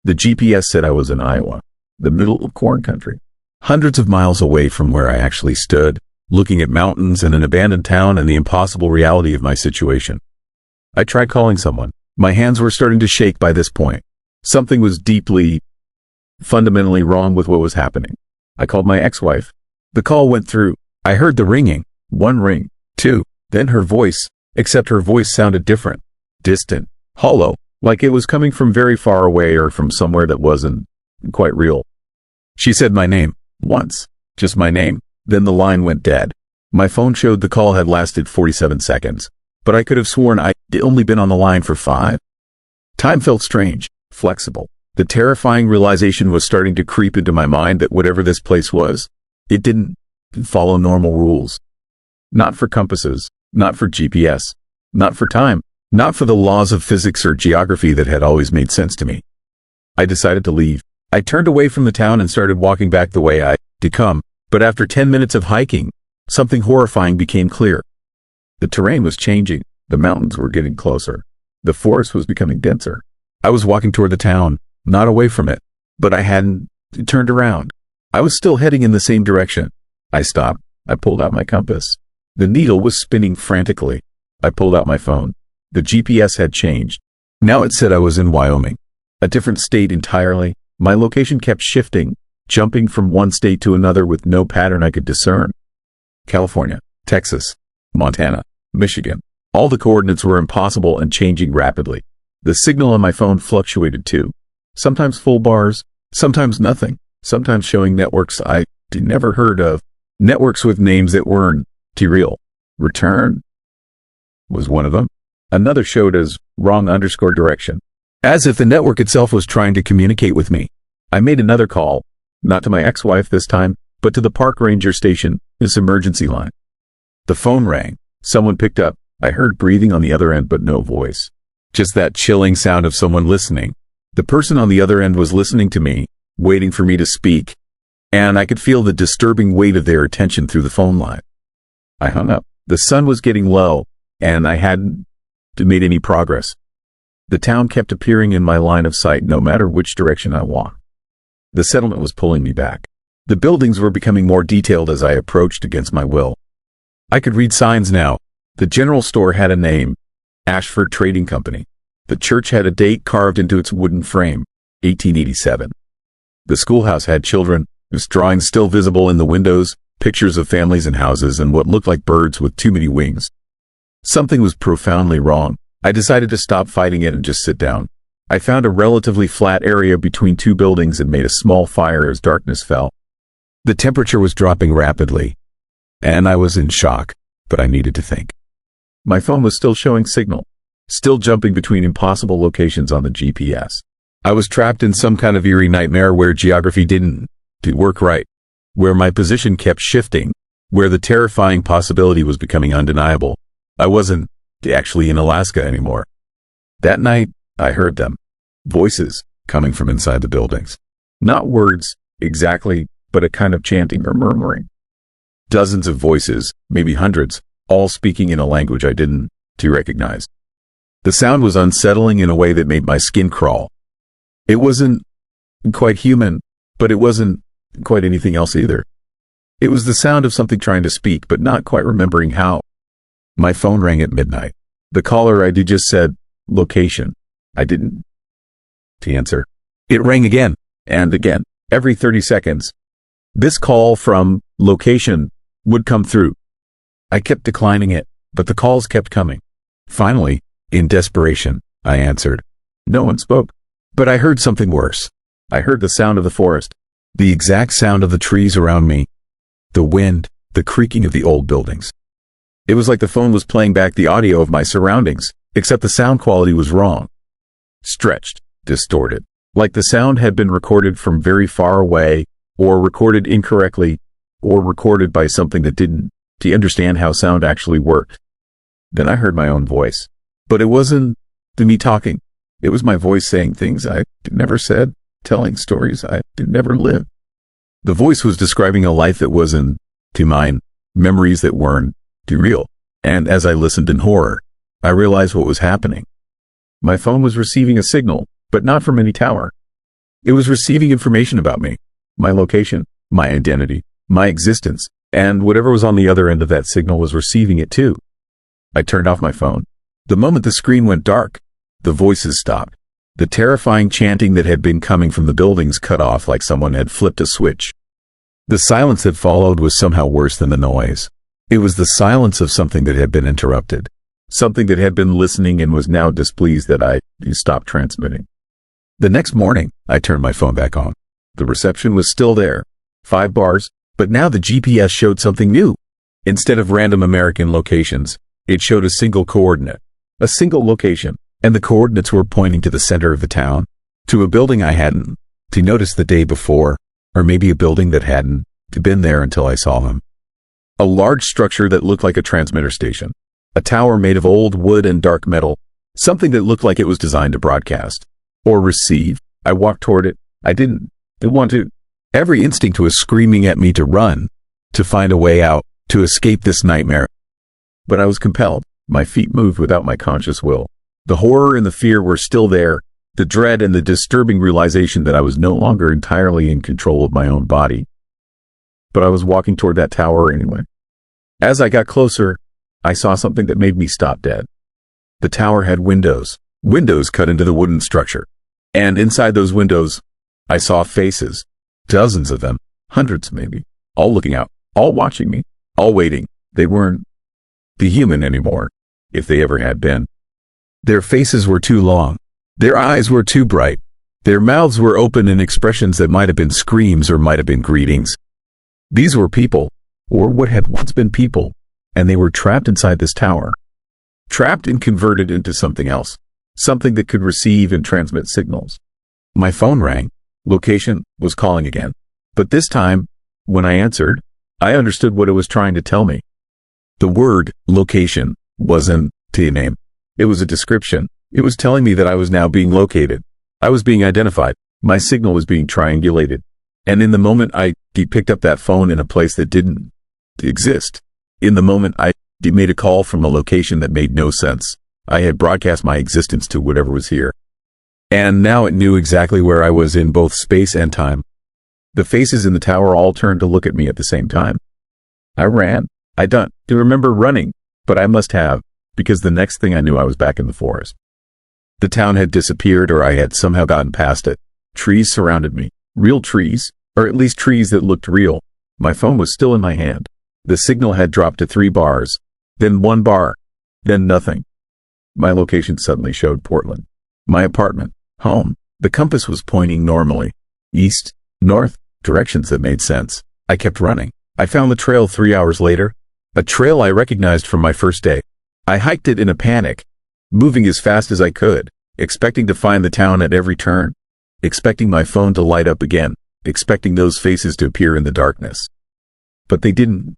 The GPS said I was in Iowa, the middle of corn country, hundreds of miles away from where I actually stood, looking at mountains and an abandoned town and the impossible reality of my situation. I tried calling someone. My hands were starting to shake by this point. Something was fundamentally wrong with what was happening. I called my ex-wife. The call went through. I heard the ringing. One ring, two, then her voice, except her voice sounded different, distant, hollow, like it was coming from very far away or from somewhere that wasn't quite real. She said my name, once, just my name, then the line went dead. My phone showed the call had lasted 47 seconds, but I could have sworn I'd only been on the line for 5. Time felt strange, flexible. The terrifying realization was starting to creep into my mind that whatever this place was, it didn't follow normal rules. Not for compasses, not for GPS, not for time, not for the laws of physics or geography that had always made sense to me. I decided to leave. I turned away from the town and started walking back the way I'd come, but after 10 minutes of hiking, something horrifying became clear. The terrain was changing. The mountains were getting closer. The forest was becoming denser. I was walking toward the town, not away from it, but I hadn't turned around. I was still heading in the same direction. I stopped. I pulled out my compass. The needle was spinning frantically. I pulled out my phone. The GPS had changed. Now it said I was in Wyoming, a different state entirely. My location kept shifting, jumping from one state to another with no pattern I could discern. California, Texas, Montana, Michigan. All the coordinates were impossible and changing rapidly. The signal on my phone fluctuated too. Sometimes full bars, sometimes nothing, sometimes showing networks I'd never heard of, networks with names that weren't real. Return was one of them. Another showed as wrong_direction, as if the network itself was trying to communicate with me. I made another call, not to my ex-wife this time, but to the park ranger station, this emergency line. The phone rang. Someone picked up. I heard breathing on the other end, but no voice. Just that chilling sound of someone listening. The person on the other end was listening to me, waiting for me to speak, and I could feel the disturbing weight of their attention through the phone line. I hung up. The sun was getting low, and I hadn't made any progress. The town kept appearing in my line of sight no matter which direction I walked. The settlement was pulling me back. The buildings were becoming more detailed as I approached against my will. I could read signs now. The general store had a name, Ashford Trading Company. The church had a date carved into its wooden frame, 1887. The schoolhouse had children, with drawings still visible in the windows, pictures of families and houses, and what looked like birds with too many wings. Something was profoundly wrong. I decided to stop fighting it and just sit down. I found a relatively flat area between two buildings and made a small fire as darkness fell. The temperature was dropping rapidly, and I was in shock, but I needed to think. My phone was still showing signal, still jumping between impossible locations on the GPS. I was trapped in some kind of eerie nightmare where geography didn't work right, where my position kept shifting, where the terrifying possibility was becoming undeniable. I wasn't actually in Alaska anymore. That night, I heard them. Voices coming from inside the buildings. Not words, exactly, but a kind of chanting or murmuring. Dozens of voices, maybe hundreds, all speaking in a language I didn't recognize. The sound was unsettling in a way that made my skin crawl. It wasn't quite human, but it wasn't quite anything else either. It was the sound of something trying to speak, but not quite remembering how. My phone rang at midnight. The caller ID just said, location. I didn't answer. It rang again, and again, every 30 seconds. This call from location would come through. I kept declining it, but the calls kept coming. Finally, in desperation, I answered. No one spoke, but I heard something worse. I heard the sound of the forest, the exact sound of the trees around me, the wind, the creaking of the old buildings. It was like the phone was playing back the audio of my surroundings, except the sound quality was wrong. Stretched, distorted. Like the sound had been recorded from very far away, or recorded incorrectly, or recorded by something that didn't. Do you understand how sound actually worked? Then I heard my own voice. But it wasn't me talking. It was my voice saying things I never said, telling stories I never lived. The voice was describing a life that wasn't to mine, memories that weren't too real. And as I listened in horror, I realized what was happening. My phone was receiving a signal, but not from any tower. It was receiving information about me, my location, my identity, my existence, and whatever was on the other end of that signal was receiving it too. I turned off my phone. The moment the screen went dark, the voices stopped. The terrifying chanting that had been coming from the buildings cut off like someone had flipped a switch. The silence that followed was somehow worse than the noise. It was the silence of something that had been interrupted. Something that had been listening and was now displeased that I stopped transmitting. The next morning, I turned my phone back on. The reception was still there. 5 bars, but now the GPS showed something new. Instead of random American locations, it showed a single coordinate, a single location, and the coordinates were pointing to the center of the town, to a building I hadn't noticed the day before, or maybe a building that hadn't been there until I saw them. A large structure that looked like a transmitter station. A tower made of old wood and dark metal, something that looked like it was designed to broadcast or receive. I walked toward it. I didn't want to. Every instinct was screaming at me to run, to find a way out, to escape this nightmare. But I was compelled. My feet moved without my conscious will. The horror and the fear were still there, the dread and the disturbing realization that I was no longer entirely in control of my own body. But I was walking toward that tower anyway. As I got closer, I saw something that made me stop dead. The tower had windows cut into the wooden structure. And inside those windows, I saw faces, dozens of them, hundreds maybe, all looking out, all watching me, all waiting. They weren't the human anymore, if they ever had been. Their faces were too long. Their eyes were too bright. Their mouths were open in expressions that might have been screams or might have been greetings. These were people, or what had once been people, and they were trapped inside this tower. Trapped and converted into something else, something that could receive and transmit signals. My phone rang. Location was calling again. But this time, when I answered, I understood what it was trying to tell me. The word location wasn't a name. It was a description. It was telling me that I was now being located. I was being identified. My signal was being triangulated. And in the moment I picked up that phone in a place that didn't exist. In the moment I made a call from a location that made no sense. I had broadcast my existence to whatever was here. And now it knew exactly where I was in both space and time. The faces in the tower all turned to look at me at the same time. I ran. I don't remember running, but I must have, because the next thing I knew I was back in the forest. The town had disappeared, or I had somehow gotten past it. Trees surrounded me. Real trees, or at least trees that looked real. My phone was still in my hand. The signal had dropped to 3 bars, then 1 bar, then nothing. My location suddenly showed Portland. My apartment, home. The compass was pointing normally. East, north, directions that made sense. I kept running. I found the trail 3 hours later, a trail I recognized from my first day. I hiked it in a panic, moving as fast as I could, expecting to find the town at every turn, expecting my phone to light up again, expecting those faces to appear in the darkness. But they didn't.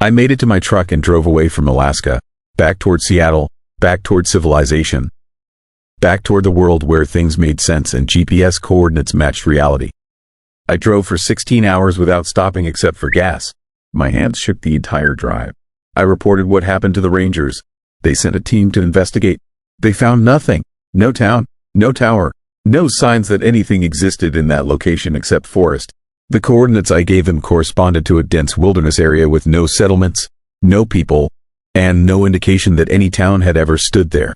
I made it to my truck and drove away from Alaska, back toward Seattle, back toward civilization, back toward the world where things made sense and GPS coordinates matched reality. I drove for 16 hours without stopping except for gas. My hands shook the entire drive. I reported what happened to the rangers. They sent a team to investigate. They found nothing. No town, no tower, no signs that anything existed in that location except forest. The coordinates I gave them corresponded to a dense wilderness area with no settlements, no people, and no indication that any town had ever stood there.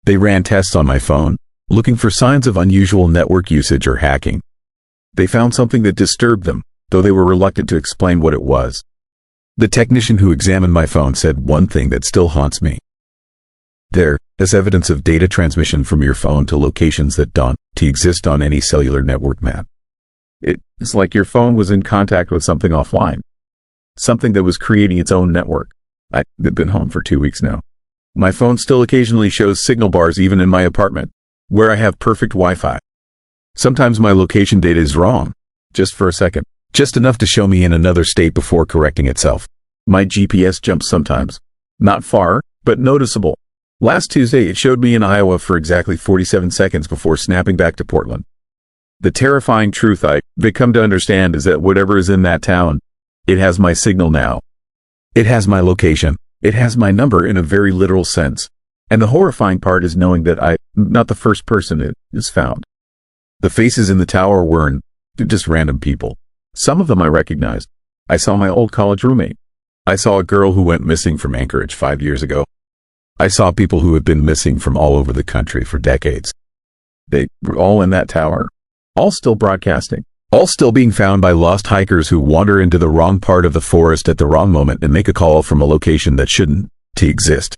They ran tests on my phone, looking for signs of unusual network usage or hacking. They found something that disturbed them, though they were reluctant to explain what it was. The technician who examined my phone said one thing that still haunts me. There is evidence of data transmission from your phone to locations that don't exist on any cellular network map. It's like your phone was in contact with something offline, something that was creating its own network. I've been home for 2 weeks now. My phone still occasionally shows signal bars even in my apartment. where I have perfect Wi-Fi. Sometimes my location data is wrong, just for a second, just enough to show me in another state before correcting itself. My GPS jumps sometimes. Not far, but noticeable. Last Tuesday, it showed me in Iowa for exactly 47 seconds before snapping back to Portland. The terrifying truth I've come to understand is that whatever is in that town, it has my signal now. It has my location. It has my number in a very literal sense. And the horrifying part is knowing that I'm not the first person it is found. The faces in the tower weren't just random people. Some of them I recognized. I saw my old college roommate. I saw a girl who went missing from Anchorage 5 years ago. I saw people who had been missing from all over the country for decades. They were all in that tower, all still broadcasting, all still being found by lost hikers who wander into the wrong part of the forest at the wrong moment and make a call from a location that shouldn't exist.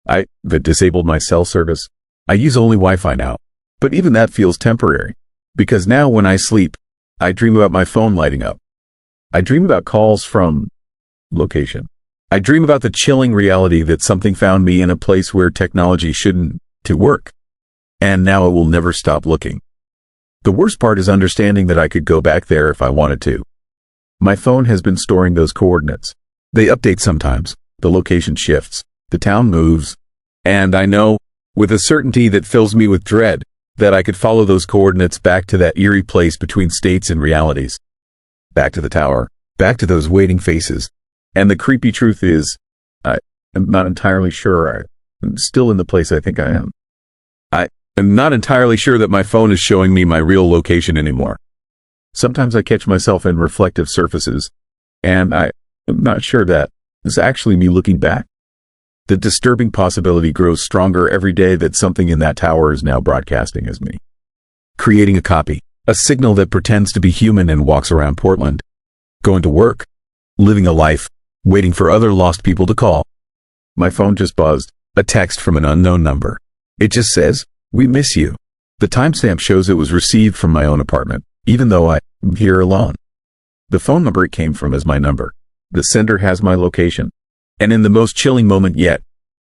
I disabled my cell service. I use only Wi-Fi now, but even that feels temporary, because now when I sleep, I dream about my phone lighting up. I dream about calls from location. I dream about the chilling reality that something found me in a place where technology shouldn't work, and now it will never stop looking. The worst part is understanding that I could go back there if I wanted to. My phone has been storing those coordinates. They update sometimes, the location shifts, the town moves, and I know, with a certainty that fills me with dread, that I could follow those coordinates back to that eerie place between states and realities. Back to the tower, back to those waiting faces. And the creepy truth is, I am not entirely sure I'm still in the place I think I am. I am not entirely sure that my phone is showing me my real location anymore. Sometimes I catch myself in reflective surfaces, and I am not sure that is actually me looking back. The disturbing possibility grows stronger every day that something in that tower is now broadcasting as me. Creating a copy, a signal that pretends to be human and walks around Portland. Going to work, living a life, waiting for other lost people to call. My phone just buzzed, a text from an unknown number. It just says, "We miss you." The timestamp shows it was received from my own apartment, even though I'm here alone. The phone number it came from is my number. The sender has my location. And in the most chilling moment yet,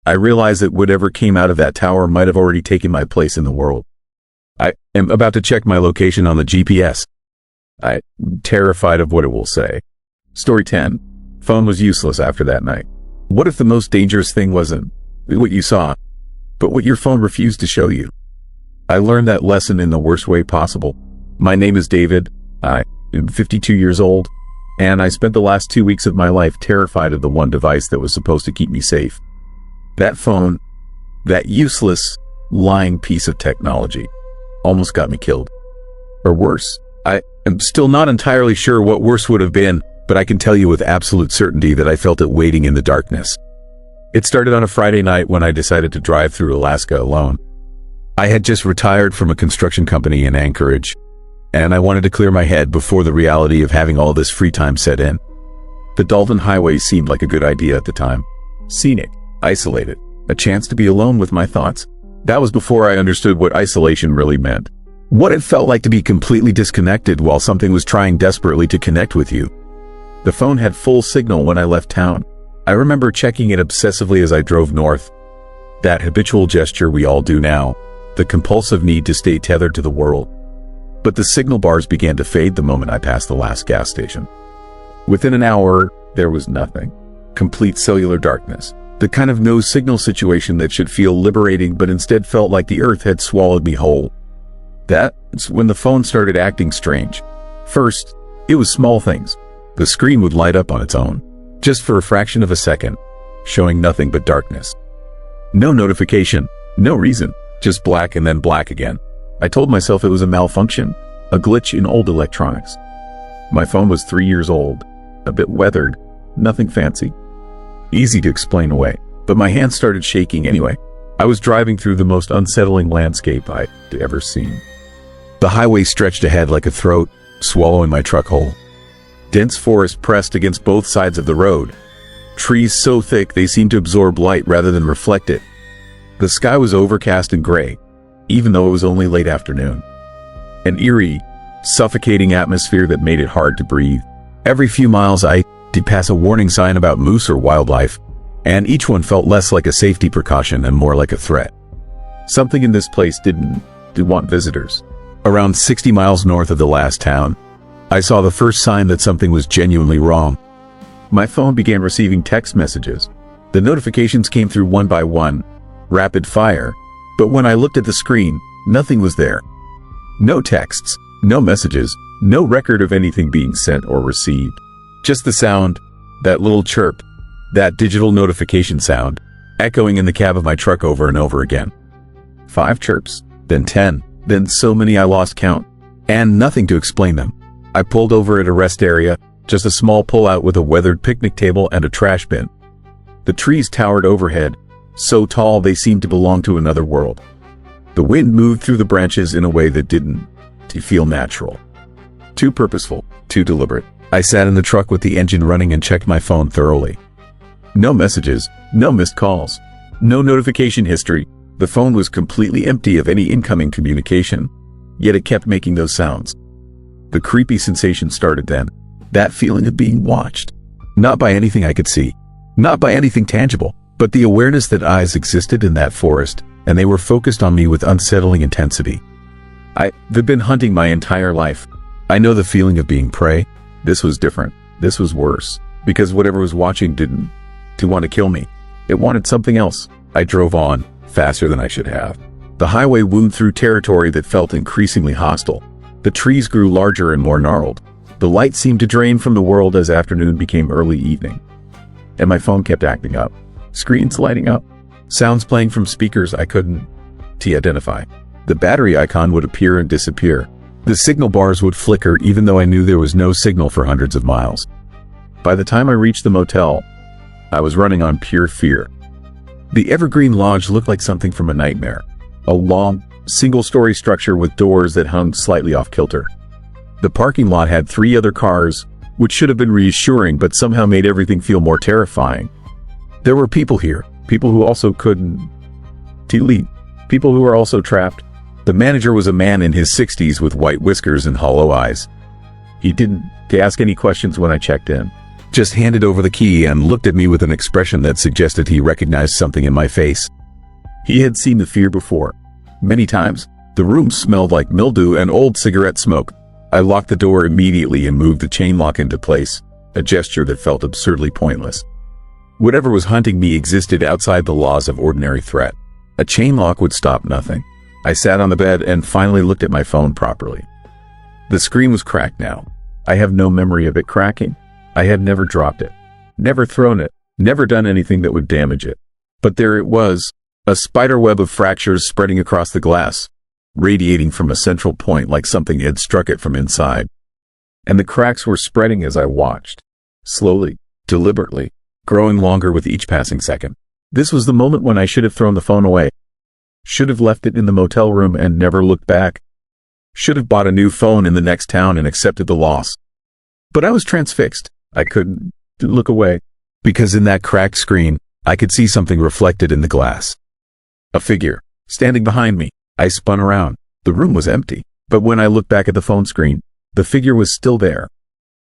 I realize that whatever came out of that tower might have already taken my place in the world. I am about to check my location on the GPS. I'm terrified of what it will say. Story 10. Phone was useless after that night. What if the most dangerous thing wasn't what you saw, but what your phone refused to show you? I learned that lesson in the worst way possible. My name is David. I am 52 years old. And I spent the last 2 weeks of my life terrified of the one device that was supposed to keep me safe. That phone, that useless, lying piece of technology, almost got me killed. Or worse. I am still not entirely sure what worse would have been, but I can tell you with absolute certainty that I felt it waiting in the darkness. It started on a Friday night when I decided to drive through Alaska alone. I had just retired from a construction company in Anchorage, and I wanted to clear my head before the reality of having all this free time set in. The Dalton Highway seemed like a good idea at the time. Scenic, isolated, a chance to be alone with my thoughts. That was before I understood what isolation really meant. What it felt like to be completely disconnected while something was trying desperately to connect with you. The phone had full signal when I left town. I remember checking it obsessively as I drove north. That habitual gesture we all do now, the compulsive need to stay tethered to the world. But the signal bars began to fade the moment I passed the last gas station. Within an hour, there was nothing. Complete cellular darkness. The kind of no signal situation that should feel liberating but instead felt like the earth had swallowed me whole. That's when the phone started acting strange. First, it was small things. The screen would light up on its own, just for a fraction of a second, showing nothing but darkness. No notification, no reason, just black and then black again. I told myself it was a malfunction, a glitch in old electronics. My phone was 3 years old, a bit weathered, nothing fancy. Easy to explain away, but my hands started shaking anyway. I was driving through the most unsettling landscape I'd ever seen. The highway stretched ahead like a throat, swallowing my truck whole. Dense forest pressed against both sides of the road. Trees so thick they seemed to absorb light rather than reflect it. The sky was overcast and gray, even though it was only late afternoon. An eerie, suffocating atmosphere that made it hard to breathe. Every few miles I did pass a warning sign about moose or wildlife, and each one felt less like a safety precaution and more like a threat. Something in this place didn't want visitors. Around 60 miles north of the last town, I saw the first sign that something was genuinely wrong. My phone began receiving text messages. The notifications came through one by one, rapid fire, but when I looked at the screen, nothing was there. No texts, no messages, no record of anything being sent or received. Just the sound, that little chirp, that digital notification sound, echoing in the cab of my truck over and over again. 5 chirps, then 10, then so many I lost count, and nothing to explain them. I pulled over at a rest area, just a small pullout with a weathered picnic table and a trash bin. The trees towered overhead, so tall they seemed to belong to another world. The wind moved through the branches in a way that didn't feel natural. Too purposeful, too deliberate. I sat in the truck with the engine running and checked my phone thoroughly. No messages, no missed calls, no notification history. The phone was completely empty of any incoming communication, yet it kept making those sounds. The creepy sensation started then, that feeling of being watched. Not by anything I could see, not by anything tangible, but the awareness that eyes existed in that forest, and they were focused on me with unsettling intensity. I've been hunting my entire life. I know the feeling of being prey. This was different. This was worse, because whatever was watching didn't want to kill me. It wanted something else. I drove on, faster than I should have. The highway wound through territory that felt increasingly hostile. The trees grew larger and more gnarled. The light seemed to drain from the world as afternoon became early evening. And my phone kept acting up. Screens lighting up. Sounds playing from speakers I couldn't identify. The battery icon would appear and disappear. The signal bars would flicker even though I knew there was no signal for hundreds of miles. By the time I reached the motel, I was running on pure fear. The Evergreen Lodge looked like something from a nightmare. A long, single-story structure with doors that hung slightly off-kilter. The parking lot had 3 other cars, which should have been reassuring but somehow made everything feel more terrifying. There were people here, people who also couldn't leave, people who were also trapped. The manager was a man in his 60s with white whiskers and hollow eyes. He didn't ask any questions when I checked in, just handed over the key and looked at me with an expression that suggested he recognized something in my face. He had seen the fear before, many times. The room smelled like mildew and old cigarette smoke. I locked the door immediately and moved the chain lock into place, a gesture that felt absurdly pointless. Whatever was hunting me existed outside the laws of ordinary threat. A chain lock would stop nothing. I sat on the bed and finally looked at my phone properly. The screen was cracked now. I have no memory of it cracking. I had never dropped it, never thrown it, never done anything that would damage it. But there it was, a spider web of fractures spreading across the glass, radiating from a central point like something had struck it from inside. And the cracks were spreading as I watched, slowly, deliberately, growing longer with each passing second. This was the moment when I should have thrown the phone away. Should have left it in the motel room and never looked back. Should have bought a new phone in the next town and accepted the loss. But I was transfixed. I couldn't look away, because in that cracked screen, I could see something reflected in the glass. A figure, standing behind me. I spun around. The room was empty, but when I looked back at the phone screen, the figure was still there.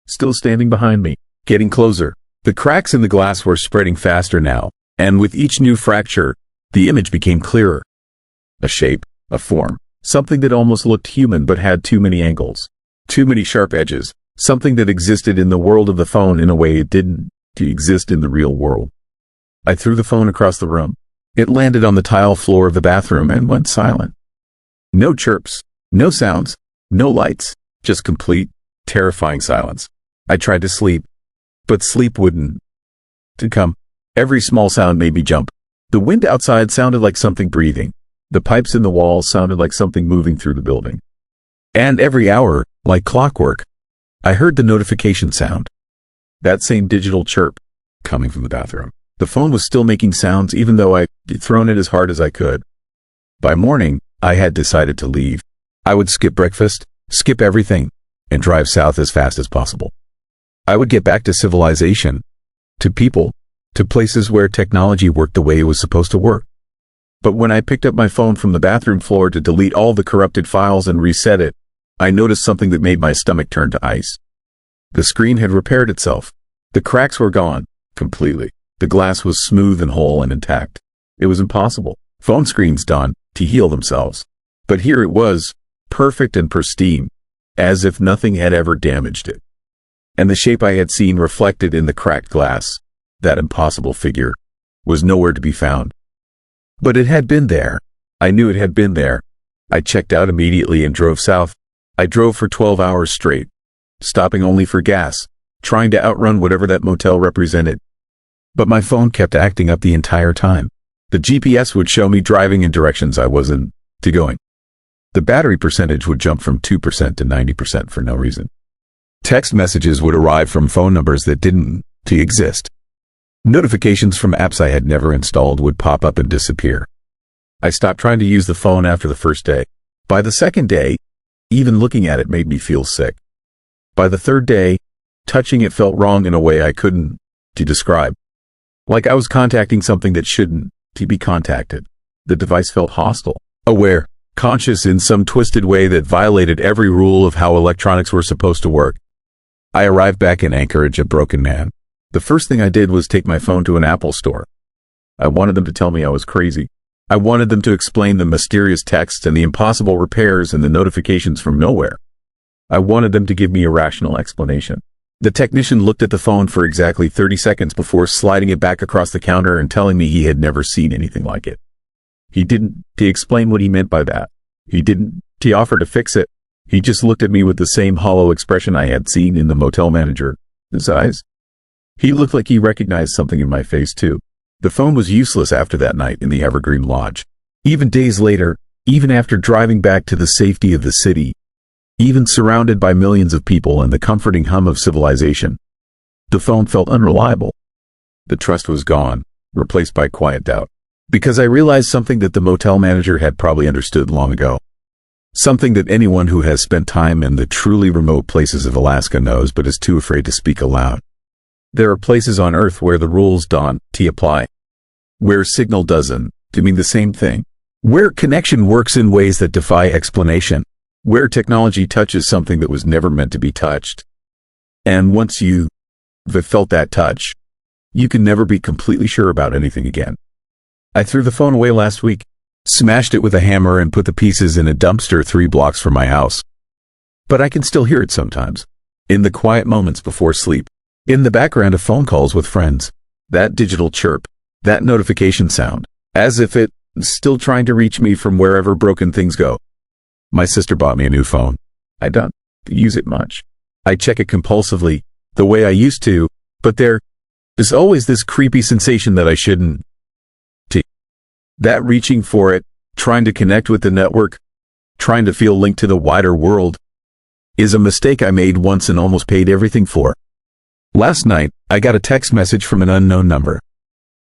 Still standing behind me, getting closer. The cracks in the glass were spreading faster now, and with each new fracture, the image became clearer. A shape, a form, something that almost looked human but had too many angles, too many sharp edges, something that existed in the world of the phone in a way it didn't exist in the real world. I threw the phone across the room. It landed on the tile floor of the bathroom and went silent. No chirps, no sounds, no lights, just complete, terrifying silence. I tried to sleep, but sleep wouldn't come. Every small sound made me jump. The wind outside sounded like something breathing. The pipes in the walls sounded like something moving through the building. And every hour, like clockwork, I heard the notification sound. That same digital chirp, coming from the bathroom. The phone was still making sounds even though I'd thrown it as hard as I could. By morning, I had decided to leave. I would skip breakfast, skip everything, and drive south as fast as possible. I would get back to civilization, to people, to places where technology worked the way it was supposed to work. But when I picked up my phone from the bathroom floor to delete all the corrupted files and reset it, I noticed something that made my stomach turn to ice. The screen had repaired itself. The cracks were gone, completely. The glass was smooth and whole and intact. It was impossible Phone screens done to heal themselves. But here it was, perfect and pristine, as if nothing had ever damaged it. And the shape I had seen reflected in the cracked glass, that impossible figure, was nowhere to be found. But it had been there. I knew it had been there. I checked out immediately and drove south. I drove for 12 hours straight, stopping only for gas, trying to outrun whatever that motel represented. But my phone kept acting up the entire time. The GPS would show me driving in directions I wasn't going. The battery percentage would jump from 2% to 90% for no reason. Text messages would arrive from phone numbers that didn't exist. Notifications from apps I had never installed would pop up and disappear. I stopped trying to use the phone after the first day. By the second day, even looking at it made me feel sick. By the third day, touching it felt wrong in a way I couldn't describe. Like I was contacting something that shouldn't be contacted. The device felt hostile, aware, conscious in some twisted way that violated every rule of how electronics were supposed to work. I arrived back in Anchorage a broken man. The first thing I did was take my phone to an Apple store. I wanted them to tell me I was crazy. I wanted them to explain the mysterious texts and the impossible repairs and the notifications from nowhere. I wanted them to give me a rational explanation. The technician looked at the phone for exactly 30 seconds before sliding it back across the counter and telling me he had never seen anything like it. He didn't explain what he meant by that. He didn't offer to fix it. He just looked at me with the same hollow expression I had seen in the motel manager's eyes. He looked like he recognized something in my face too. The phone was useless after that night in the Evergreen Lodge. Even days later, even after driving back to the safety of the city, even surrounded by millions of people and the comforting hum of civilization, the phone felt unreliable. The trust was gone, replaced by quiet doubt. Because I realized something that the motel manager had probably understood long ago. Something that anyone who has spent time in the truly remote places of Alaska knows but is too afraid to speak aloud. There are places on Earth where the rules don't apply. Where signal doesn't mean the same thing. Where connection works in ways that defy explanation. Where technology touches something that was never meant to be touched. And once you've felt that touch, you can never be completely sure about anything again. I threw the phone away last week, smashed it with a hammer and put the pieces in a dumpster 3 blocks from my house. But I can still hear it sometimes, in the quiet moments before sleep, in the background of phone calls with friends. That digital chirp, that notification sound, as if it's still trying to reach me from wherever broken things go. My sister bought me a new phone. I don't use it much. I check it compulsively, the way I used to, but there is always this creepy sensation that I shouldn't. That reaching for it, trying to connect with the network, trying to feel linked to the wider world, is a mistake I made once and almost paid everything for. Last night, I got a text message from an unknown number.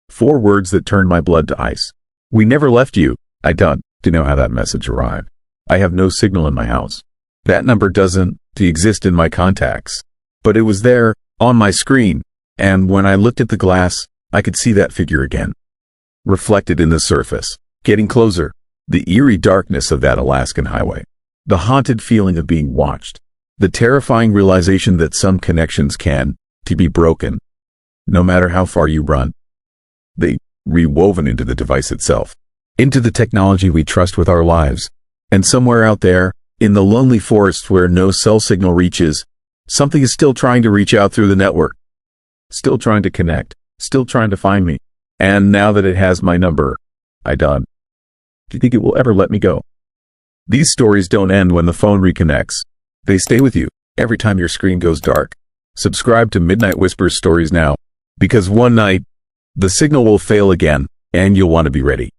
4 words that turned my blood to ice. We never left you. I don't know how that message arrived. I have no signal in my house. That number doesn't exist in my contacts. But it was there, on my screen, and when I looked at the glass, I could see that figure again. Reflected in the surface, getting closer, the eerie darkness of that Alaskan highway, the haunted feeling of being watched, the terrifying realization that some connections can be broken, no matter how far you run. They rewoven into the device itself, into the technology we trust with our lives. And somewhere out there, in the lonely forest where no cell signal reaches, something is still trying to reach out through the network, still trying to connect, still trying to find me. And now that it has my number, I don't. Do you think it will ever let me go? These stories don't end when the phone reconnects. They stay with you every time your screen goes dark. Subscribe to Midnight Whispers Stories now, because one night, the signal will fail again, and you'll want to be ready.